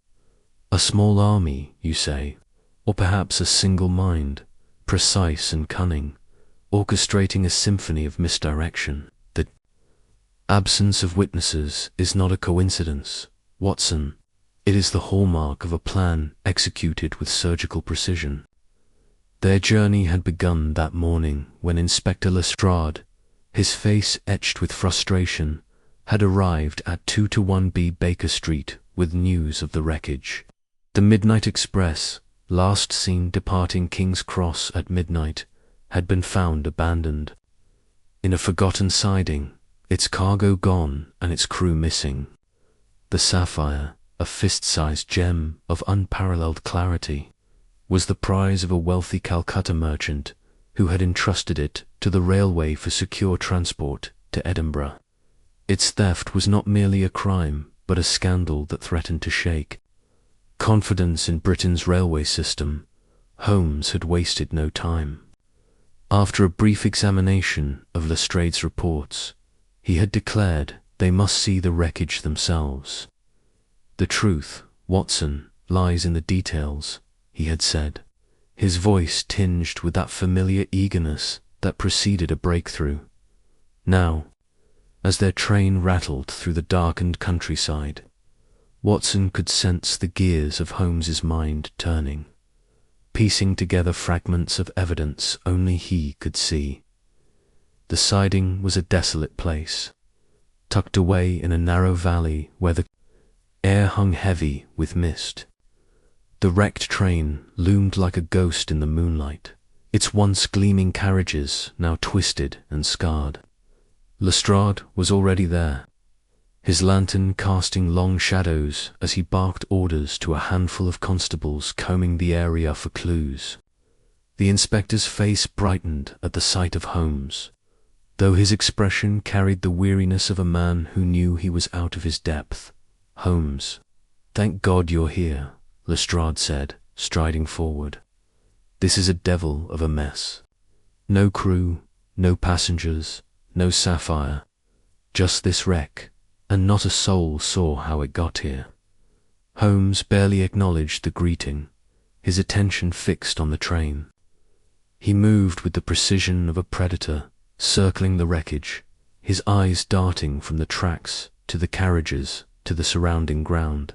"A small army, you say, or perhaps a single mind, precise and cunning, orchestrating a symphony of misdirection. The absence of witnesses is not a coincidence, Watson. It is the hallmark of a plan executed with surgical precision." Their journey had begun that morning when Inspector Lestrade, his face etched with frustration, had arrived at 221B Baker Street with news of the wreckage. The midnight express, last seen departing King's Cross at midnight, had been found abandoned in a forgotten siding, its cargo gone and its crew missing. The sapphire, a fist-sized gem of unparalleled clarity, was the prize of a wealthy Calcutta merchant who had entrusted it to the railway for secure transport to Edinburgh. Its theft was not merely a crime, but a scandal that threatened to shake confidence in Britain's railway system. Holmes had wasted no time. After a brief examination of Lestrade's reports, he had declared they must see the wreckage themselves. "The truth, Watson, lies in the details," he had said, his voice tinged with that familiar eagerness that preceded a breakthrough. Now, as their train rattled through the darkened countryside, Watson could sense the gears of Holmes's mind turning, piecing together fragments of evidence only he could see. The siding was a desolate place, tucked away in a narrow valley where the air hung heavy with mist. The wrecked train loomed like a ghost in the moonlight, its once gleaming carriages now twisted and scarred. Lestrade was already there, his lantern casting long shadows as he barked orders to a handful of constables combing the area for clues. The inspector's face brightened at the sight of Holmes, though his expression carried the weariness of a man who knew he was out of his depth. "Holmes, thank God you're here," Lestrade said, striding forward. "This is a devil of a mess. No crew, no passengers, no sapphire, just this wreck, and not a soul saw how it got here." Holmes barely acknowledged the greeting, his attention fixed on the train. He moved with the precision of a predator, circling the wreckage, his eyes darting from the tracks to the carriages to the surrounding ground.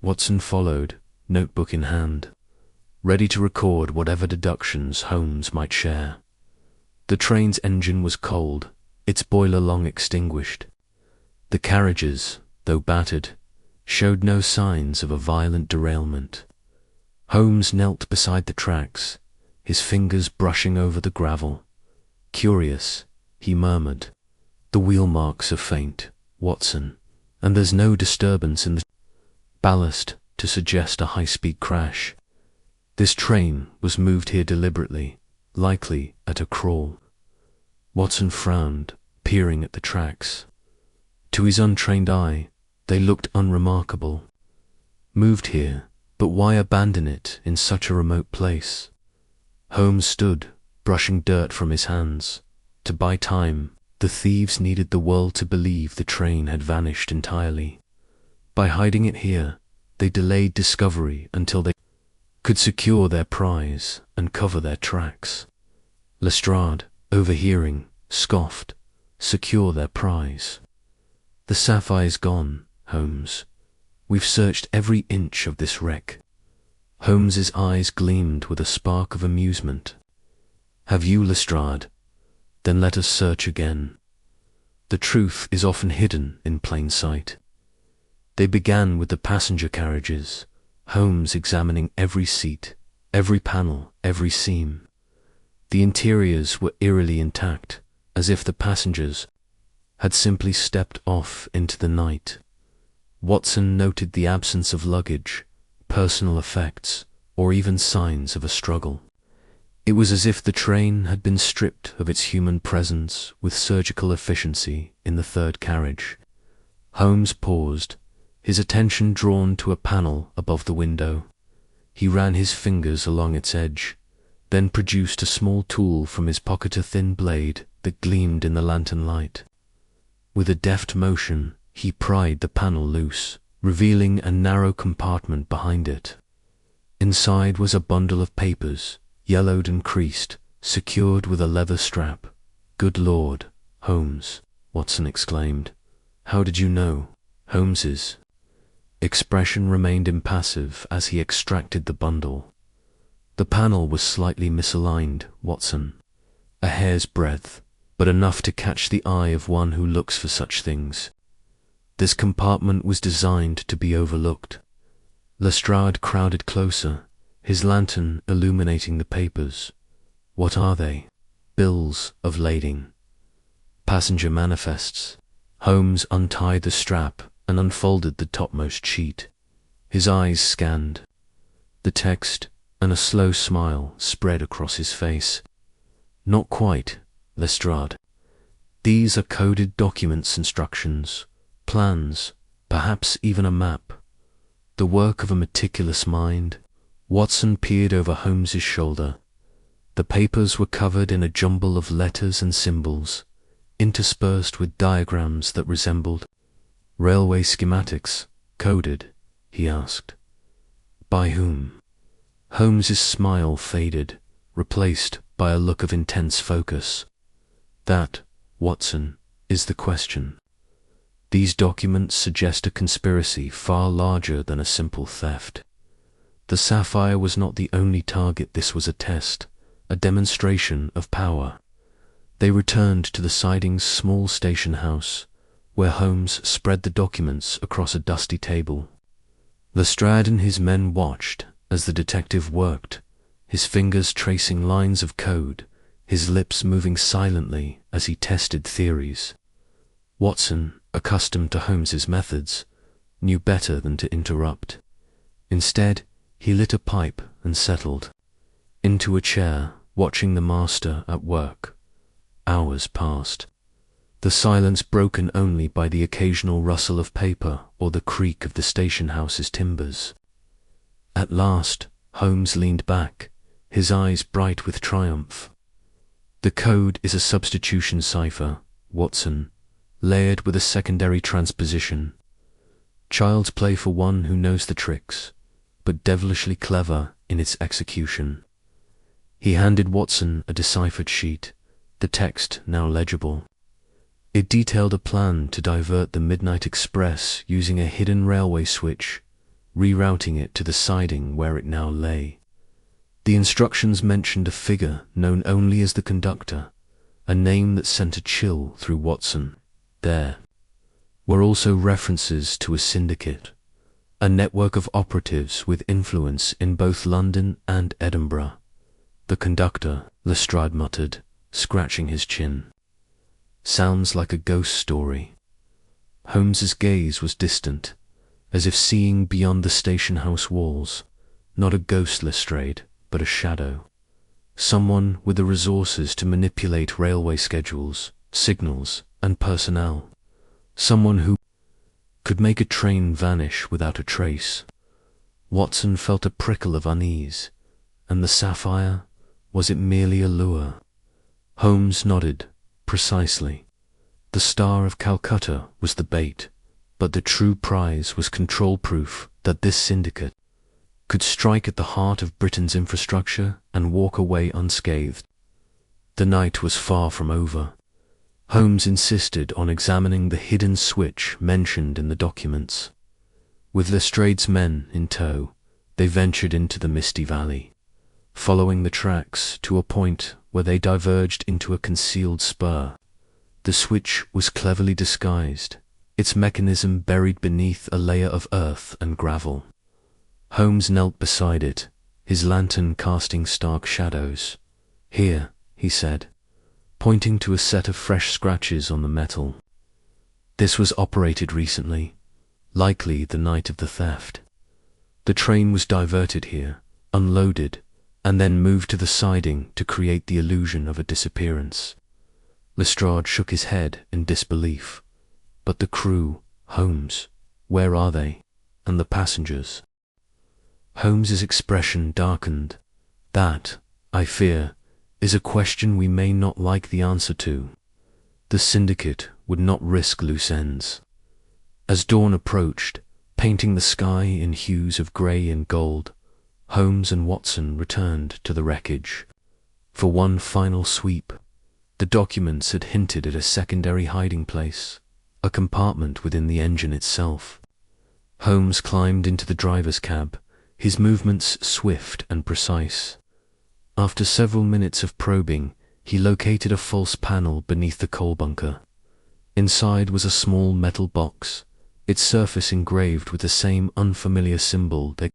Watson followed, notebook in hand, ready to record whatever deductions Holmes might share. The train's engine was cold, its boiler long extinguished. The carriages, though battered, showed no signs of a violent derailment. Holmes knelt beside the tracks, his fingers brushing over the gravel. "Curious," he murmured. "The wheel marks are faint, Watson, and there's no disturbance in the ballast to suggest a high-speed crash. This train was moved here deliberately, likely at a crawl." Watson frowned, peering at the tracks. To his untrained eye, they looked unremarkable. Moved here, but why abandon it in such a remote place? Holmes stood, brushing dirt from his hands. To buy time, the thieves needed the world to believe the train had vanished entirely. By hiding it here, they delayed discovery until they could secure their prize and cover their tracks. Lestrade, overhearing, scoffed, "Secure their prize? The sapphire's gone, Holmes. We've searched every inch of this wreck." Holmes's eyes gleamed with a spark of amusement. "Have you, Lestrade? Then let us search again. The truth is often hidden in plain sight." They began with the passenger carriages, Holmes examining every seat, every panel, every seam. The interiors were eerily intact, as if the passengers had simply stepped off into the night. Watson noted the absence of luggage, personal effects, or even signs of a struggle. It was as if the train had been stripped of its human presence with surgical efficiency in the third carriage. Holmes paused, his attention drawn to a panel above the window. He ran his fingers along its edge, then produced a small tool from his pocket, a thin blade that gleamed in the lantern light. With a deft motion, he pried the panel loose, revealing a narrow compartment behind it. Inside was a bundle of papers, yellowed and creased, secured with a leather strap. "Good Lord, Holmes," Watson exclaimed. "How did you know?" Holmes's expression remained impassive as he extracted the bundle. "The panel was slightly misaligned, Watson. A hair's breadth, but enough to catch the eye of one who looks for such things. This compartment was designed to be overlooked." Lestrade crowded closer, his lantern illuminating the papers. What are they? Bills of lading. Passenger manifests. Holmes untied the strap and unfolded the topmost sheet. His eyes scanned the text, and a slow smile spread across his face. Not quite, Lestrade. These are coded documents, instructions, plans, perhaps even a map. The work of a meticulous mind. Watson peered over Holmes's shoulder. The papers were covered in a jumble of letters and symbols, interspersed with diagrams that resembled railway schematics. Coded? He asked. By whom? Holmes's smile faded, replaced by a look of intense focus. That, Watson, is the question. These documents suggest a conspiracy far larger than a simple theft. The sapphire was not the only target. This was a test, a demonstration of power. They returned to the siding's small station house, where Holmes spread the documents across a dusty table. Lestrade and his men watched as the detective worked, his fingers tracing lines of code, his lips moving silently as he tested theories. Watson, accustomed to Holmes's methods, knew better than to interrupt. Instead, he lit a pipe and settled into a chair, watching the master at work. Hours passed, the silence broken only by the occasional rustle of paper or the creak of the station house's timbers. At last, Holmes leaned back, his eyes bright with triumph. The code is a substitution cipher, Watson, layered with a secondary transposition. Child's play for one who knows the tricks, but devilishly clever in its execution. He handed Watson a deciphered sheet, the text now legible. It detailed a plan to divert the midnight express using a hidden railway switch, rerouting it to the siding where it now lay. The instructions mentioned a figure known only as the conductor, a name that sent a chill through Watson. There were also references to a syndicate, a network of operatives with influence in both London and Edinburgh. The conductor, Lestrade muttered, scratching his chin. Sounds like a ghost story. Holmes's gaze was distant, as if seeing beyond the station house walls. Not a ghost, Lestrade, but a shadow. Someone with the resources to manipulate railway schedules, signals, and personnel. Someone who could make a train vanish without a trace. Watson felt a prickle of unease. And the sapphire? Was it merely a lure? Holmes nodded. Precisely. The Star of Calcutta was the bait, but the true prize was control proof that this syndicate could strike at the heart of Britain's infrastructure and walk away unscathed. The night was far from over. Holmes insisted on examining the hidden switch mentioned in the documents. With Lestrade's men in tow, they ventured into the misty valley, following the tracks to a point where they diverged into a concealed spur. The switch was cleverly disguised, its mechanism buried beneath a layer of earth and gravel. Holmes knelt beside it, his lantern casting stark shadows. Here, he said, pointing to a set of fresh scratches on the metal. This was operated recently, likely the night of the theft. The train was diverted here, unloaded, and then moved to the siding to create the illusion of a disappearance. Lestrade shook his head in disbelief. But the crew, Holmes, where are they? And the passengers? Holmes's expression darkened. That, I fear, is a question we may not like the answer to. The syndicate would not risk loose ends. As dawn approached, painting the sky in hues of grey and gold, Holmes and Watson returned to the wreckage. For one final sweep, the documents had hinted at a secondary hiding place, a compartment within the engine itself. Holmes climbed into the driver's cab, his movements swift and precise. After several minutes of probing, he located a false panel beneath the coal bunker. Inside was a small metal box, its surface engraved with the same unfamiliar symbol that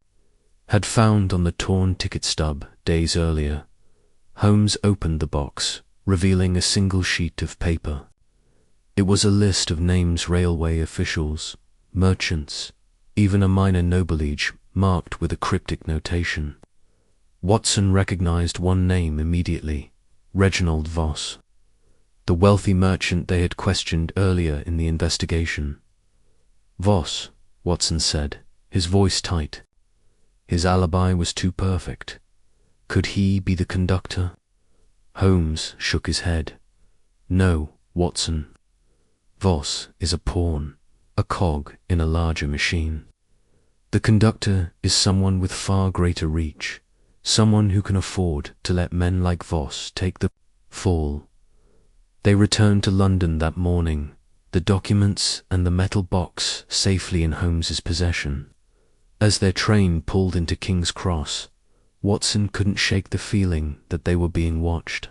had found on the torn ticket stub days earlier. Holmes opened the box, revealing a single sheet of paper. It was a list of names: railway officials, merchants, even a minor nobilage marked with a cryptic notation. Watson recognized one name immediately: Reginald Voss, the wealthy merchant they had questioned earlier in the investigation. Voss, Watson said, his voice tight. His alibi was too perfect. Could he be the conductor? Holmes shook his head. No, Watson. Voss is a pawn, a cog in a larger machine. The conductor is someone with far greater reach, someone who can afford to let men like Voss take the fall. They returned to London that morning, the documents and the metal box safely in Holmes's possession. As their train pulled into King's Cross, Watson couldn't shake the feeling that they were being watched.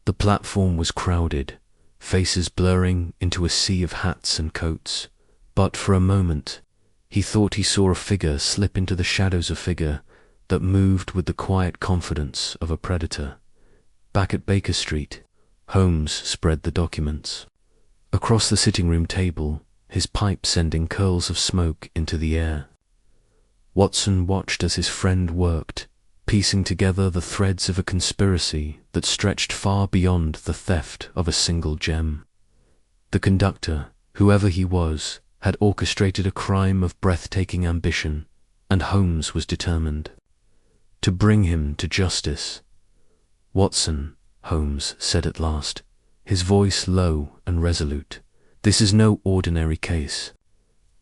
The platform was crowded, faces blurring into a sea of hats and coats, but for a moment he thought he saw a figure slip into the shadows, a figure that moved with the quiet confidence of a predator. Back at Baker Street, Holmes spread the documents. Across the sitting-room table, his pipe sending curls of smoke into the air. Watson watched as his friend worked, piecing together the threads of a conspiracy that stretched far beyond the theft of a single gem. The conductor, whoever he was, had orchestrated a crime of breathtaking ambition, and Holmes was determined to bring him to justice. Watson, Holmes said at last, his voice low and resolute, this is no ordinary case.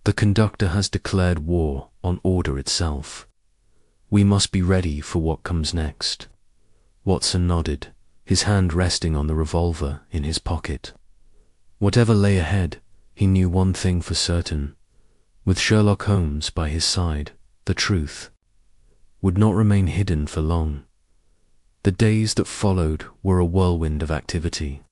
The conductor has declared war on order itself. We must be ready for what comes next. Watson nodded, his hand resting on the revolver in his pocket. Whatever lay ahead, he knew one thing for certain. With Sherlock Holmes by his side, the truth would not remain hidden for long. The days that followed were a whirlwind of activity.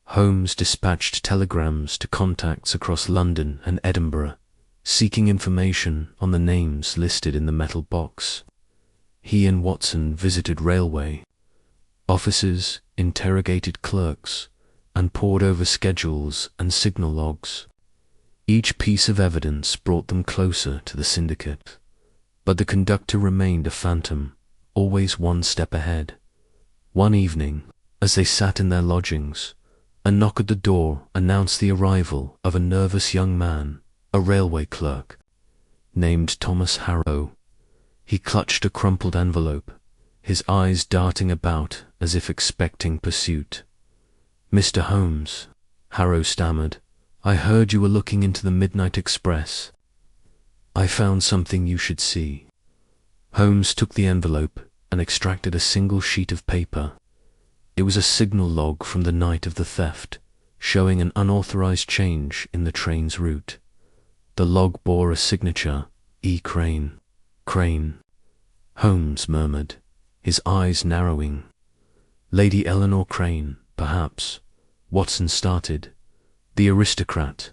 Holmes dispatched telegrams to contacts across London and Edinburgh, seeking information on the names listed in the metal box. He and Watson visited railway offices, interrogated clerks, and pored over schedules and signal logs. Each piece of evidence brought them closer to the syndicate. But the conductor remained a phantom, always one step ahead. One evening, as they sat in their lodgings, a knock at the door announced the arrival of a nervous young man, a railway clerk, named Thomas Harrow. He clutched a crumpled envelope, his eyes darting about as if expecting pursuit. "Mr. Holmes," Harrow stammered, "I heard you were looking into the midnight express. I found something you should see." Holmes took the envelope and extracted a single sheet of paper. It was a signal log from the night of the theft, showing an unauthorized change in the train's route. The log bore a signature, E. Crane. "Crane," Holmes murmured, his eyes narrowing. "Lady Eleanor Crane, perhaps," Watson started. "The aristocrat.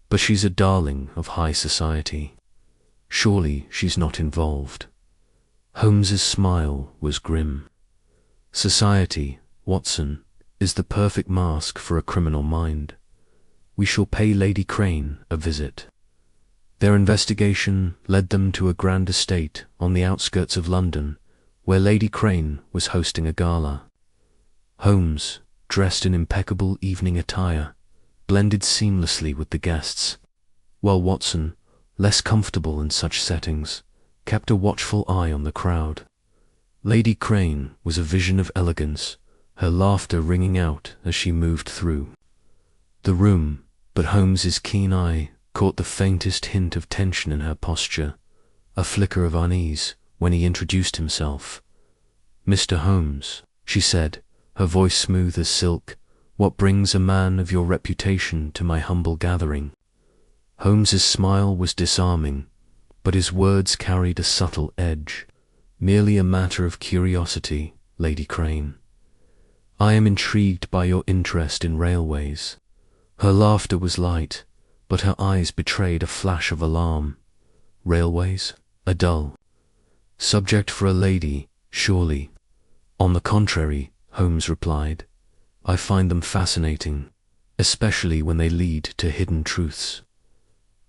But she's a darling of high society. Surely she's not involved." Holmes's smile was grim. "Society, Watson, is the perfect mask for a criminal mind. We shall pay Lady Crane a visit." Their investigation led them to a grand estate on the outskirts of London, where Lady Crane was hosting a gala. Holmes, dressed in impeccable evening attire, blended seamlessly with the guests, while Watson, less comfortable in such settings, kept a watchful eye on the crowd. Lady Crane was a vision of elegance, her laughter ringing out as she moved through the room, but Holmes's keen eye caught the faintest hint of tension in her posture, a flicker of unease when he introduced himself. "Mr. Holmes," she said, her voice smooth as silk, "what brings a man of your reputation to my humble gathering?" Holmes's smile was disarming, but his words carried a subtle edge. "Merely a matter of curiosity, Lady Crane. I am intrigued by your interest in railways." Her laughter was light, but her eyes betrayed a flash of alarm. "Railways? A dull, Subject for a lady, surely. On the contrary, Holmes replied, I find them fascinating, especially when they lead to hidden truths.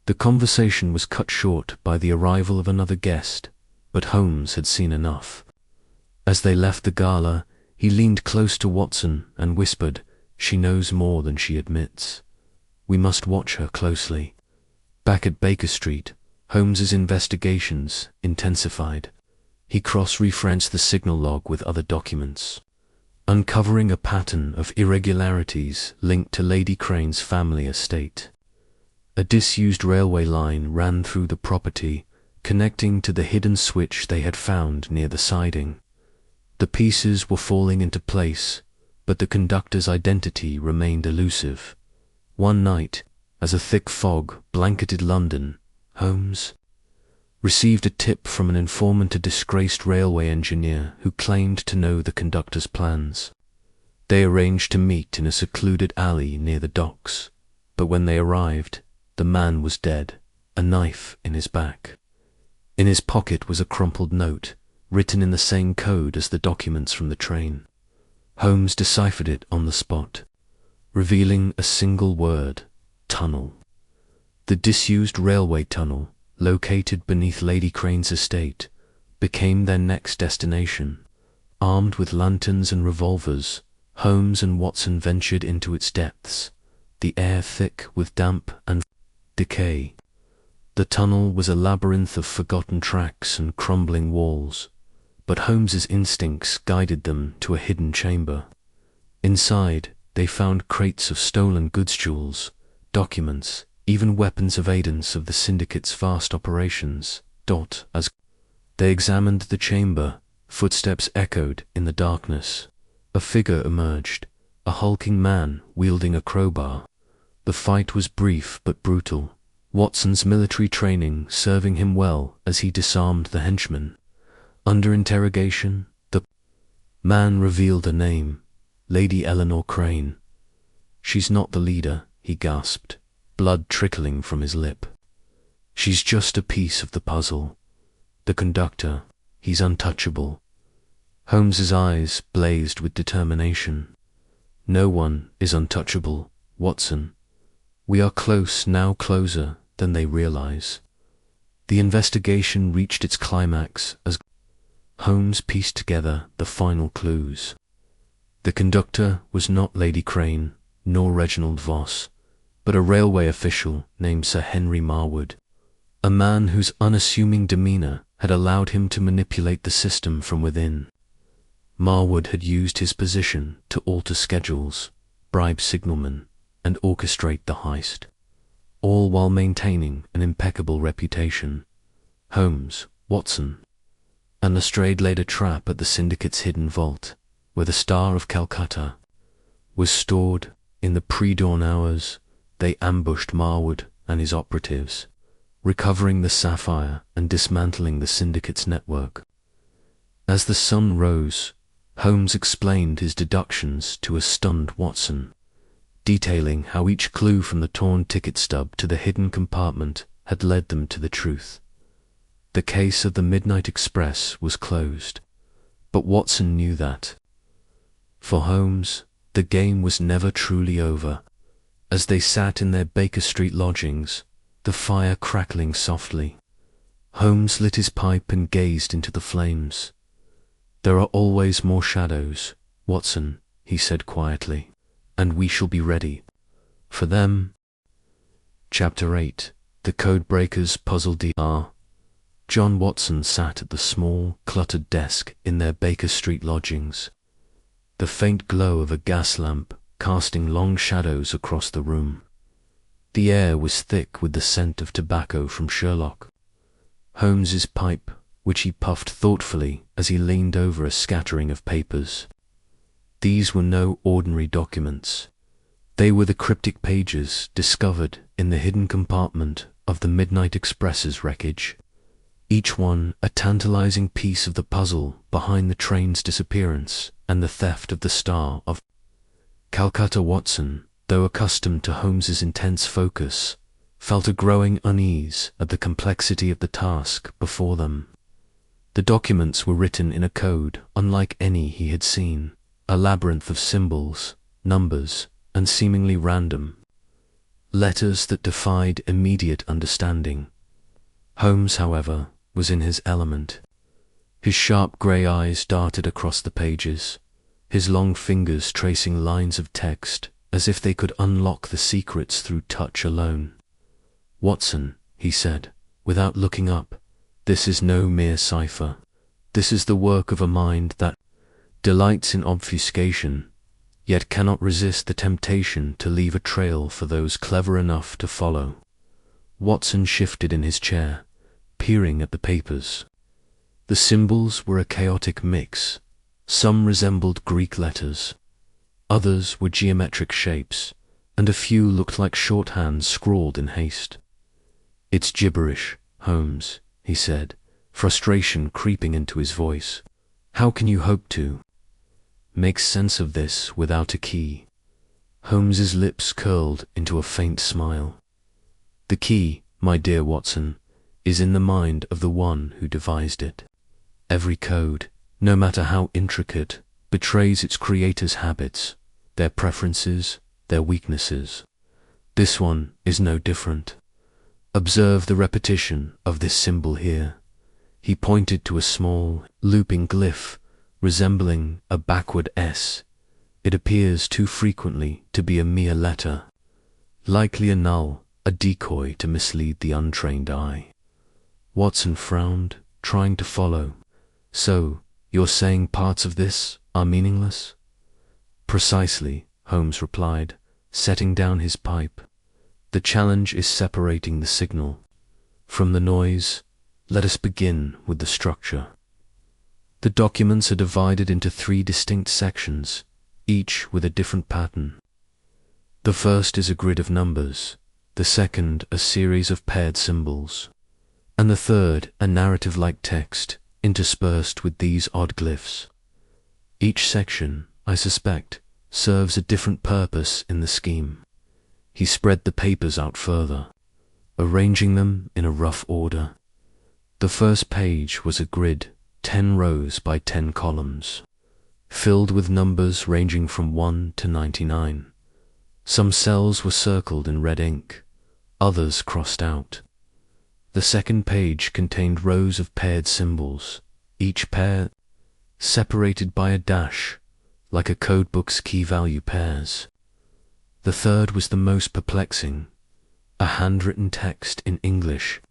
The conversation was cut short by the arrival of another guest, but Holmes had seen enough. As they left the gala, he leaned close to Watson and whispered, She knows more than she admits. We must watch her closely. Back at Baker Street, Holmes's investigations intensified. He cross-referenced the signal log with other documents, uncovering a pattern of irregularities linked to Lady Crane's family estate. A disused railway line ran through the property, connecting to the hidden switch they had found near the siding. The pieces were falling into place, but the conductor's identity remained elusive. One night, as a thick fog blanketed London, Holmes received a tip from an informant, a disgraced railway engineer who claimed to know the conductor's plans. They arranged to meet in a secluded alley near the docks, but when they arrived, the man was dead, a knife in his back. In his pocket was a crumpled note, written in the same code as the documents from the train. Holmes deciphered it on the spot, revealing a single word: tunnel. The disused railway tunnel, located beneath Lady Crane's estate, became their next destination. Armed with lanterns and revolvers, Holmes and Watson ventured into its depths, the air thick with damp and decay. The tunnel was a labyrinth of forgotten tracks and crumbling walls, but Holmes's instincts guided them to a hidden chamber. Inside, they found crates of stolen goods, jewels, documents, even weapons, evidence of the syndicate's vast operations. As they examined the chamber, footsteps echoed in the darkness. A figure emerged, a hulking man wielding a crowbar. The fight was brief but brutal, Watson's military training serving him well as he disarmed the henchman. Under interrogation, the man revealed a name: Lady Eleanor Crane. She's not the leader, he gasped, blood trickling from his lip. She's just a piece of the puzzle. The conductor, he's untouchable. Holmes's eyes blazed with determination. No one is untouchable, Watson. We are close, now closer than they realize. The investigation reached its climax as Holmes pieced together the final clues. The conductor was not Lady Crane, nor Reginald Voss, but a railway official named Sir Henry Marwood, a man whose unassuming demeanor had allowed him to manipulate the system from within. Marwood had used his position to alter schedules, bribe signalmen, and orchestrate the heist, all while maintaining an impeccable reputation. Holmes, Watson, and Lestrade laid a trap at the syndicate's hidden vault, where the Star of Calcutta was stored. In the pre-dawn hours, they ambushed Marwood and his operatives, recovering the sapphire and dismantling the syndicate's network. As the sun rose, Holmes explained his deductions to a stunned Watson, detailing how each clue from the torn ticket stub to the hidden compartment had led them to the truth. The case of the Midnight Express was closed, but Watson knew that. For Holmes, the game was never truly over. As they sat in their Baker Street lodgings, the fire crackling softly, Holmes lit his pipe and gazed into the flames. There are always more shadows, Watson, he said quietly, and we shall be ready for them. Chapter 8. The Codebreakers Puzzle Dr. John Watson sat at the small, cluttered desk in their Baker Street lodgings, the faint glow of a gas lamp casting long shadows across the room. The air was thick with the scent of tobacco from Sherlock. Holmes's pipe, which he puffed thoughtfully as he leaned over a scattering of papers. These were no ordinary documents. They were the cryptic pages discovered in the hidden compartment of the Midnight Express's wreckage, each one a tantalizing piece of the puzzle behind the train's disappearance and the theft of the Star of Calcutta. Watson, though accustomed to Holmes's intense focus, felt a growing unease at the complexity of the task before them. The documents were written in a code unlike any he had seen, a labyrinth of symbols, numbers, and seemingly random letters that defied immediate understanding. Holmes, however, was in his element. His sharp grey eyes darted across the pages, his long fingers tracing lines of text as if they could unlock the secrets through touch alone. "Watson," he said, without looking up, "this is no mere cipher. This is the work of a mind that delights in obfuscation, yet cannot resist the temptation to leave a trail for those clever enough to follow." Watson shifted in his chair, peering at the papers. The symbols were a chaotic mix. Some resembled Greek letters, others were geometric shapes, and a few looked like shorthand scrawled in haste. "It's gibberish, Holmes," he said, frustration creeping into his voice. "How can you hope to make sense of this without a key?" Holmes's lips curled into a faint smile. "The key, my dear Watson, is in the mind of the one who devised it. Every code, no matter how intricate, betrays its creator's habits, their preferences, their weaknesses. This one is no different. Observe the repetition of this symbol here." He pointed to a small, looping glyph resembling a backward S. "It appears too frequently to be a mere letter, likely a null, a decoy to mislead the untrained eye." Watson frowned, trying to follow. "So, you're saying parts of this are meaningless?" "Precisely," Holmes replied, setting down his pipe. "The challenge is separating the signal from the noise. Let us begin with the structure." The documents are divided into 3 distinct sections, each with a different pattern. The first is a grid of numbers, the second a series of paired symbols, and the third a narrative-like text interspersed with these odd glyphs. Each section, I suspect, serves a different purpose in the scheme. He spread the papers out further, arranging them in a rough order. The first page was a grid, 10 rows by 10 columns, filled with numbers ranging from 1 to 99. Some cells were circled in red ink, others crossed out. The second page contained rows of paired symbols, each pair separated by a dash, like a codebook's key-value pairs. The third was the most perplexing, a handwritten text in English,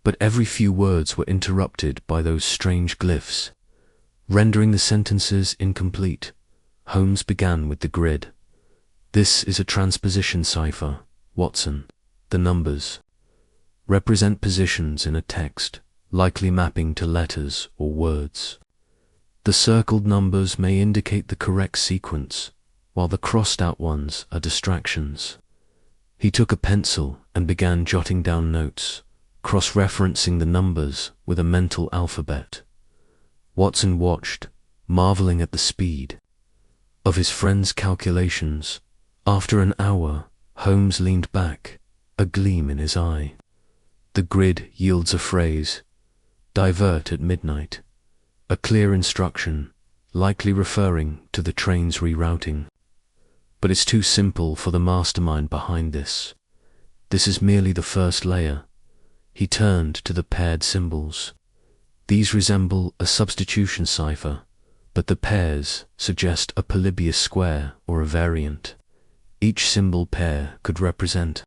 but every few words were interrupted by those strange glyphs, rendering the sentences incomplete. Holmes began with the grid. "This is a transposition cipher, Watson. The numbers represent positions in a text, likely mapping to letters or words. The circled numbers may indicate the correct sequence, while the crossed-out ones are distractions." He took a pencil and began jotting down notes, cross-referencing the numbers with a mental alphabet. Watson watched, marveling at the speed of his friend's calculations. After an hour, Holmes leaned back, a gleam in his eye. The grid yields a phrase, "Divert at midnight," a clear instruction, likely referring to the train's rerouting. But it's too simple for the mastermind behind this. This is merely the first layer. He turned to the paired symbols. These resemble a substitution cipher, but the pairs suggest a Polybius square or a variant. Each symbol pair could represent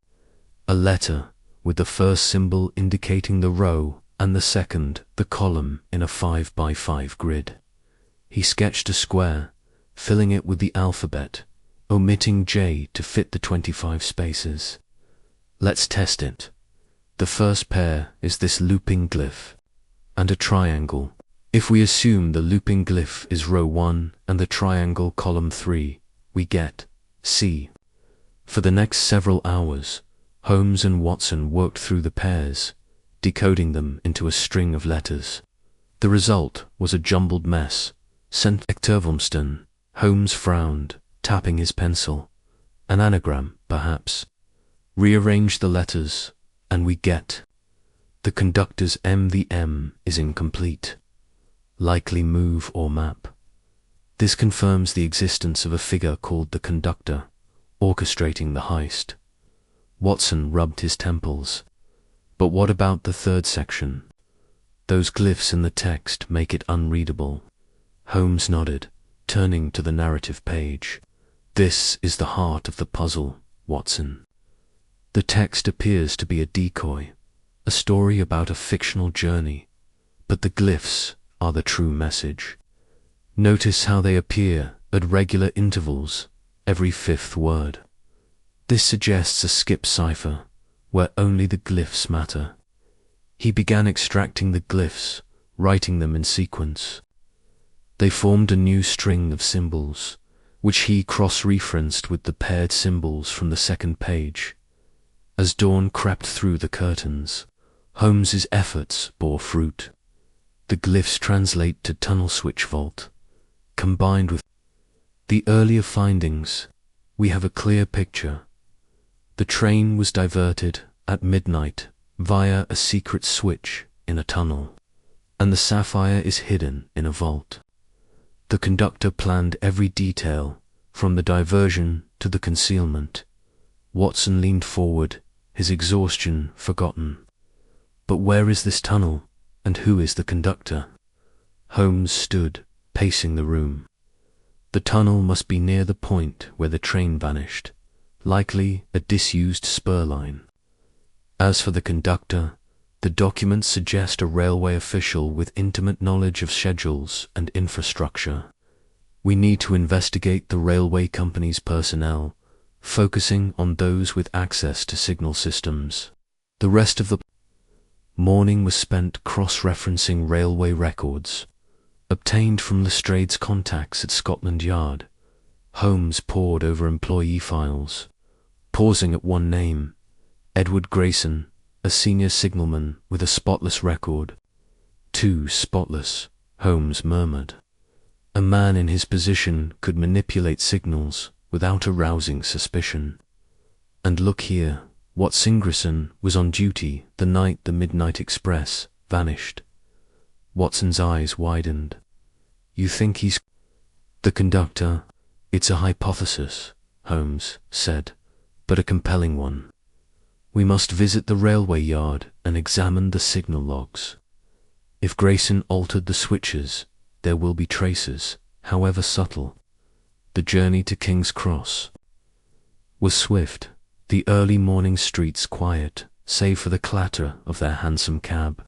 a letter, with the first symbol indicating the row and the second the column in a 5 by 5 grid. He sketched a square, filling it with the alphabet, omitting J to fit the 25 spaces. "Let's test it. The first pair is this looping glyph and a triangle. If we assume the looping glyph is row 1 and the triangle column 3, we get C." For the next several hours, Holmes and Watson worked through the pairs, decoding them into a string of letters. The result was a jumbled mess. "St. Ectervumston," Holmes frowned, tapping his pencil. "An anagram, perhaps." Rearrange the letters, and we get the conductor's M. The M is incomplete. likely move or map. This confirms the existence of a figure called the conductor, orchestrating the heist. Watson rubbed his temples. But what about the third section? Those glyphs in the text make it unreadable. Holmes nodded, turning to the narrative page. This is the heart of the puzzle, Watson. The text appears to be a decoy, a story about a fictional journey, but the glyphs are the true message. Notice how they appear at regular intervals, every fifth word. This suggests a skip cipher, where only the glyphs matter. He began extracting the glyphs, writing them in sequence. They formed a new string of symbols, which he cross-referenced with the paired symbols from the second page. As dawn crept through the curtains, Holmes's efforts bore fruit. The glyphs translate to tunnel switch vault. Combined with the earlier findings, we have a clear picture. The train was diverted at midnight via a secret switch in a tunnel, and the sapphire is hidden in a vault. The conductor planned every detail, from the diversion to the concealment. Watson leaned forward, his exhaustion forgotten. But where is this tunnel, and who is the conductor? Holmes stood, pacing the room. The tunnel must be near the point where the train vanished, likely a disused spur line. As for the conductor, the documents suggest a railway official with intimate knowledge of schedules and infrastructure. We need to investigate the railway company's personnel, focusing on those with access to signal systems. The rest of the morning was spent cross-referencing railway records, obtained from Lestrade's contacts at Scotland Yard. Holmes pored over employee files, pausing at one name, Edward Grayson, a senior signalman with a spotless record. Too spotless, Holmes murmured. A man in his position could manipulate signals without arousing suspicion. And look here, Watson was on duty the night the Midnight Express vanished. Watson's eyes widened. You think he's the conductor? It's a hypothesis, Holmes said, but a compelling one. We must visit the railway yard and examine the signal logs. If Grayson altered the switches, there will be traces, however subtle. The journey to King's Cross was swift, the early morning streets quiet, save for the clatter of their hansom cab.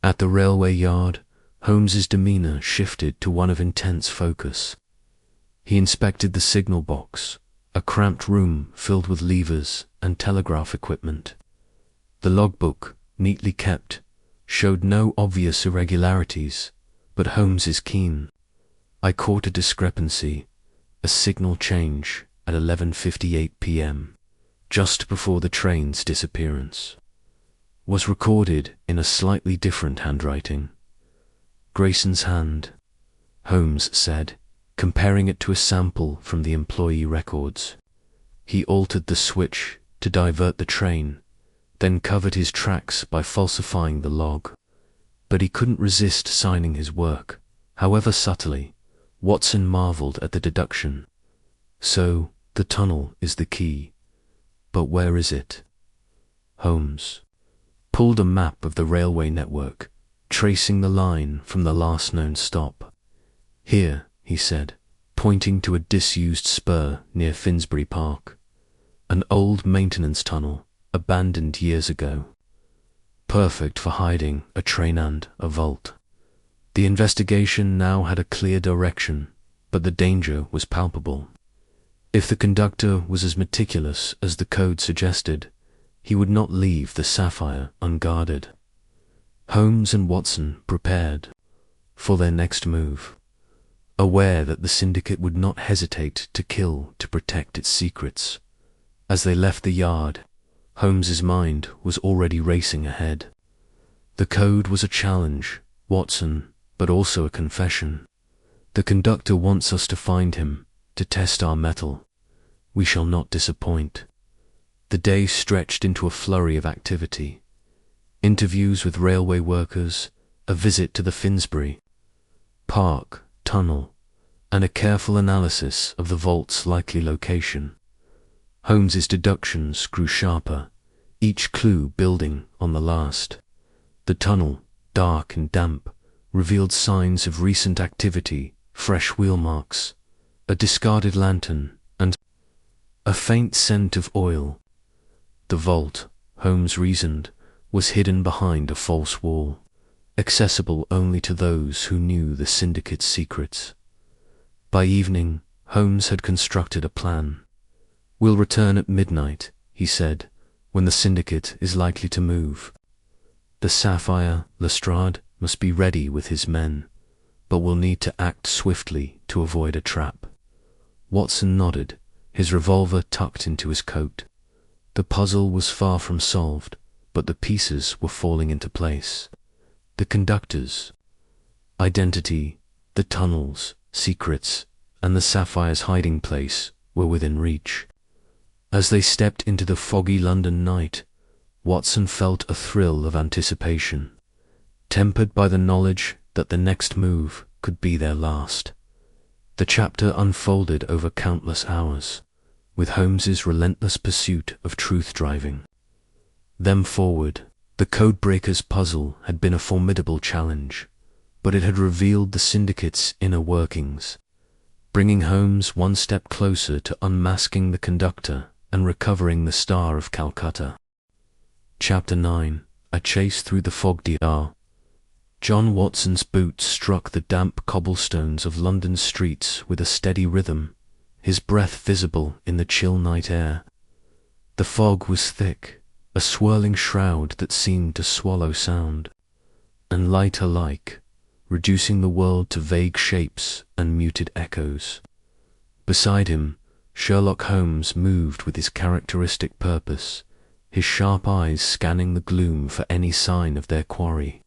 At the railway yard, Holmes's demeanor shifted to one of intense focus. He inspected the signal box, a cramped room filled with levers and telegraph equipment. The logbook, neatly kept, showed no obvious irregularities, but Holmes is keen. I caught a discrepancy, a signal change at 11:58 p.m., just before the train's disappearance. Was recorded in a slightly different handwriting. Grayson's hand, Holmes said, comparing it to a sample from the employee records. He altered the switch to divert the train, then covered his tracks by falsifying the log. But he couldn't resist signing his work, however subtly. Watson marveled at the deduction. So, the tunnel is the key. But where is it? Holmes pulled a map of the railway network, tracing the line from the last known stop. Here, he said, pointing to a disused spur near Finsbury Park. An old maintenance tunnel, abandoned years ago. Perfect for hiding a train and a vault. The investigation now had a clear direction, but the danger was palpable. If the conductor was as meticulous as the code suggested, he would not leave the sapphire unguarded. Holmes and Watson prepared for their next move, aware that the syndicate would not hesitate to kill to protect its secrets. As they left the yard, Holmes's mind was already racing ahead. The code was a challenge, Watson, but also a confession. The conductor wants us to find him, to test our mettle. We shall not disappoint. The day stretched into a flurry of activity. Interviews with railway workers, a visit to the Finsbury, park, tunnel, and a careful analysis of the vault's likely location. Holmes's deductions grew sharper, each clue building on the last. The tunnel, dark and damp, revealed signs of recent activity, fresh wheel marks, a discarded lantern, and a faint scent of oil. The vault, Holmes reasoned, was hidden behind a false wall, accessible only to those who knew the syndicate's secrets. By evening, Holmes had constructed a plan. "We'll return at midnight," he said, "when the syndicate is likely to move. The Sapphire, Lestrade, must be ready with his men, but we'll need to act swiftly to avoid a trap." Watson nodded, his revolver tucked into his coat. The puzzle was far from solved, but the pieces were falling into place. The conductor's identity, the tunnel's secrets, and the Sapphire's hiding place were within reach. As they stepped into the foggy London night, Watson felt a thrill of anticipation, tempered by the knowledge that the next move could be their last. The chapter unfolded over countless hours, with Holmes's relentless pursuit of truth driving them forward. The Codebreaker's puzzle had been a formidable challenge, but it had revealed the syndicate's inner workings, bringing Holmes one step closer to unmasking the conductor and recovering the Star of Calcutta. Chapter 9: A Chase Through the Fog. Dr. John Watson's boots struck the damp cobblestones of London's streets with a steady rhythm, his breath visible in the chill night air. The fog was thick, a swirling shroud that seemed to swallow sound and light alike, reducing the world to vague shapes and muted echoes. Beside him, Sherlock Holmes moved with his characteristic purpose, his sharp eyes scanning the gloom for any sign of their quarry.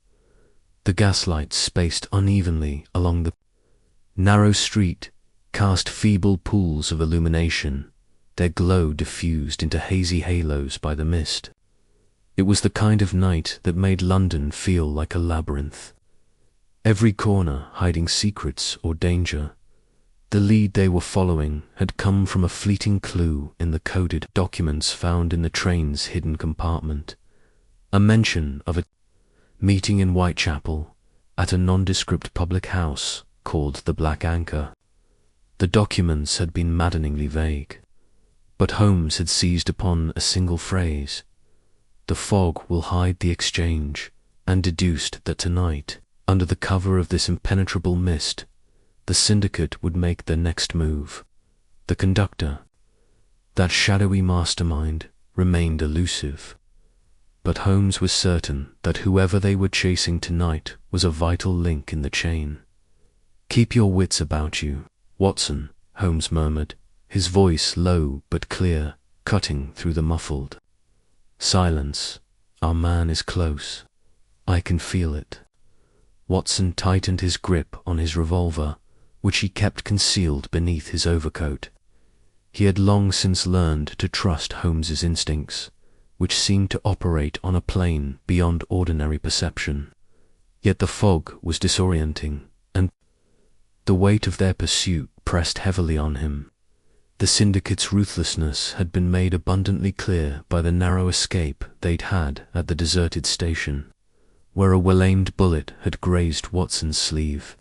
The gaslights spaced unevenly along the narrow street cast feeble pools of illumination, their glow diffused into hazy halos by the mist. It was the kind of night that made London feel like a labyrinth, every corner hiding secrets or danger. The lead they were following had come from a fleeting clue in the coded documents found in the train's hidden compartment, a mention of a meeting in Whitechapel at a nondescript public house called the Black Anchor. The documents had been maddeningly vague, but Holmes had seized upon a single phrase: "The fog will hide the exchange," and deduced that tonight, under the cover of this impenetrable mist, the syndicate would make their next move. The conductor, that shadowy mastermind, remained elusive, but Holmes was certain that whoever they were chasing tonight was a vital link in the chain. "Keep your wits about you, Watson," Holmes murmured, his voice low but clear, cutting through the muffled silence. "Our man is close. I can feel it." Watson tightened his grip on his revolver, which he kept concealed beneath his overcoat. He had long since learned to trust Holmes's instincts, which seemed to operate on a plane beyond ordinary perception. Yet the fog was disorienting, and the weight of their pursuit pressed heavily on him. The syndicate's ruthlessness had been made abundantly clear by the narrow escape they'd had at the deserted station, where a well-aimed bullet had grazed Watson's sleeve.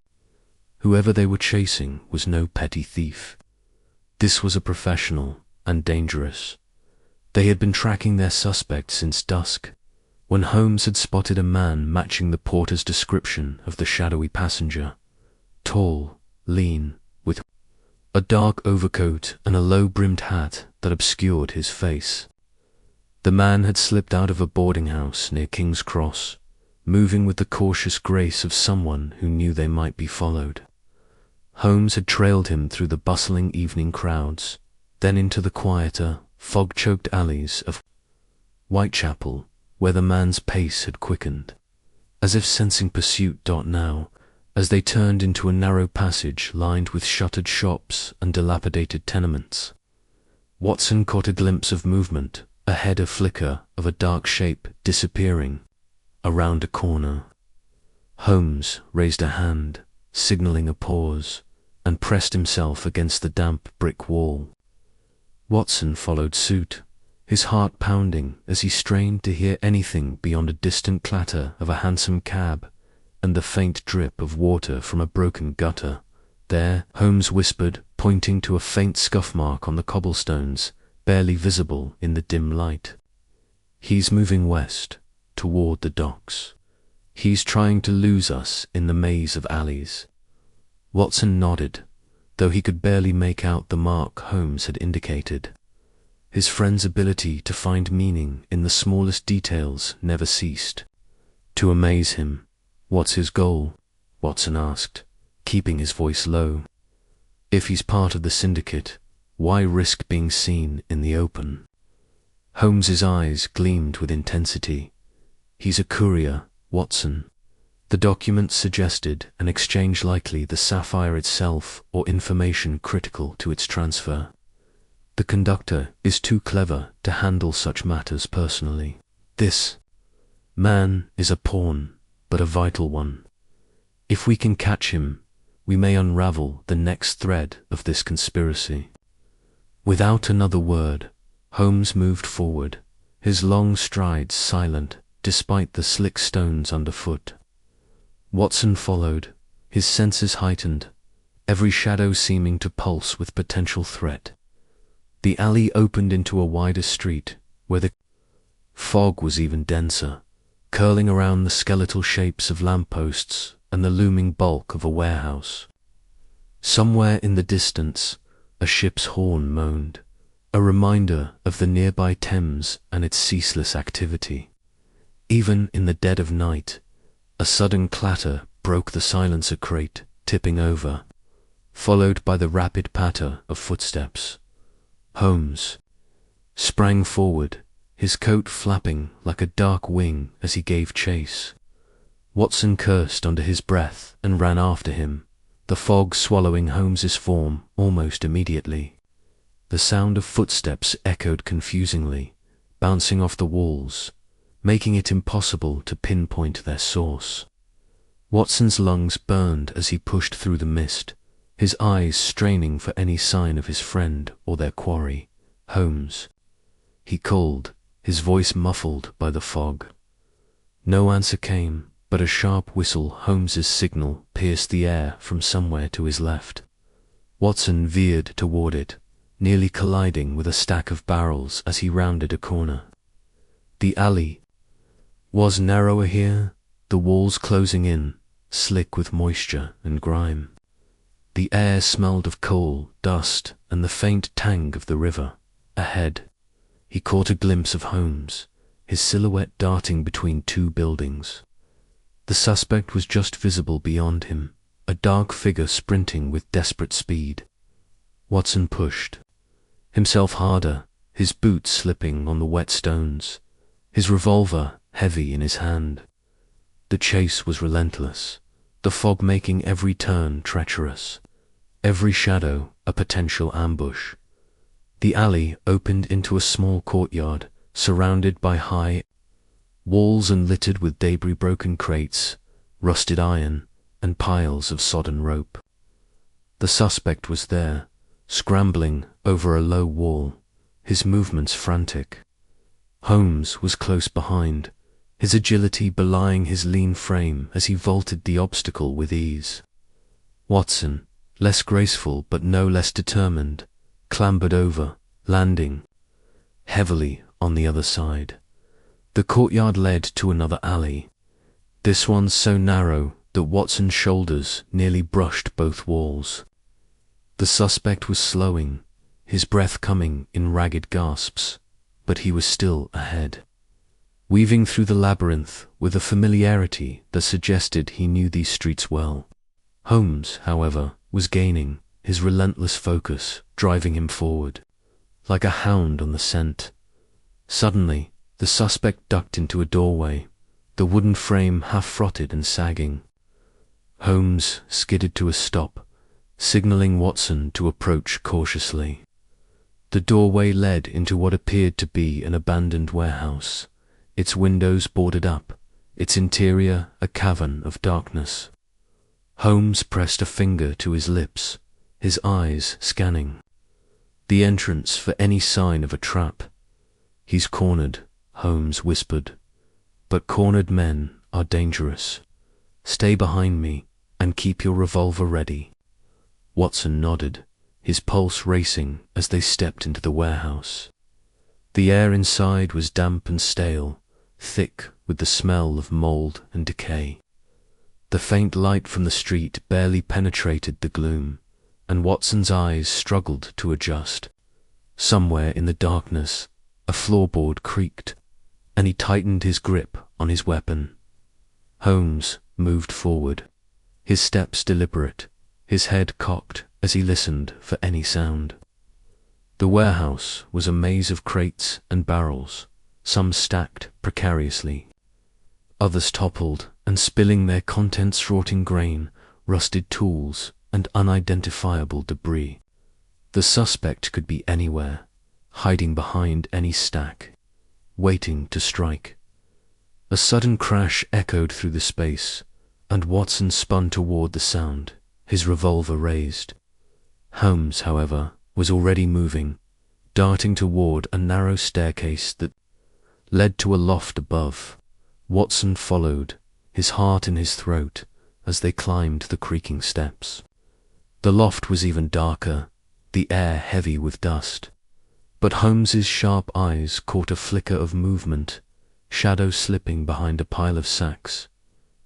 Whoever they were chasing was no petty thief. This was a professional, and dangerous. They had been tracking their suspect since dusk, when Holmes had spotted a man matching the porter's description of the shadowy passenger: tall, lean, with a dark overcoat and a low-brimmed hat that obscured his face. The man had slipped out of a boarding house near King's Cross, moving with the cautious grace of someone who knew they might be followed. Holmes had trailed him through the bustling evening crowds, then into the quieter, fog-choked alleys of Whitechapel, where the man's pace had quickened, as if sensing pursuit. Now, as they turned into a narrow passage lined with shuttered shops and dilapidated tenements, Watson caught a glimpse of movement, ahead a flicker of a dark shape disappearing around a corner. Holmes raised a hand, signaling a pause, and pressed himself against the damp brick wall. Watson followed suit, his heart pounding as he strained to hear anything beyond a distant clatter of a hansom cab and the faint drip of water from a broken gutter. There, Holmes whispered, pointing to a faint scuff mark on the cobblestones, barely visible in the dim light. "He's moving west, toward the docks. He's trying to lose us in the maze of alleys." Watson nodded, though he could barely make out the mark Holmes had indicated. His friend's ability to find meaning in the smallest details never ceased. "To amaze him. What's his goal?" Watson asked, keeping his voice low. "If he's part of the syndicate, why risk being seen in the open?" Holmes's eyes gleamed with intensity. "He's a courier, Watson. The document suggested an exchange, likely the sapphire itself or information critical to its transfer. The conductor is too clever to handle such matters personally. This man is a pawn, but a vital one. If we can catch him, we may unravel the next thread of this conspiracy." Without another word, Holmes moved forward, his long strides silent despite the slick stones underfoot. Watson followed, his senses heightened, every shadow seeming to pulse with potential threat. The alley opened into a wider street, where the fog was even denser, curling around the skeletal shapes of lampposts and the looming bulk of a warehouse. Somewhere in the distance, a ship's horn moaned, a reminder of the nearby Thames and its ceaseless activity. Even in the dead of night, a sudden clatter broke the silence, a crate tipping over, followed by the rapid patter of footsteps. Holmes sprang forward, his coat flapping like a dark wing as he gave chase. Watson cursed under his breath and ran after him, the fog swallowing Holmes's form almost immediately. The sound of footsteps echoed confusingly, bouncing off the walls, making it impossible to pinpoint their source. Watson's lungs burned as he pushed through the mist, his eyes straining for any sign of his friend or their quarry. "Holmes," he called, his voice muffled by the fog. No answer came, but a sharp whistle, Holmes's signal, pierced the air from somewhere to his left. Watson veered toward it, nearly colliding with a stack of barrels as he rounded a corner. The alley was narrower here, the walls closing in, slick with moisture and grime. The air smelled of coal, dust, and the faint tang of the river. Ahead, he caught a glimpse of Holmes, his silhouette darting between two buildings. The suspect was just visible beyond him, a dark figure sprinting with desperate speed. Watson pushed himself harder, his boots slipping on the wet stones, his revolver heavy in his hand. The chase was relentless, the fog making every turn treacherous, every shadow a potential ambush. The alley opened into a small courtyard, surrounded by high walls and littered with debris, broken crates, rusted iron, and piles of sodden rope. The suspect was there, scrambling over a low wall, his movements frantic. Holmes was close behind, his agility belying his lean frame as he vaulted the obstacle with ease. Watson, less graceful but no less determined, clambered over, landing heavily on the other side. The courtyard led to another alley, this one so narrow that Watson's shoulders nearly brushed both walls. The suspect was slowing, his breath coming in ragged gasps, but he was still ahead, weaving through the labyrinth with a familiarity that suggested he knew these streets well. Holmes, however, was gaining, his relentless focus driving him forward, like a hound on the scent. Suddenly, the suspect ducked into a doorway, the wooden frame half-frotted and sagging. Holmes skidded to a stop, signaling Watson to approach cautiously. The doorway led into what appeared to be an abandoned warehouse, its windows boarded up, its interior a cavern of darkness. Holmes pressed a finger to his lips, his eyes scanning the entrance for any sign of a trap. "He's cornered," Holmes whispered. "But cornered men are dangerous. Stay behind me and keep your revolver ready." Watson nodded, his pulse racing as they stepped into the warehouse. The air inside was damp and stale, thick with the smell of mold and decay. The faint light from the street barely penetrated the gloom, and Watson's eyes struggled to adjust. Somewhere in the darkness, a floorboard creaked, and he tightened his grip on his weapon. Holmes moved forward, his steps deliberate, his head cocked as he listened for any sound. The warehouse was a maze of crates and barrels, some stacked precariously, others toppled and spilling their contents rotting grain, rusted tools, and unidentifiable debris. The suspect could be anywhere, hiding behind any stack, waiting to strike. A sudden crash echoed through the space, and Watson spun toward the sound, his revolver raised. Holmes, however, was already moving, darting toward a narrow staircase that led to a loft above. Watson followed, his heart in his throat, as they climbed the creaking steps. The loft was even darker, the air heavy with dust. But Holmes's sharp eyes caught a flicker of movement, shadow slipping behind a pile of sacks.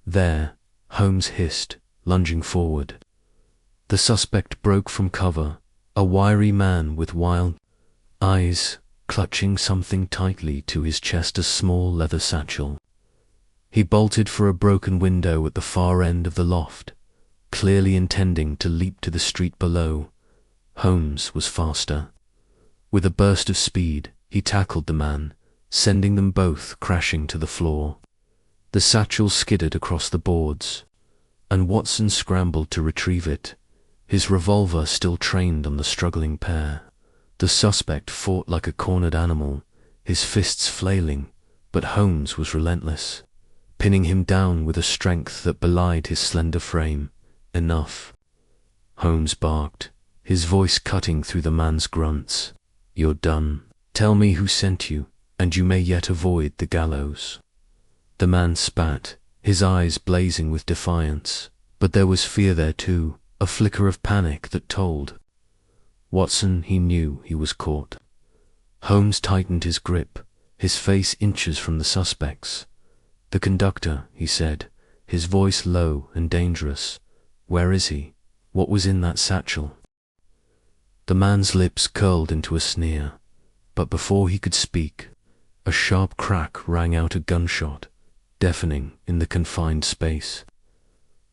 "There," Holmes hissed, lunging forward. The suspect broke from cover, a wiry man with wild eyes, clutching something tightly to his chest, a small leather satchel. He bolted for a broken window at the far end of the loft, clearly intending to leap to the street below. Holmes was faster. With a burst of speed, he tackled the man, sending them both crashing to the floor. The satchel skidded across the boards, and Watson scrambled to retrieve it, his revolver still trained on the struggling pair. The suspect fought like a cornered animal, his fists flailing, but Holmes was relentless, pinning him down with a strength that belied his slender frame. "Enough," Holmes barked, his voice cutting through the man's grunts. "You're done. Tell me who sent you, and you may yet avoid the gallows." The man spat, his eyes blazing with defiance, but there was fear there too, a flicker of panic that told. Watson, he knew he was caught. Holmes tightened his grip, his face inches from the suspect's. "The conductor," he said, his voice low and dangerous. "Where is he? What was in that satchel?" The man's lips curled into a sneer, but before he could speak, a sharp crack rang out, a gunshot, deafening in the confined space.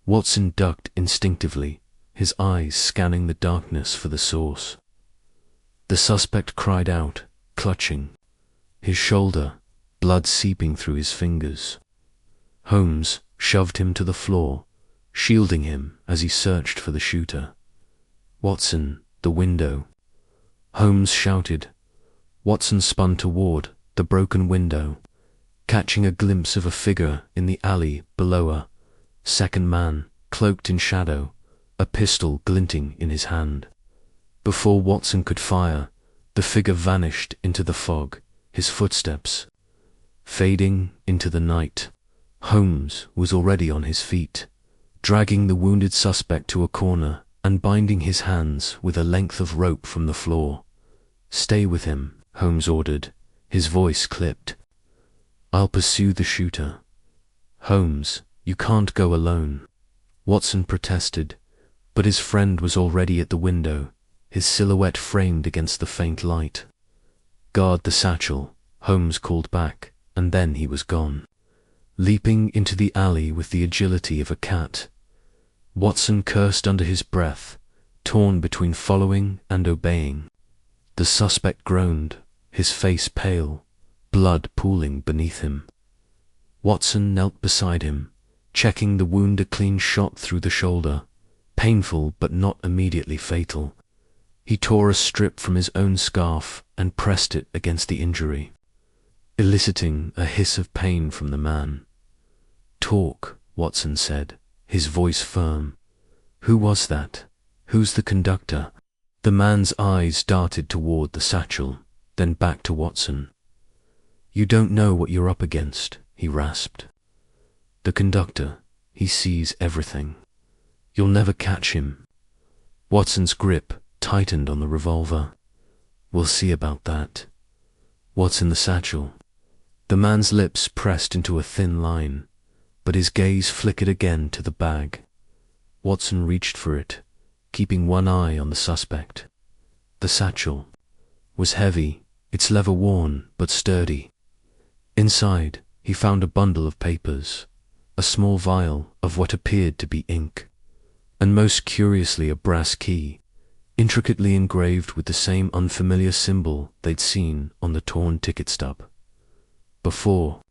Watson ducked instinctively, his eyes scanning the darkness for the source. The suspect cried out, clutching his shoulder, blood seeping through his fingers. Holmes shoved him to the floor, shielding him as he searched for the shooter. "Watson, the window!" Holmes shouted. Watson spun toward the broken window, catching a glimpse of a figure in the alley below, a second man, cloaked in shadow, a pistol glinting in his hand. Before Watson could fire, the figure vanished into the fog, his footsteps fading into the night. Holmes was already on his feet, dragging the wounded suspect to a corner and binding his hands with a length of rope from the floor. "Stay with him," Holmes ordered, his voice clipped. "I'll pursue the shooter." "Holmes, you can't go alone," Watson protested, but his friend was already at the window, his silhouette framed against the faint light. "Guard the satchel," Holmes called back, and then he was gone, leaping into the alley with the agility of a cat. Watson cursed under his breath, torn between following and obeying. The suspect groaned, his face pale, blood pooling beneath him. Watson knelt beside him, checking the wound, a clean shot through the shoulder, painful but not immediately fatal. He tore a strip from his own scarf and pressed it against the injury, eliciting a hiss of pain from the man. "Talk," Watson said, his voice firm. Who was that? Who's the conductor? The man's eyes darted toward the satchel, then back to Watson. You don't know what you're up against, he rasped. The conductor, he sees everything. You'll never catch him. Watson's grip tightened on the revolver. We'll see about that. What's in the satchel? The man's lips pressed into a thin line, but his gaze flickered again to the bag. Watson reached for it, keeping one eye on the suspect. The satchel was heavy, its leather worn but sturdy. Inside, he found a bundle of papers, a small vial of what appeared to be ink, and most curiously a brass key, intricately engraved with the same unfamiliar symbol they'd seen on the torn ticket stub. Before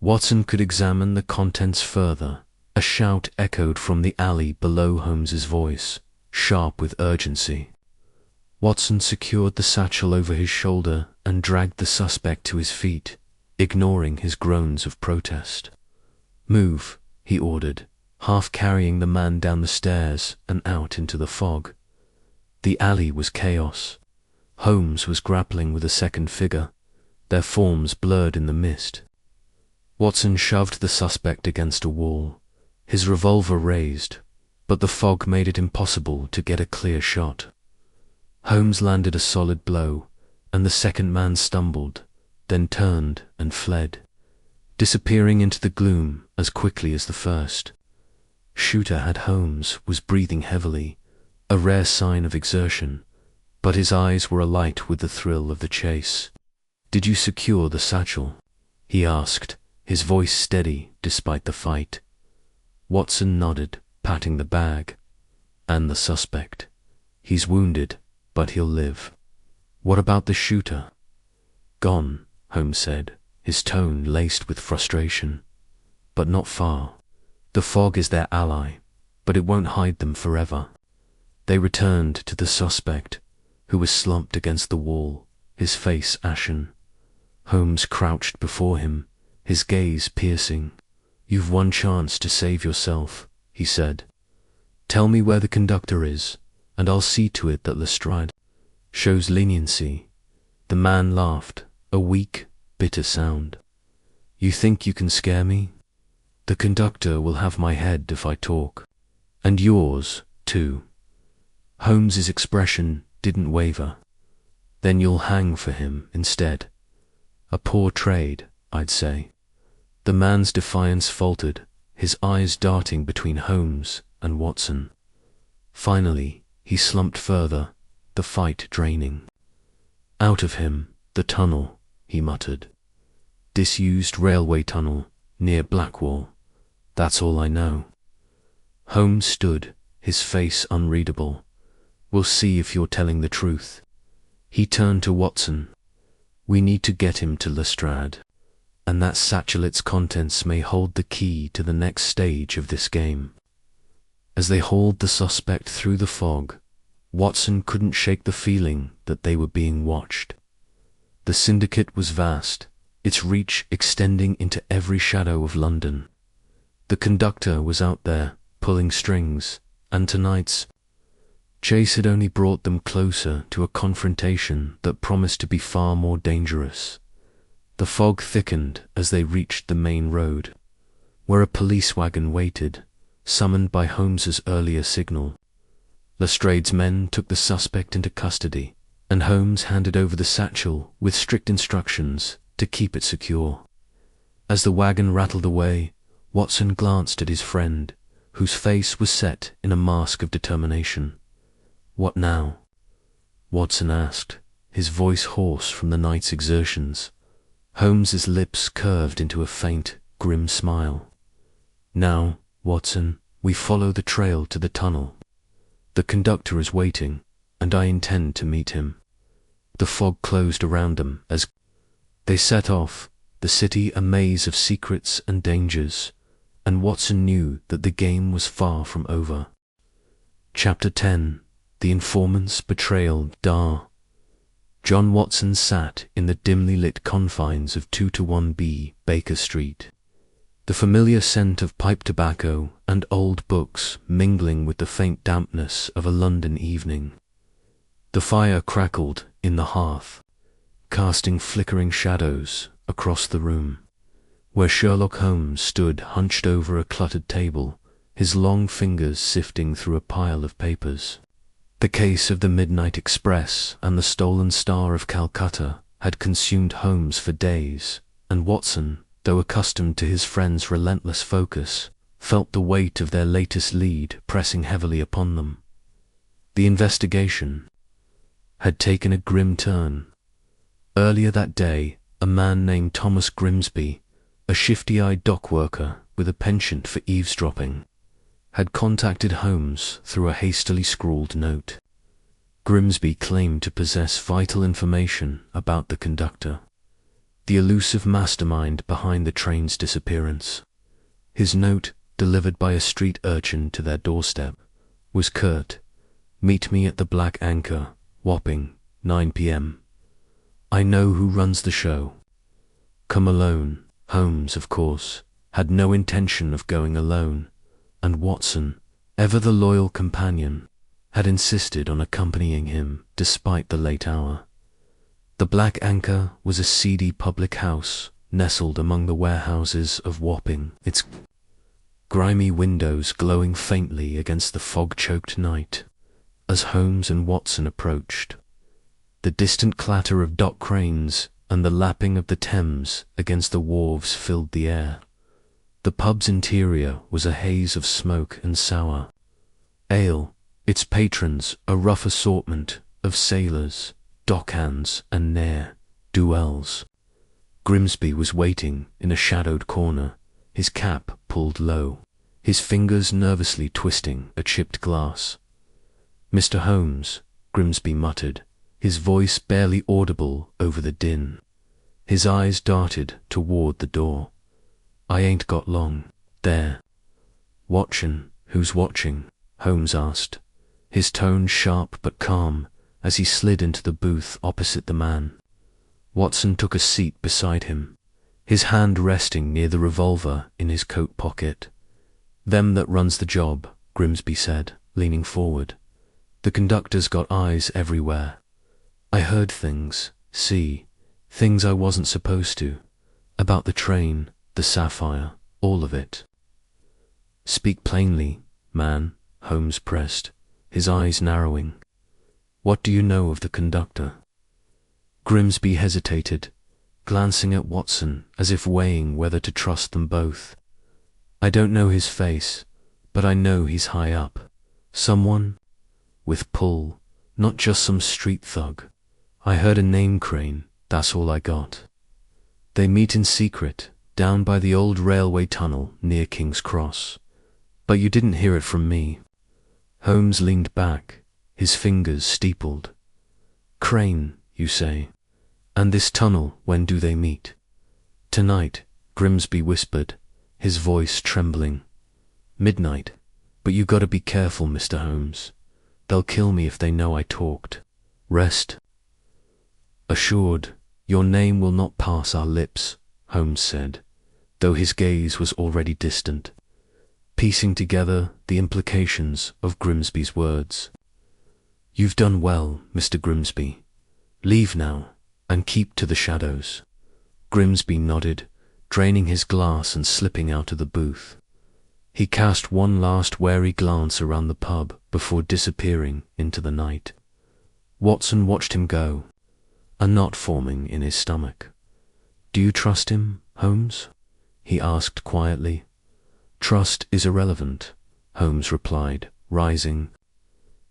Watson could examine the contents further, a shout echoed from the alley below Holmes's voice, sharp with urgency. Watson secured the satchel over his shoulder and dragged the suspect to his feet, ignoring his groans of protest. Move, he ordered, half carrying the man down the stairs and out into the fog. The alley was chaos. Holmes was grappling with a second figure, their forms blurred in the mist. Watson shoved the suspect against a wall, his revolver raised, but the fog made it impossible to get a clear shot. Holmes landed a solid blow, and the second man stumbled, then turned and fled, disappearing into the gloom as quickly as the first. Shooter had Holmes was breathing heavily, a rare sign of exertion, but his eyes were alight with the thrill of the chase. Did you secure the satchel? He asked, his voice steady despite the fight. Watson nodded, patting the bag. And the suspect. He's wounded, but he'll live. What about the shooter? Gone, Holmes said, his tone laced with frustration. But not far. The fog is their ally, but it won't hide them forever. They returned to the suspect, who was slumped against the wall, his face ashen. Holmes crouched before him, his gaze piercing. You've one chance to save yourself, he said. Tell me where the conductor is, and I'll see to it that Lestrade shows leniency. The man laughed, a weak, bitter sound. You think you can scare me? The conductor will have my head if I talk. And yours, too. Holmes's expression didn't waver. Then you'll hang for him instead. A poor trade, I'd say. The man's defiance faltered, his eyes darting between Holmes and Watson. Finally, he slumped further, the fight draining. Out of him, the tunnel, he muttered. Disused railway tunnel, near Blackwall. That's all I know. Holmes stood, his face unreadable. We'll see if you're telling the truth. He turned to Watson. We need to get him to Lestrade, and that satchel its contents may hold the key to the next stage of this game. As they hauled the suspect through the fog, Watson couldn't shake the feeling that they were being watched. The syndicate was vast, its reach extending into every shadow of London. The conductor was out there, pulling strings, and tonight's chase had only brought them closer to a confrontation that promised to be far more dangerous. The fog thickened as they reached the main road, where a police wagon waited, summoned by Holmes's earlier signal. Lestrade's men took the suspect into custody, and Holmes handed over the satchel with strict instructions to keep it secure. As the wagon rattled away, Watson glanced at his friend, whose face was set in a mask of determination. What now? Watson asked, his voice hoarse from the night's exertions. Holmes's lips curved into a faint, grim smile. Now, Watson, we follow the trail to the tunnel. The conductor is waiting, and I intend to meet him. The fog closed around them as they set off, the city a maze of secrets and dangers, and Watson knew that the game was far from over. Chapter 10. The Informant's Betrayal. John Watson sat in the dimly lit confines of 2-1B Baker Street. the familiar scent of pipe tobacco and old books mingling with the faint dampness of a London evening. The fire crackled in the hearth, casting flickering shadows across the room, where Sherlock Holmes stood hunched over a cluttered table, his long fingers sifting through a pile of papers. The case of the Midnight Express and the stolen Star of Calcutta had consumed Holmes for days, and Watson, though accustomed to his friend's relentless focus, felt the weight of their latest lead pressing heavily upon them. The investigation had taken a grim turn. Earlier that day, a man named Thomas Grimsby, a shifty-eyed dock worker with a penchant for eavesdropping, had contacted Holmes through a hastily scrawled note. Grimsby claimed to possess vital information about the conductor, the elusive mastermind behind the train's disappearance. His note, delivered by a street urchin to their doorstep, was curt. "Meet me at the Black Anchor, Wapping, 9 p.m. I know who runs the show. Come alone." Holmes, of course, had no intention of going alone, and Watson, ever the loyal companion, had insisted on accompanying him despite the late hour. The Black Anchor was a seedy public house nestled among the warehouses of Wapping, its grimy windows glowing faintly against the fog-choked night. As Holmes and Watson approached, the distant clatter of dock cranes and the lapping of the Thames against the wharves filled the air. The pub's interior was a haze of smoke and sour ale, its patrons a rough assortment of sailors, dockhands and ne'er-do-wells. Grimsby was waiting in a shadowed corner, his cap pulled low, his fingers nervously twisting a chipped glass. "Mr. Holmes," Grimsby muttered, his voice barely audible over the din. His eyes darted toward the door. "I ain't got long. There." "Watchin'? Who's watching?" Holmes asked, his tone sharp but calm as he slid into the booth opposite the man. Watson took a seat beside him, his hand resting near the revolver in his coat pocket. "Them that runs the job," Grimsby said, leaning forward. "The conductor's got eyes everywhere. I heard things, things I wasn't supposed to, about the train, the sapphire, all of it." "Speak plainly, man," Holmes pressed, his eyes narrowing. "What do you know of the conductor?" Grimsby hesitated, glancing at Watson as if weighing whether to trust them both. "I don't know his face, but I know he's high up. Someone with pull, not just some street thug. I heard a name crane, that's all I got. They meet in secret, down by the old railway tunnel near King's Cross. But you didn't hear it from me." Holmes leaned back, his fingers steepled. "Crane, you say? And this tunnel, when do they meet?" "Tonight," Grimsby whispered, his voice trembling. "Midnight. But you gotta be careful, Mr. Holmes. They'll kill me if they know I talked. Rest assured, your name will not pass our lips," Holmes said, though his gaze was already distant, piecing together the implications of Grimsby's words. "You've done well, Mr. Grimsby. Leave now, and keep to the shadows." Grimsby nodded, draining his glass and slipping out of the booth. He cast one last wary glance around the pub before disappearing into the night. Watson watched him go, a knot forming in his stomach. "Do you trust him, Holmes?" he asked quietly. "Trust is irrelevant," Holmes replied, rising.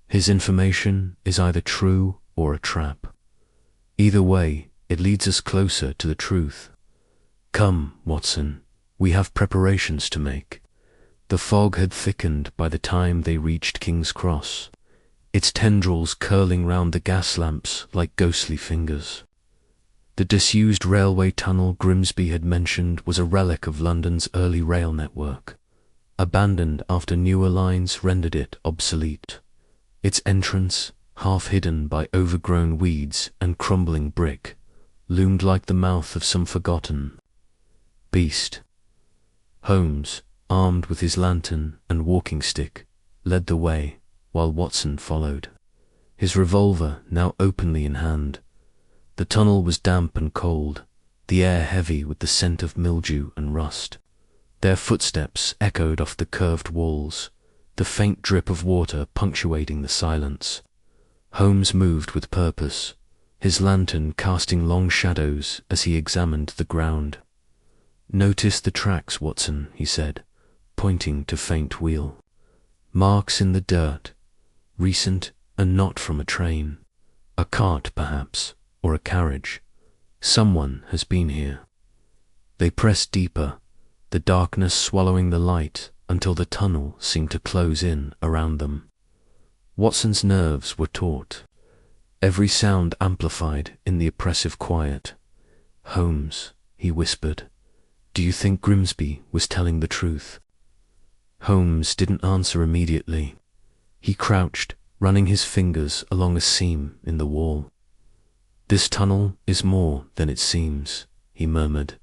"His information is either true or a trap. Either way, it leads us closer to the truth. Come, Watson, we have preparations to make." The fog had thickened by the time they reached King's Cross, its tendrils curling round the gas lamps like ghostly fingers. The disused railway tunnel Grimsby had mentioned was a relic of London's early rail network, abandoned after newer lines rendered it obsolete. Its entrance, half hidden by overgrown weeds and crumbling brick, loomed like the mouth of some forgotten beast. Holmes, armed with his lantern and walking stick, led the way, while Watson followed, his revolver now openly in hand. The tunnel was damp and cold, the air heavy with the scent of mildew and rust. Their footsteps echoed off the curved walls, the faint drip of water punctuating the silence. Holmes moved with purpose, his lantern casting long shadows as he examined the ground. "Notice the tracks, Watson," he said, pointing to faint wheel. "Marks in the dirt, recent and not from a train. A cart, perhaps, or a carriage. Someone has been here." They pressed deeper, the darkness swallowing the light until the tunnel seemed to close in around them. Watson's nerves were taut, every sound amplified in the oppressive quiet. "Holmes," he whispered, "do you think Grimsby was telling the truth?" Holmes didn't answer immediately. He crouched, running his fingers along a seam in the wall. "This tunnel is more than it seems," he murmured.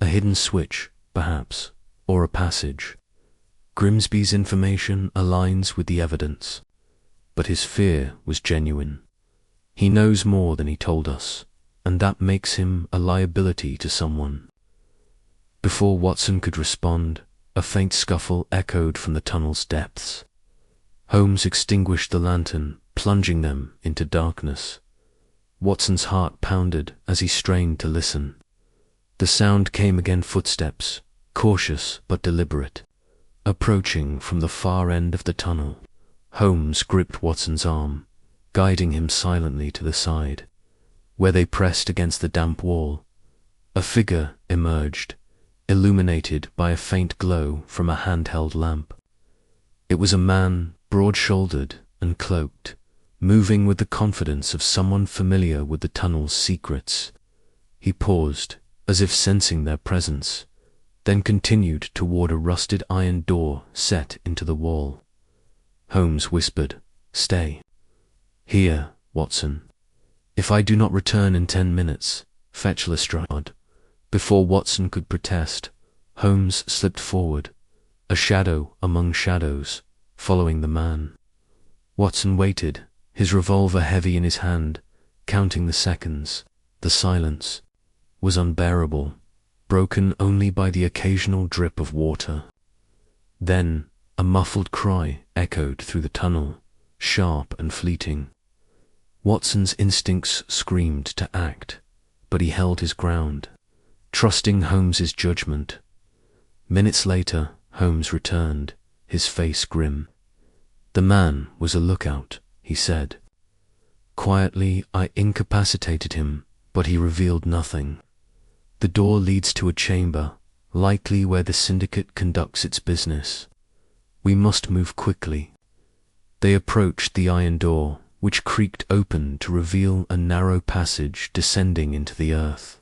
"A hidden switch, perhaps, or a passage. Grimsby's information aligns with the evidence, but his fear was genuine. He knows more than he told us, and that makes him a liability to someone." Before Watson could respond, a faint scuffle echoed from the tunnel's depths. Holmes extinguished the lantern, plunging them into darkness. Watson's heart pounded as he strained to listen. The sound came again, footsteps, cautious but deliberate, approaching from the far end of the tunnel. Holmes gripped Watson's arm, guiding him silently to the side. Where they pressed against the damp wall, a figure emerged, illuminated by a faint glow from a handheld lamp. It was a man, broad-shouldered and cloaked, moving with the confidence of someone familiar with the tunnel's secrets. He paused, as if sensing their presence, then continued toward a rusted iron door set into the wall. Holmes whispered, "Stay. Here, Watson. If I do not return in 10 minutes, fetch Lestrade." Before Watson could protest, Holmes slipped forward, a shadow among shadows, following the man. Watson waited, his revolver heavy in his hand, counting the seconds. The silence was unbearable, broken only by the occasional drip of water. Then a muffled cry echoed through the tunnel, sharp and fleeting. Watson's instincts screamed to act, but he held his ground, trusting Holmes's judgment. Minutes later, Holmes returned, his face grim. "The man was a lookout," he said. "Quietly, I incapacitated him, but he revealed nothing. The door leads to a chamber, likely where the syndicate conducts its business. We must move quickly." They approached the iron door, which creaked open to reveal a narrow passage descending into the earth.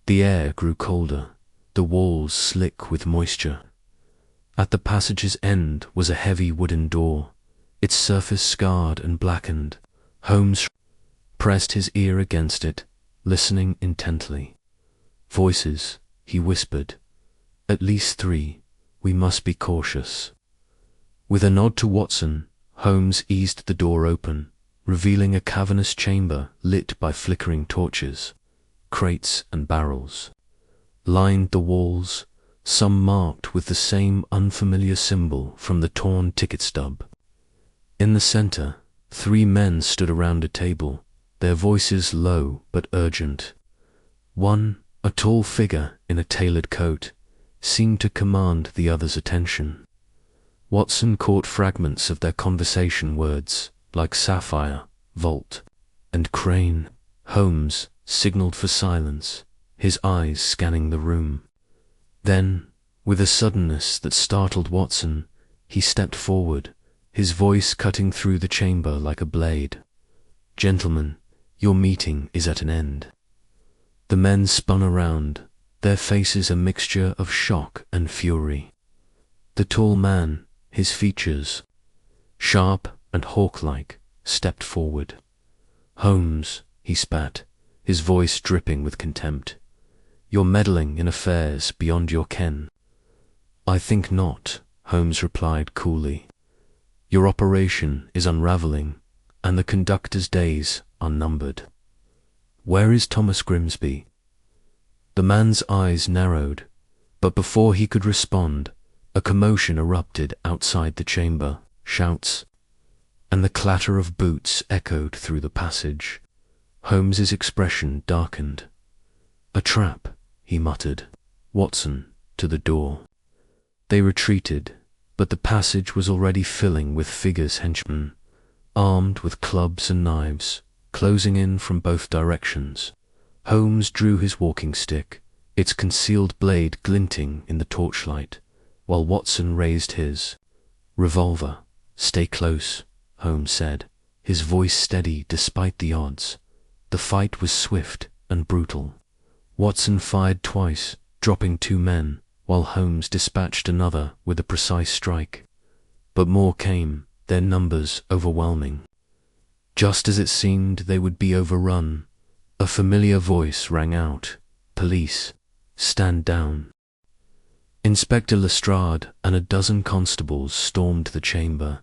The air grew colder, the walls slick with moisture. At the passage's end was a heavy wooden door, its surface scarred and blackened. Holmes pressed his ear against it, listening intently. "Voices," he whispered. "At least 3. We must be cautious." With a nod to Watson, Holmes eased the door open, revealing a cavernous chamber lit by flickering torches. Crates and barrels lined the walls, some marked with the same unfamiliar symbol from the torn ticket stub. In the center, 3 men stood around a table, their voices low but urgent. One, a tall figure in a tailored coat, seemed to command the other's attention. Watson caught fragments of their conversation, words like sapphire, vault, and crane. Holmes signaled for silence, his eyes scanning the room. Then, with a suddenness that startled Watson, he stepped forward, his voice cutting through the chamber like a blade. "Gentlemen, your meeting is at an end." The men spun around, their faces a mixture of shock and fury. The tall man, his features sharp and hawk-like, stepped forward. "Holmes," he spat, his voice dripping with contempt, "you're meddling in affairs beyond your ken." "I think not," Holmes replied coolly. "Your operation is unraveling, and the conductor's days are numbered. Where is Thomas Grimsby?" The man's eyes narrowed, but before he could respond, a commotion erupted outside the chamber. Shouts and the clatter of boots echoed through the passage. Holmes's expression darkened. "A trap," he muttered. "Watson, to the door." They retreated, but the passage was already filling with figures henchmen, armed with clubs and knives, closing in from both directions. Holmes drew his walking stick, its concealed blade glinting in the torchlight, while Watson raised his revolver. "Stay close," Holmes said, his voice steady despite the odds. The fight was swift and brutal. Watson fired twice, dropping 2 men, while Holmes dispatched another with a precise strike. But more came, their numbers overwhelming. Just as it seemed they would be overrun, a familiar voice rang out, "Police, stand down." Inspector Lestrade and a dozen constables stormed the chamber,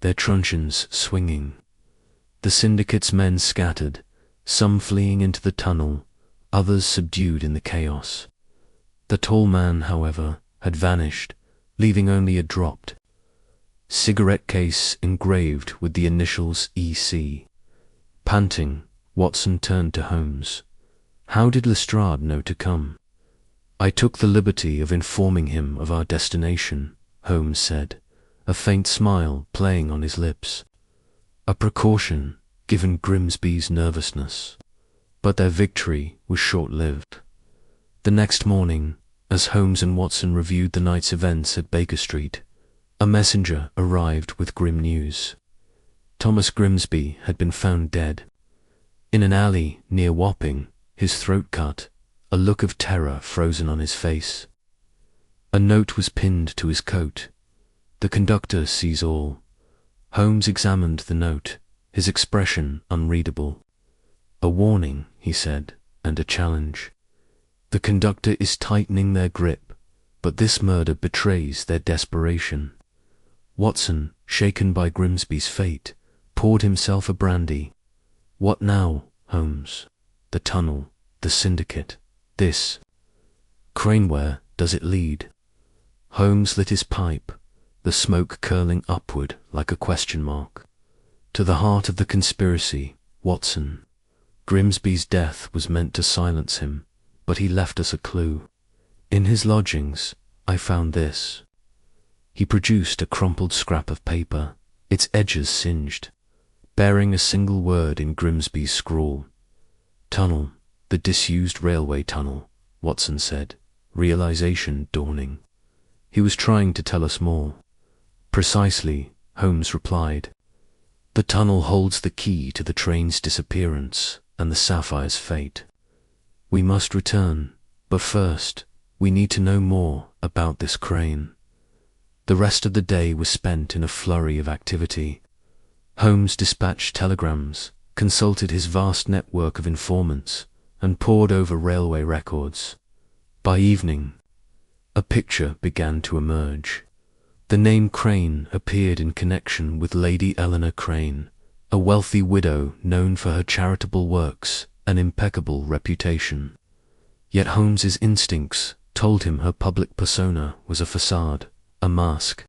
their truncheons swinging. The syndicate's men scattered, some fleeing into the tunnel, others subdued in the chaos. The tall man, however, had vanished, leaving only a dropped cigarette case engraved with the initials EC. Panting, Watson turned to Holmes. "How did Lestrade know to come?" "I took the liberty of informing him of our destination," Holmes said, a faint smile playing on his lips. A precaution, given Grimsby's nervousness. But their victory was short-lived. The next morning, as Holmes and Watson reviewed the night's events at Baker Street, a messenger arrived with grim news. Thomas Grimsby had been found dead. In an alley near Wapping, his throat cut, a look of terror frozen on his face. A note was pinned to his coat. "The conductor sees all." Holmes examined the note, his expression unreadable. "A warning," he said, "and a challenge. The conductor is tightening their grip, but this murder betrays their desperation." Watson, shaken by Grimsby's fate, poured himself a brandy. "What now, Holmes? The tunnel, the syndicate, this. Crane, where does it lead?" Holmes lit his pipe, the smoke curling upward like a question mark. "To the heart of the conspiracy, Watson. Grimsby's death was meant to silence him, but he left us a clue. In his lodgings, I found this." He produced a crumpled scrap of paper, its edges singed, bearing a single word in Grimsby's scrawl. "Tunnel, the disused railway tunnel," Watson said, realization dawning. He was trying to tell us more. "Precisely," Holmes replied. "The tunnel holds the key to the train's disappearance and the Sapphire's fate. We must return, but first, we need to know more about this Crane." The rest of the day was spent in a flurry of activity. Holmes dispatched telegrams, consulted his vast network of informants, and pored over railway records. By evening, a picture began to emerge. The name Crane appeared in connection with Lady Eleanor Crane, a wealthy widow known for her charitable works and impeccable reputation. Yet Holmes's instincts told him her public persona was a facade, a mask,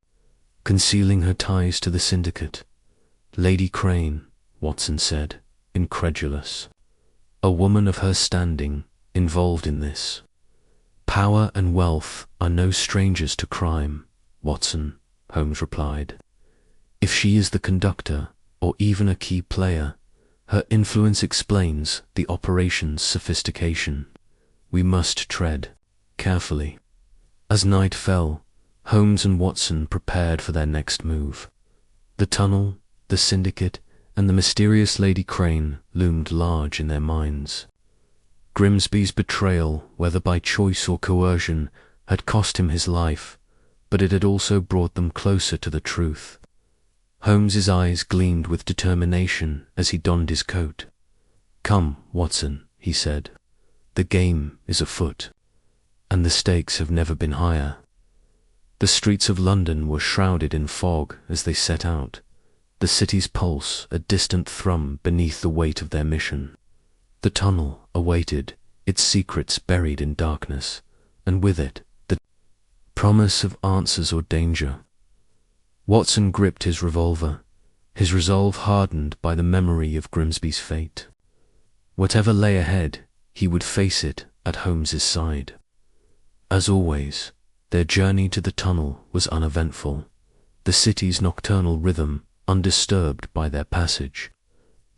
concealing her ties to the syndicate. "Lady Crane," Watson said, incredulous. "A woman of her standing, involved in this. Power and wealth are no strangers to crime, Watson," Holmes replied. "If she is the conductor, or even a key player, her influence explains the operation's sophistication. We must tread carefully." As night fell, Holmes and Watson prepared for their next move. The tunnel, the syndicate, and the mysterious Lady Crane loomed large in their minds. Grimsby's betrayal, whether by choice or coercion, had cost him his life, but it had also brought them closer to the truth. Holmes's eyes gleamed with determination as he donned his coat. "Come, Watson," he said. "The game is afoot, and the stakes have never been higher." The streets of London were shrouded in fog as they set out, the city's pulse a distant thrum beneath the weight of their mission. The tunnel awaited, its secrets buried in darkness, and with it, the promise of answers or danger. Watson gripped his revolver, his resolve hardened by the memory of Grimsby's fate. Whatever lay ahead, he would face it at Holmes's side. As always, their journey to the tunnel was uneventful, the city's nocturnal rhythm undisturbed by their passage.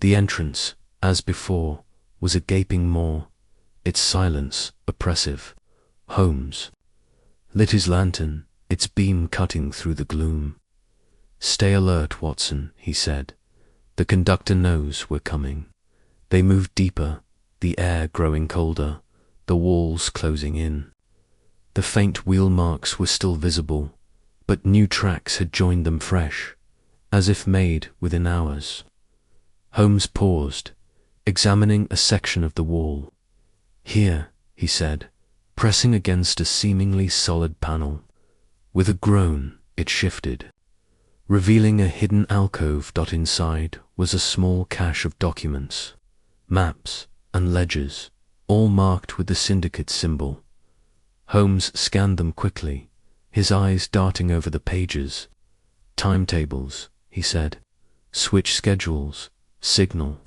The entrance, as before, was a gaping maw, its silence oppressive. Holmes lit his lantern, its beam cutting through the gloom. "Stay alert, Watson," he said. "The conductor knows we're coming." They moved deeper, the air growing colder, the walls closing in. The faint wheel marks were still visible, but new tracks had joined them fresh, as if made within hours. Holmes paused, examining a section of the wall. "Here," he said, pressing against a seemingly solid panel. With a groan, it shifted, revealing a hidden alcove. Inside was a small cache of documents, maps and ledgers, all marked with the syndicate symbol. Holmes scanned them quickly, his eyes darting over the pages. "Timetables," he said. "Switch schedules, signal,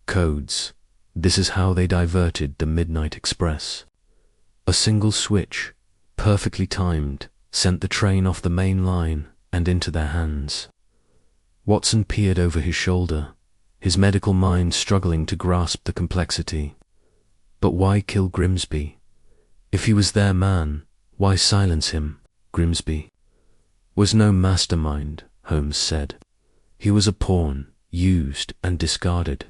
codes. This is how they diverted the midnight express." A single switch, perfectly timed, sent the train off the main line and into their hands. Watson peered over his shoulder, his medical mind struggling to grasp the complexity. But why kill Grimsby? If he was their man, why silence him? Grimsby was no mastermind, Holmes said. He was a pawn, used and discarded.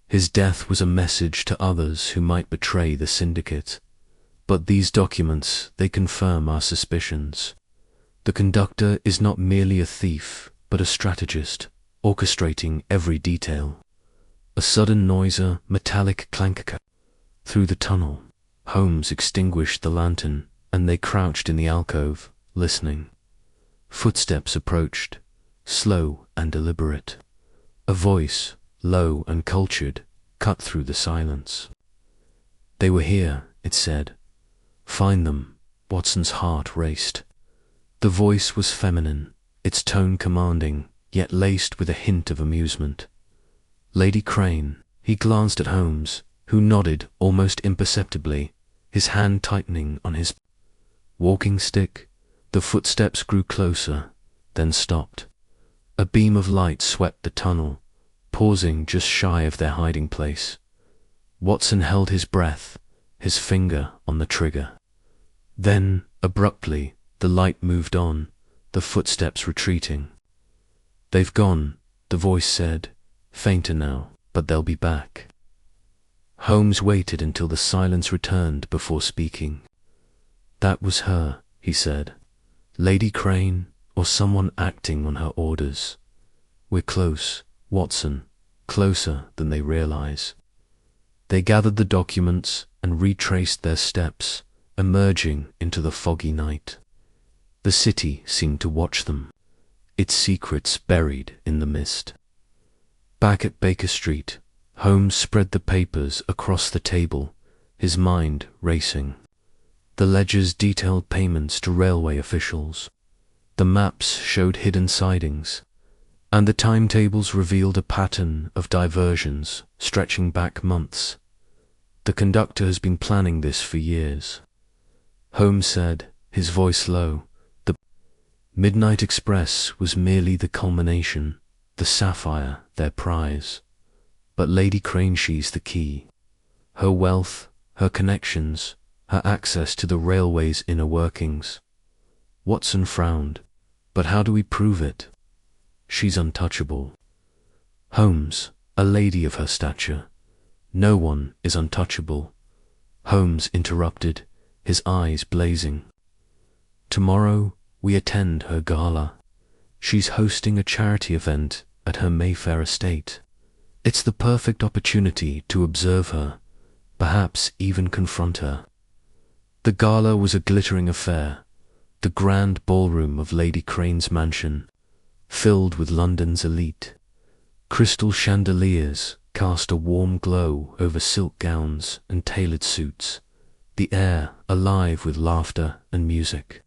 His death was a message to others who might betray the syndicate. But these documents, they confirm our suspicions. The conductor is not merely a thief, but a strategist, orchestrating every detail. A sudden noiser, metallic clank through the tunnel. Holmes extinguished the lantern, and they crouched in the alcove, listening. Footsteps approached, slow and deliberate. A voice, low and cultured, cut through the silence. "They were here," it said. "Find them." Watson's heart raced. The voice was feminine, its tone commanding, yet laced with a hint of amusement. "Lady Crane." He glanced at Holmes, who nodded almost imperceptibly, his hand tightening on his walking stick. The footsteps grew closer, then stopped. A beam of light swept the tunnel, pausing just shy of their hiding place. Watson held his breath, his finger on the trigger. Then, abruptly, the light moved on, the footsteps retreating. "They've gone," the voice said, fainter now, "but they'll be back." Holmes waited until the silence returned before speaking. "That was her," he said. "Lady Crane, or someone acting on her orders. We're close, Watson, closer than they realize." They gathered the documents and retraced their steps, emerging into the foggy night. The city seemed to watch them, its secrets buried in the mist. Back at Baker Street, Holmes spread the papers across the table, his mind racing. The ledgers detailed payments to railway officials. The maps showed hidden sidings, and the timetables revealed a pattern of diversions stretching back months. "The conductor has been planning this for years," Holmes said, his voice low. "The Midnight Express was merely the culmination, the sapphire their prize. But Lady Craneshee's the key. Her wealth, her connections, her access to the railway's inner workings." Watson frowned. "But how do we prove it?" "She's untouchable." "Holmes, a lady of her stature. No one is untouchable." Holmes interrupted, his eyes blazing. "Tomorrow we attend her gala. She's hosting a charity event at her Mayfair estate. It's the perfect opportunity to observe her, perhaps even confront her." The gala was a glittering affair, the grand ballroom of Lady Crane's mansion, filled with London's elite. Crystal chandeliers cast a warm glow over silk gowns and tailored suits, the air alive with laughter and music.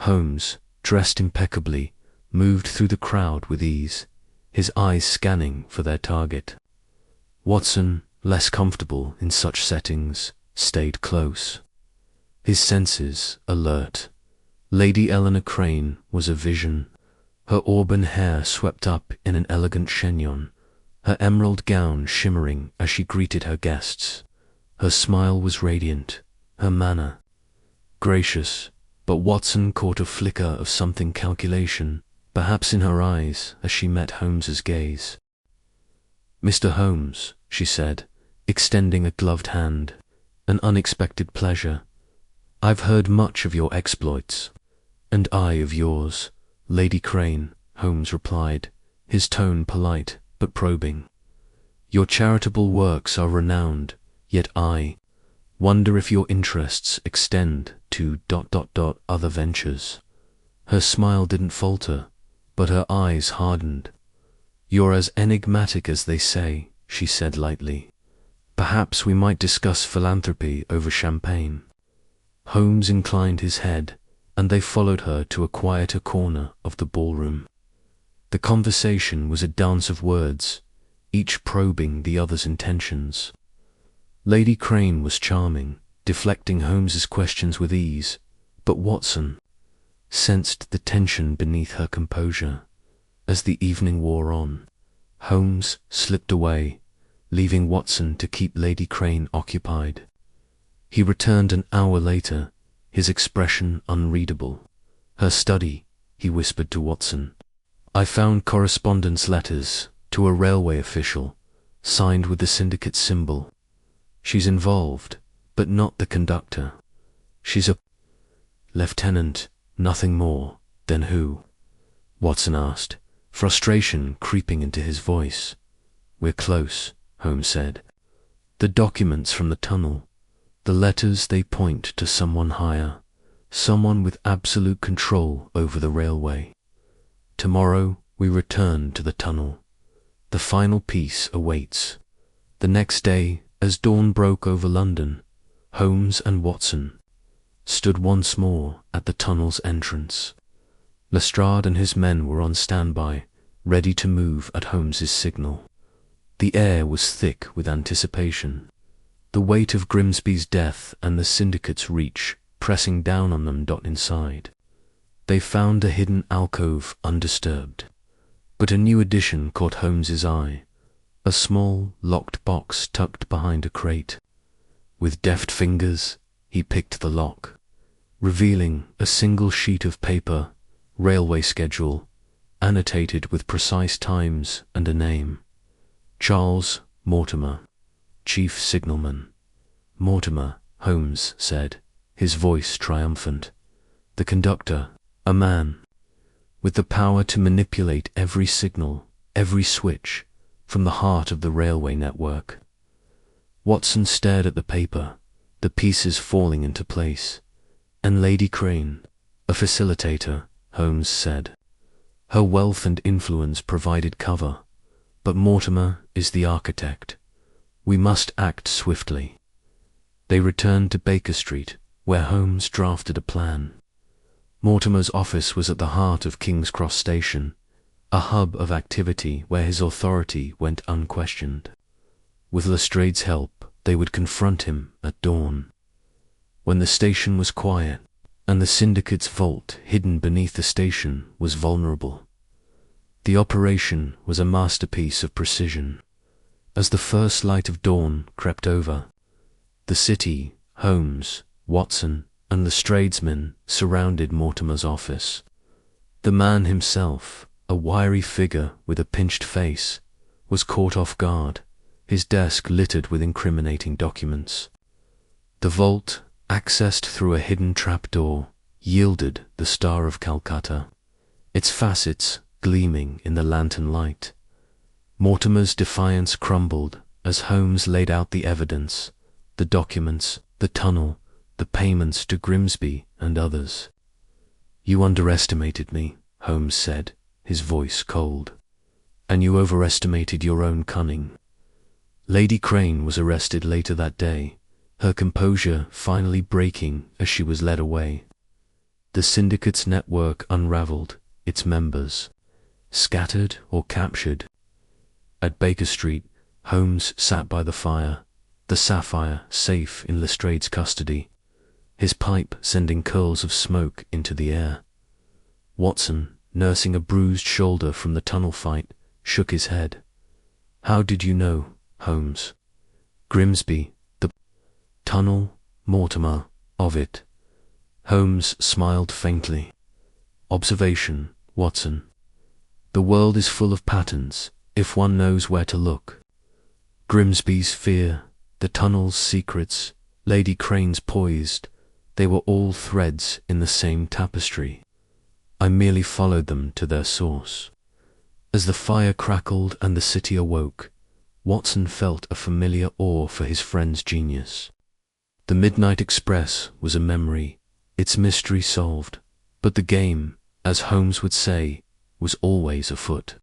Holmes, dressed impeccably, moved through the crowd with ease, his eyes scanning for their target. Watson, less comfortable in such settings, stayed close, his senses alert. Lady Eleanor Crane was a vision, her auburn hair swept up in an elegant chignon, her emerald gown shimmering as she greeted her guests. Her smile was radiant, her manner gracious, but Watson caught a flicker of something calculation, perhaps in her eyes, as she met Holmes's gaze. "Mr. Holmes," she said, extending a gloved hand, "an unexpected pleasure. I've heard much of your exploits." "And I of yours, Lady Crane," Holmes replied, his tone polite but probing. "Your charitable works are renowned, yet I wonder if your interests extend to ... other ventures." Her smile didn't falter, but her eyes hardened. "You're as enigmatic as they say," she said lightly. "Perhaps we might discuss philanthropy over champagne." Holmes inclined his head, and they followed her to a quieter corner of the ballroom. The conversation was a dance of words, each probing the other's intentions. Lady Crane was charming, deflecting Holmes's questions with ease, but Watson sensed the tension beneath her composure. As the evening wore on, Holmes slipped away, leaving Watson to keep Lady Crane occupied. He returned an hour later, his expression unreadable. "Her study," he whispered to Watson. "I found correspondence letters to a railway official, signed with the syndicate symbol. She's involved, but not the conductor. She's a lieutenant, nothing more." "Then who?" Watson asked, frustration creeping into his voice. "We're close," Holmes said. "The documents from the tunnel, the letters, they point to someone higher, someone with absolute control over the railway. Tomorrow we return to the tunnel. The final piece awaits." The next day, as dawn broke over London, Holmes and Watson stood once more at the tunnel's entrance. Lestrade and his men were on standby, ready to move at Holmes's signal. The air was thick with anticipation, the weight of Grimsby's death and the syndicate's reach pressing down on them. Inside, they found a hidden alcove undisturbed, but a new addition caught Holmes's eye, a small, locked box tucked behind a crate. With deft fingers, he picked the lock, revealing a single sheet of paper, railway schedule, annotated with precise times and a name. "Charles Mortimer, Chief Signalman." "Mortimer," Holmes said, his voice triumphant. "The conductor, a man with the power to manipulate every signal, every switch, from the heart of the railway network." Watson stared at the paper, the pieces falling into place. "And Lady Crane, a facilitator," Holmes said. "Her wealth and influence provided cover, but Mortimer is the architect. We must act swiftly." They returned to Baker Street, where Holmes drafted a plan. Mortimer's office was at the heart of King's Cross Station, a hub of activity where his authority went unquestioned. With Lestrade's help, they would confront him at dawn, when the station was quiet and the syndicate's vault hidden beneath the station was vulnerable. The operation was a masterpiece of precision. As the first light of dawn crept over the city, Holmes, Watson, and Lestrade's men surrounded Mortimer's office. The man himself, a wiry figure with a pinched face, was caught off guard, his desk littered with incriminating documents. The vault, accessed through a hidden trapdoor, yielded the Star of Calcutta, its facets gleaming in the lantern light. Mortimer's defiance crumbled as Holmes laid out the evidence, the documents, the tunnel, the payments to Grimsby and others. You underestimated me, Holmes said, his voice cold. And you overestimated your own cunning. Lady Crane was arrested later that day, her composure finally breaking as she was led away. The syndicate's network unraveled, its members scattered or captured. At Baker Street, Holmes sat by the fire, the sapphire safe in Lestrade's custody, his pipe sending curls of smoke into the air. Watson, nursing a bruised shoulder from the tunnel fight, shook his head. How did you know, Holmes? Grimsby, the tunnel, Mortimer, of it. Holmes smiled faintly. Observation, Watson. The world is full of patterns, if one knows where to look. Grimsby's fear, the tunnel's secrets, Lady Crane's poised, they were all threads in the same tapestry. I merely followed them to their source. As the fire crackled and the city awoke, Watson felt a familiar awe for his friend's genius. The Midnight Express was a memory, its mystery solved, but the game, as Holmes would say, was always afoot.